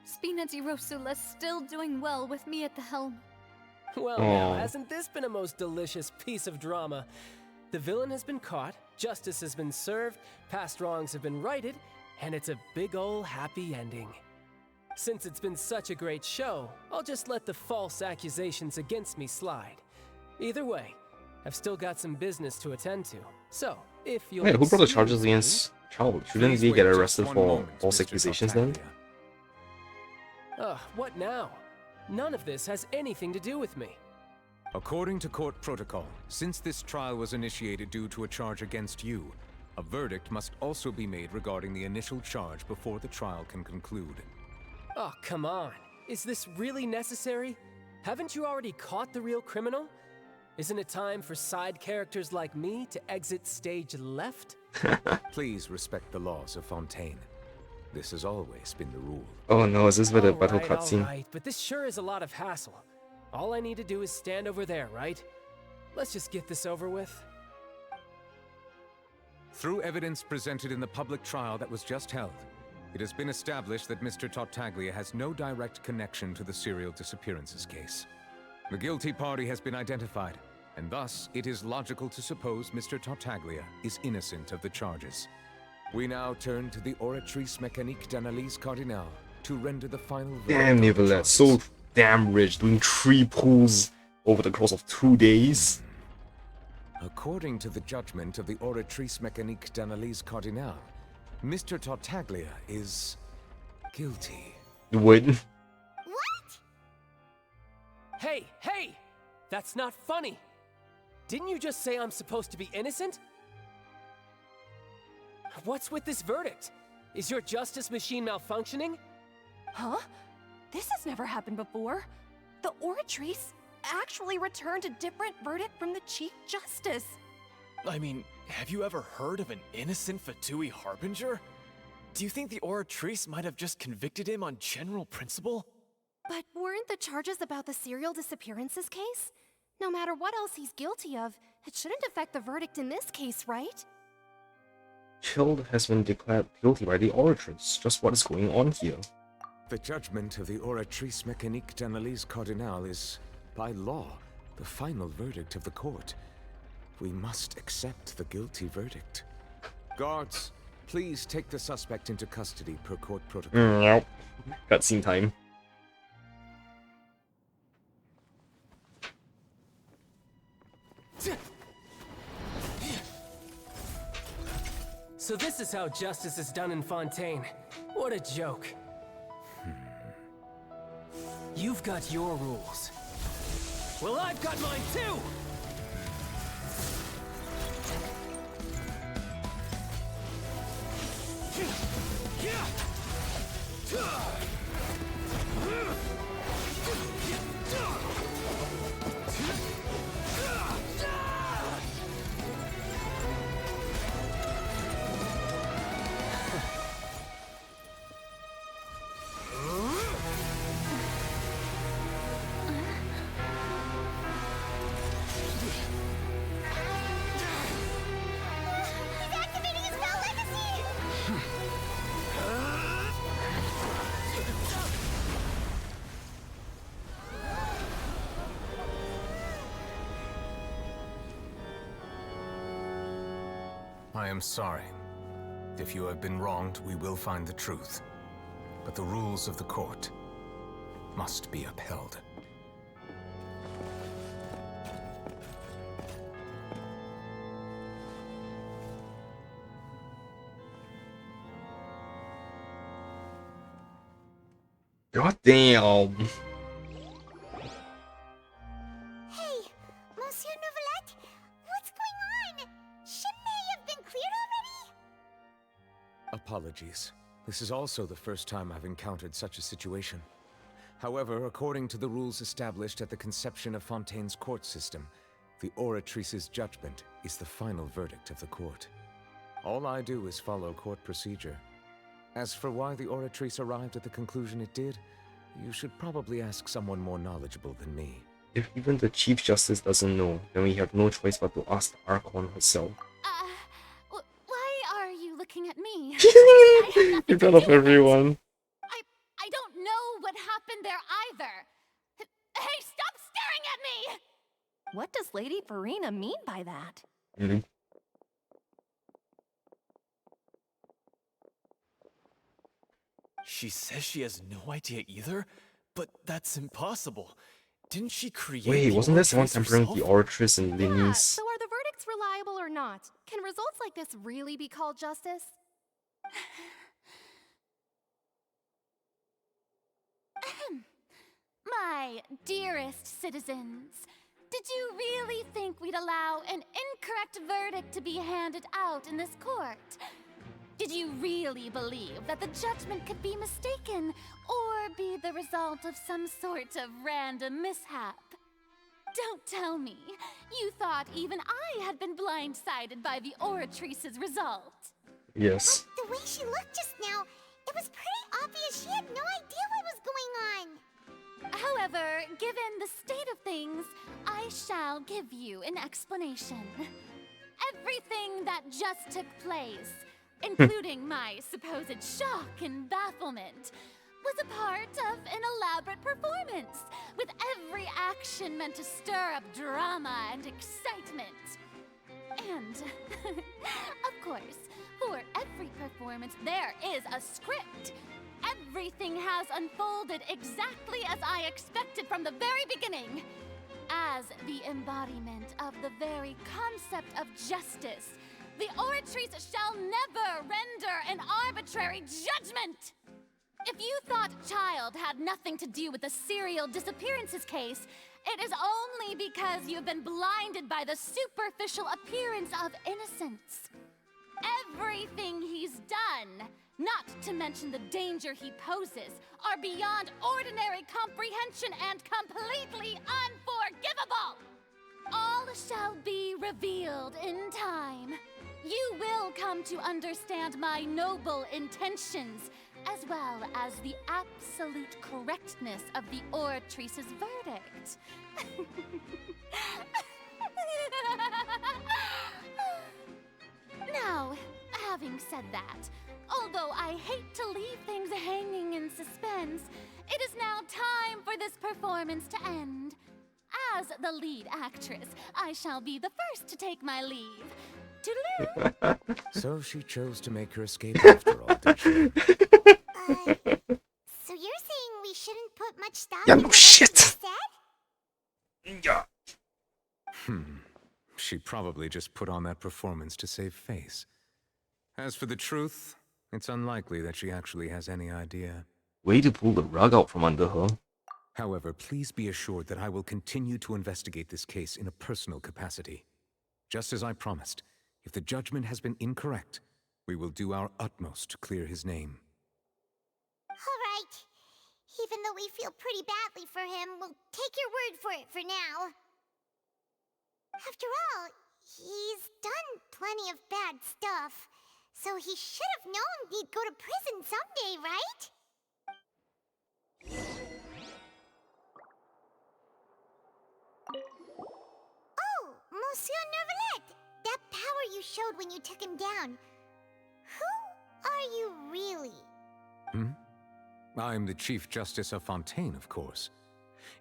Spina di Rosula's still doing well with me at the helm. Well, now, hasn't this been a most delicious piece of drama? The villain has been caught, justice has been served, past wrongs have been righted, and it's a big ol' happy ending. Since it's been such a great show, I'll just let the false accusations against me slide. Either way, I've still got some business to attend to. So, if you'll Wait, who brought the excuse charges me- against Child? Shouldn't Please he wait get just arrested one for moment, false Mr. accusations then? Tartaglia. What now? None of this has anything to do with me. According to court protocol, since this trial was initiated due to a charge against you, a verdict must also be made regarding the initial charge before the trial can conclude. Oh, come on. Is this really necessary? Haven't you already caught the real criminal? Isn't it time for side characters like me to exit stage left? Please respect the laws of Fontaine. This has always been the rule. Oh no, is this where the battle All cutscene? right, but this sure is a lot of hassle. All I need to do is stand over there, right? Let's just get this over with. Through evidence presented in the public trial that was just held, it has been established that Mr. Tartaglia has no direct connection to the serial disappearances case. The guilty party has been identified, and thus it is logical to suppose Mr. Tartaglia is innocent of the charges. We now turn to the Oratrice Mécanique d'Analyse Cardinale to render the final verdict. Damn, Nicolette, so damn rich, doing 3 pulls over the course of 2 days. According to the judgment of the Oratrice Mécanique d'Analyse Cardinale, Mr. Tartaglia is guilty. What? What? Hey, hey! That's not funny! Didn't you just say I'm supposed to be innocent? What's with this verdict? Is your justice machine malfunctioning? Huh? This has never happened before. The Oratrice actually returned a different verdict from the Chief Justice. I mean, have you ever heard of an innocent Fatui Harbinger? Do you think the Oratrice might have just convicted him on general principle? But weren't the charges about the serial disappearances case? No matter what else he's guilty of, it shouldn't affect the verdict in this case, right? Chilled has been declared guilty by the Oratrice. Just what is going on here? The judgment of the Oratrice Mécanique d'Analyse Cardinal is, by law, the final verdict of the court. We must accept the guilty verdict. Guards, please take the suspect into custody per court protocol. Nope. Cutscene time. So this is how justice is done in Fontaine. What a joke. You've got your rules. Well, I've got mine too! I am sorry. If you have been wronged, we will find the truth. But the rules of the court must be upheld. God damn. Hey, Monsieur Novelette, what's going on? Shouldn't they have been cleared already? Apologies. This is also the first time I've encountered such a situation. However, according to the rules established at the conception of Fontaine's court system, the Oratrice's judgment is the final verdict of the court. All I do is follow court procedure. As for why the Oratrice arrived at the conclusion it did, you should probably ask someone more knowledgeable than me. If even the Chief Justice doesn't know, then we have no choice but to ask the Archon herself. Why are you looking at me? In front of everyone. I don't know what happened there either. Hey, stop staring at me! What does Lady Farina mean by that? Really? She says she has no idea either, but that's impossible. Didn't she create Wait, the wasn't there someone Oratrice tempering herself? the Oratrice and Linny's? So are the verdicts reliable or not? Can results like this really be called justice? My dearest citizens, did you really think we'd allow an incorrect verdict to be handed out in this court? Did you really believe that the judgment could be mistaken or be the result of some sort of random mishap? Don't tell me you thought even I had been blindsided by the Oratrice's result. Yes. The way she looked just now, it was pretty obvious she had no idea what was going on. However, given the state of things, I shall give you an explanation. Everything that just took place, including my supposed shock and bafflement, was a part of an elaborate performance, with every action meant to stir up drama and excitement. And, of course, for every performance there is a script. Everything has unfolded exactly as I expected from the very beginning. As the embodiment of the very concept of justice, the Oratrice shall never render an arbitrary judgment! If you thought Child had nothing to do with the serial disappearances case, it is only because you've been blinded by the superficial appearance of innocence. Everything he's done, not to mention the danger he poses, are beyond ordinary comprehension and completely unforgivable! All shall be revealed in time. You will come to understand my noble intentions, as well as the absolute correctness of the Oratrice's verdict. Now, having having said that, although I hate to leave things hanging in suspense, it is now time for this performance to end. As the lead actress, I shall be the first to take my leave. Toodaloo! So she chose to make her escape after all, did she? So you're saying we shouldn't put much stock Yeah, into no what she shit. said? Yeah. She probably just put on that performance to save face. As for the truth, it's unlikely that she actually has any idea. Way to pull the rug out from under her. However, please be assured that I will continue to investigate this case in a personal capacity. Just as I promised, if the judgment has been incorrect, we will do our utmost to clear his name. Alright. Even though we feel pretty badly for him, we'll take your word for it for now. After all, he's done plenty of bad stuff, so he should have known he'd go to prison someday, right? Oh, Monsieur Neuvillette! That power you showed when you took him down. Who are you really? I'm the Chief Justice of Fontaine, of course.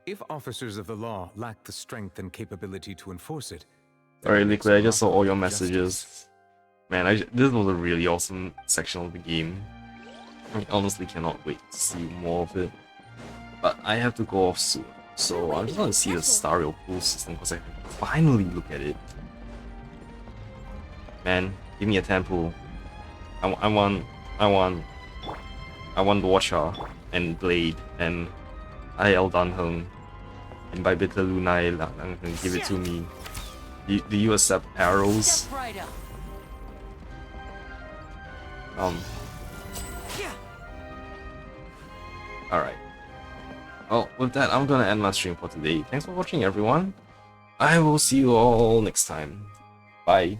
If officers of the law lack the strength and capability to enforce it... Alright, Liquid, I just saw all your messages. Man, this was a really awesome section of the game. I honestly cannot wait to see more of it. But I have to go off soon, so I'm just gonna see the Stario pool system because I can finally look at it. Man, give me a temple. I want Watcher and Blade and Aiel Danheng and by Bitter Lunai Lang give it to me. Do you accept arrows? Alright. Well, with that, I'm gonna end my stream for today. Thanks for watching, everyone. I will see you all next time. Bye.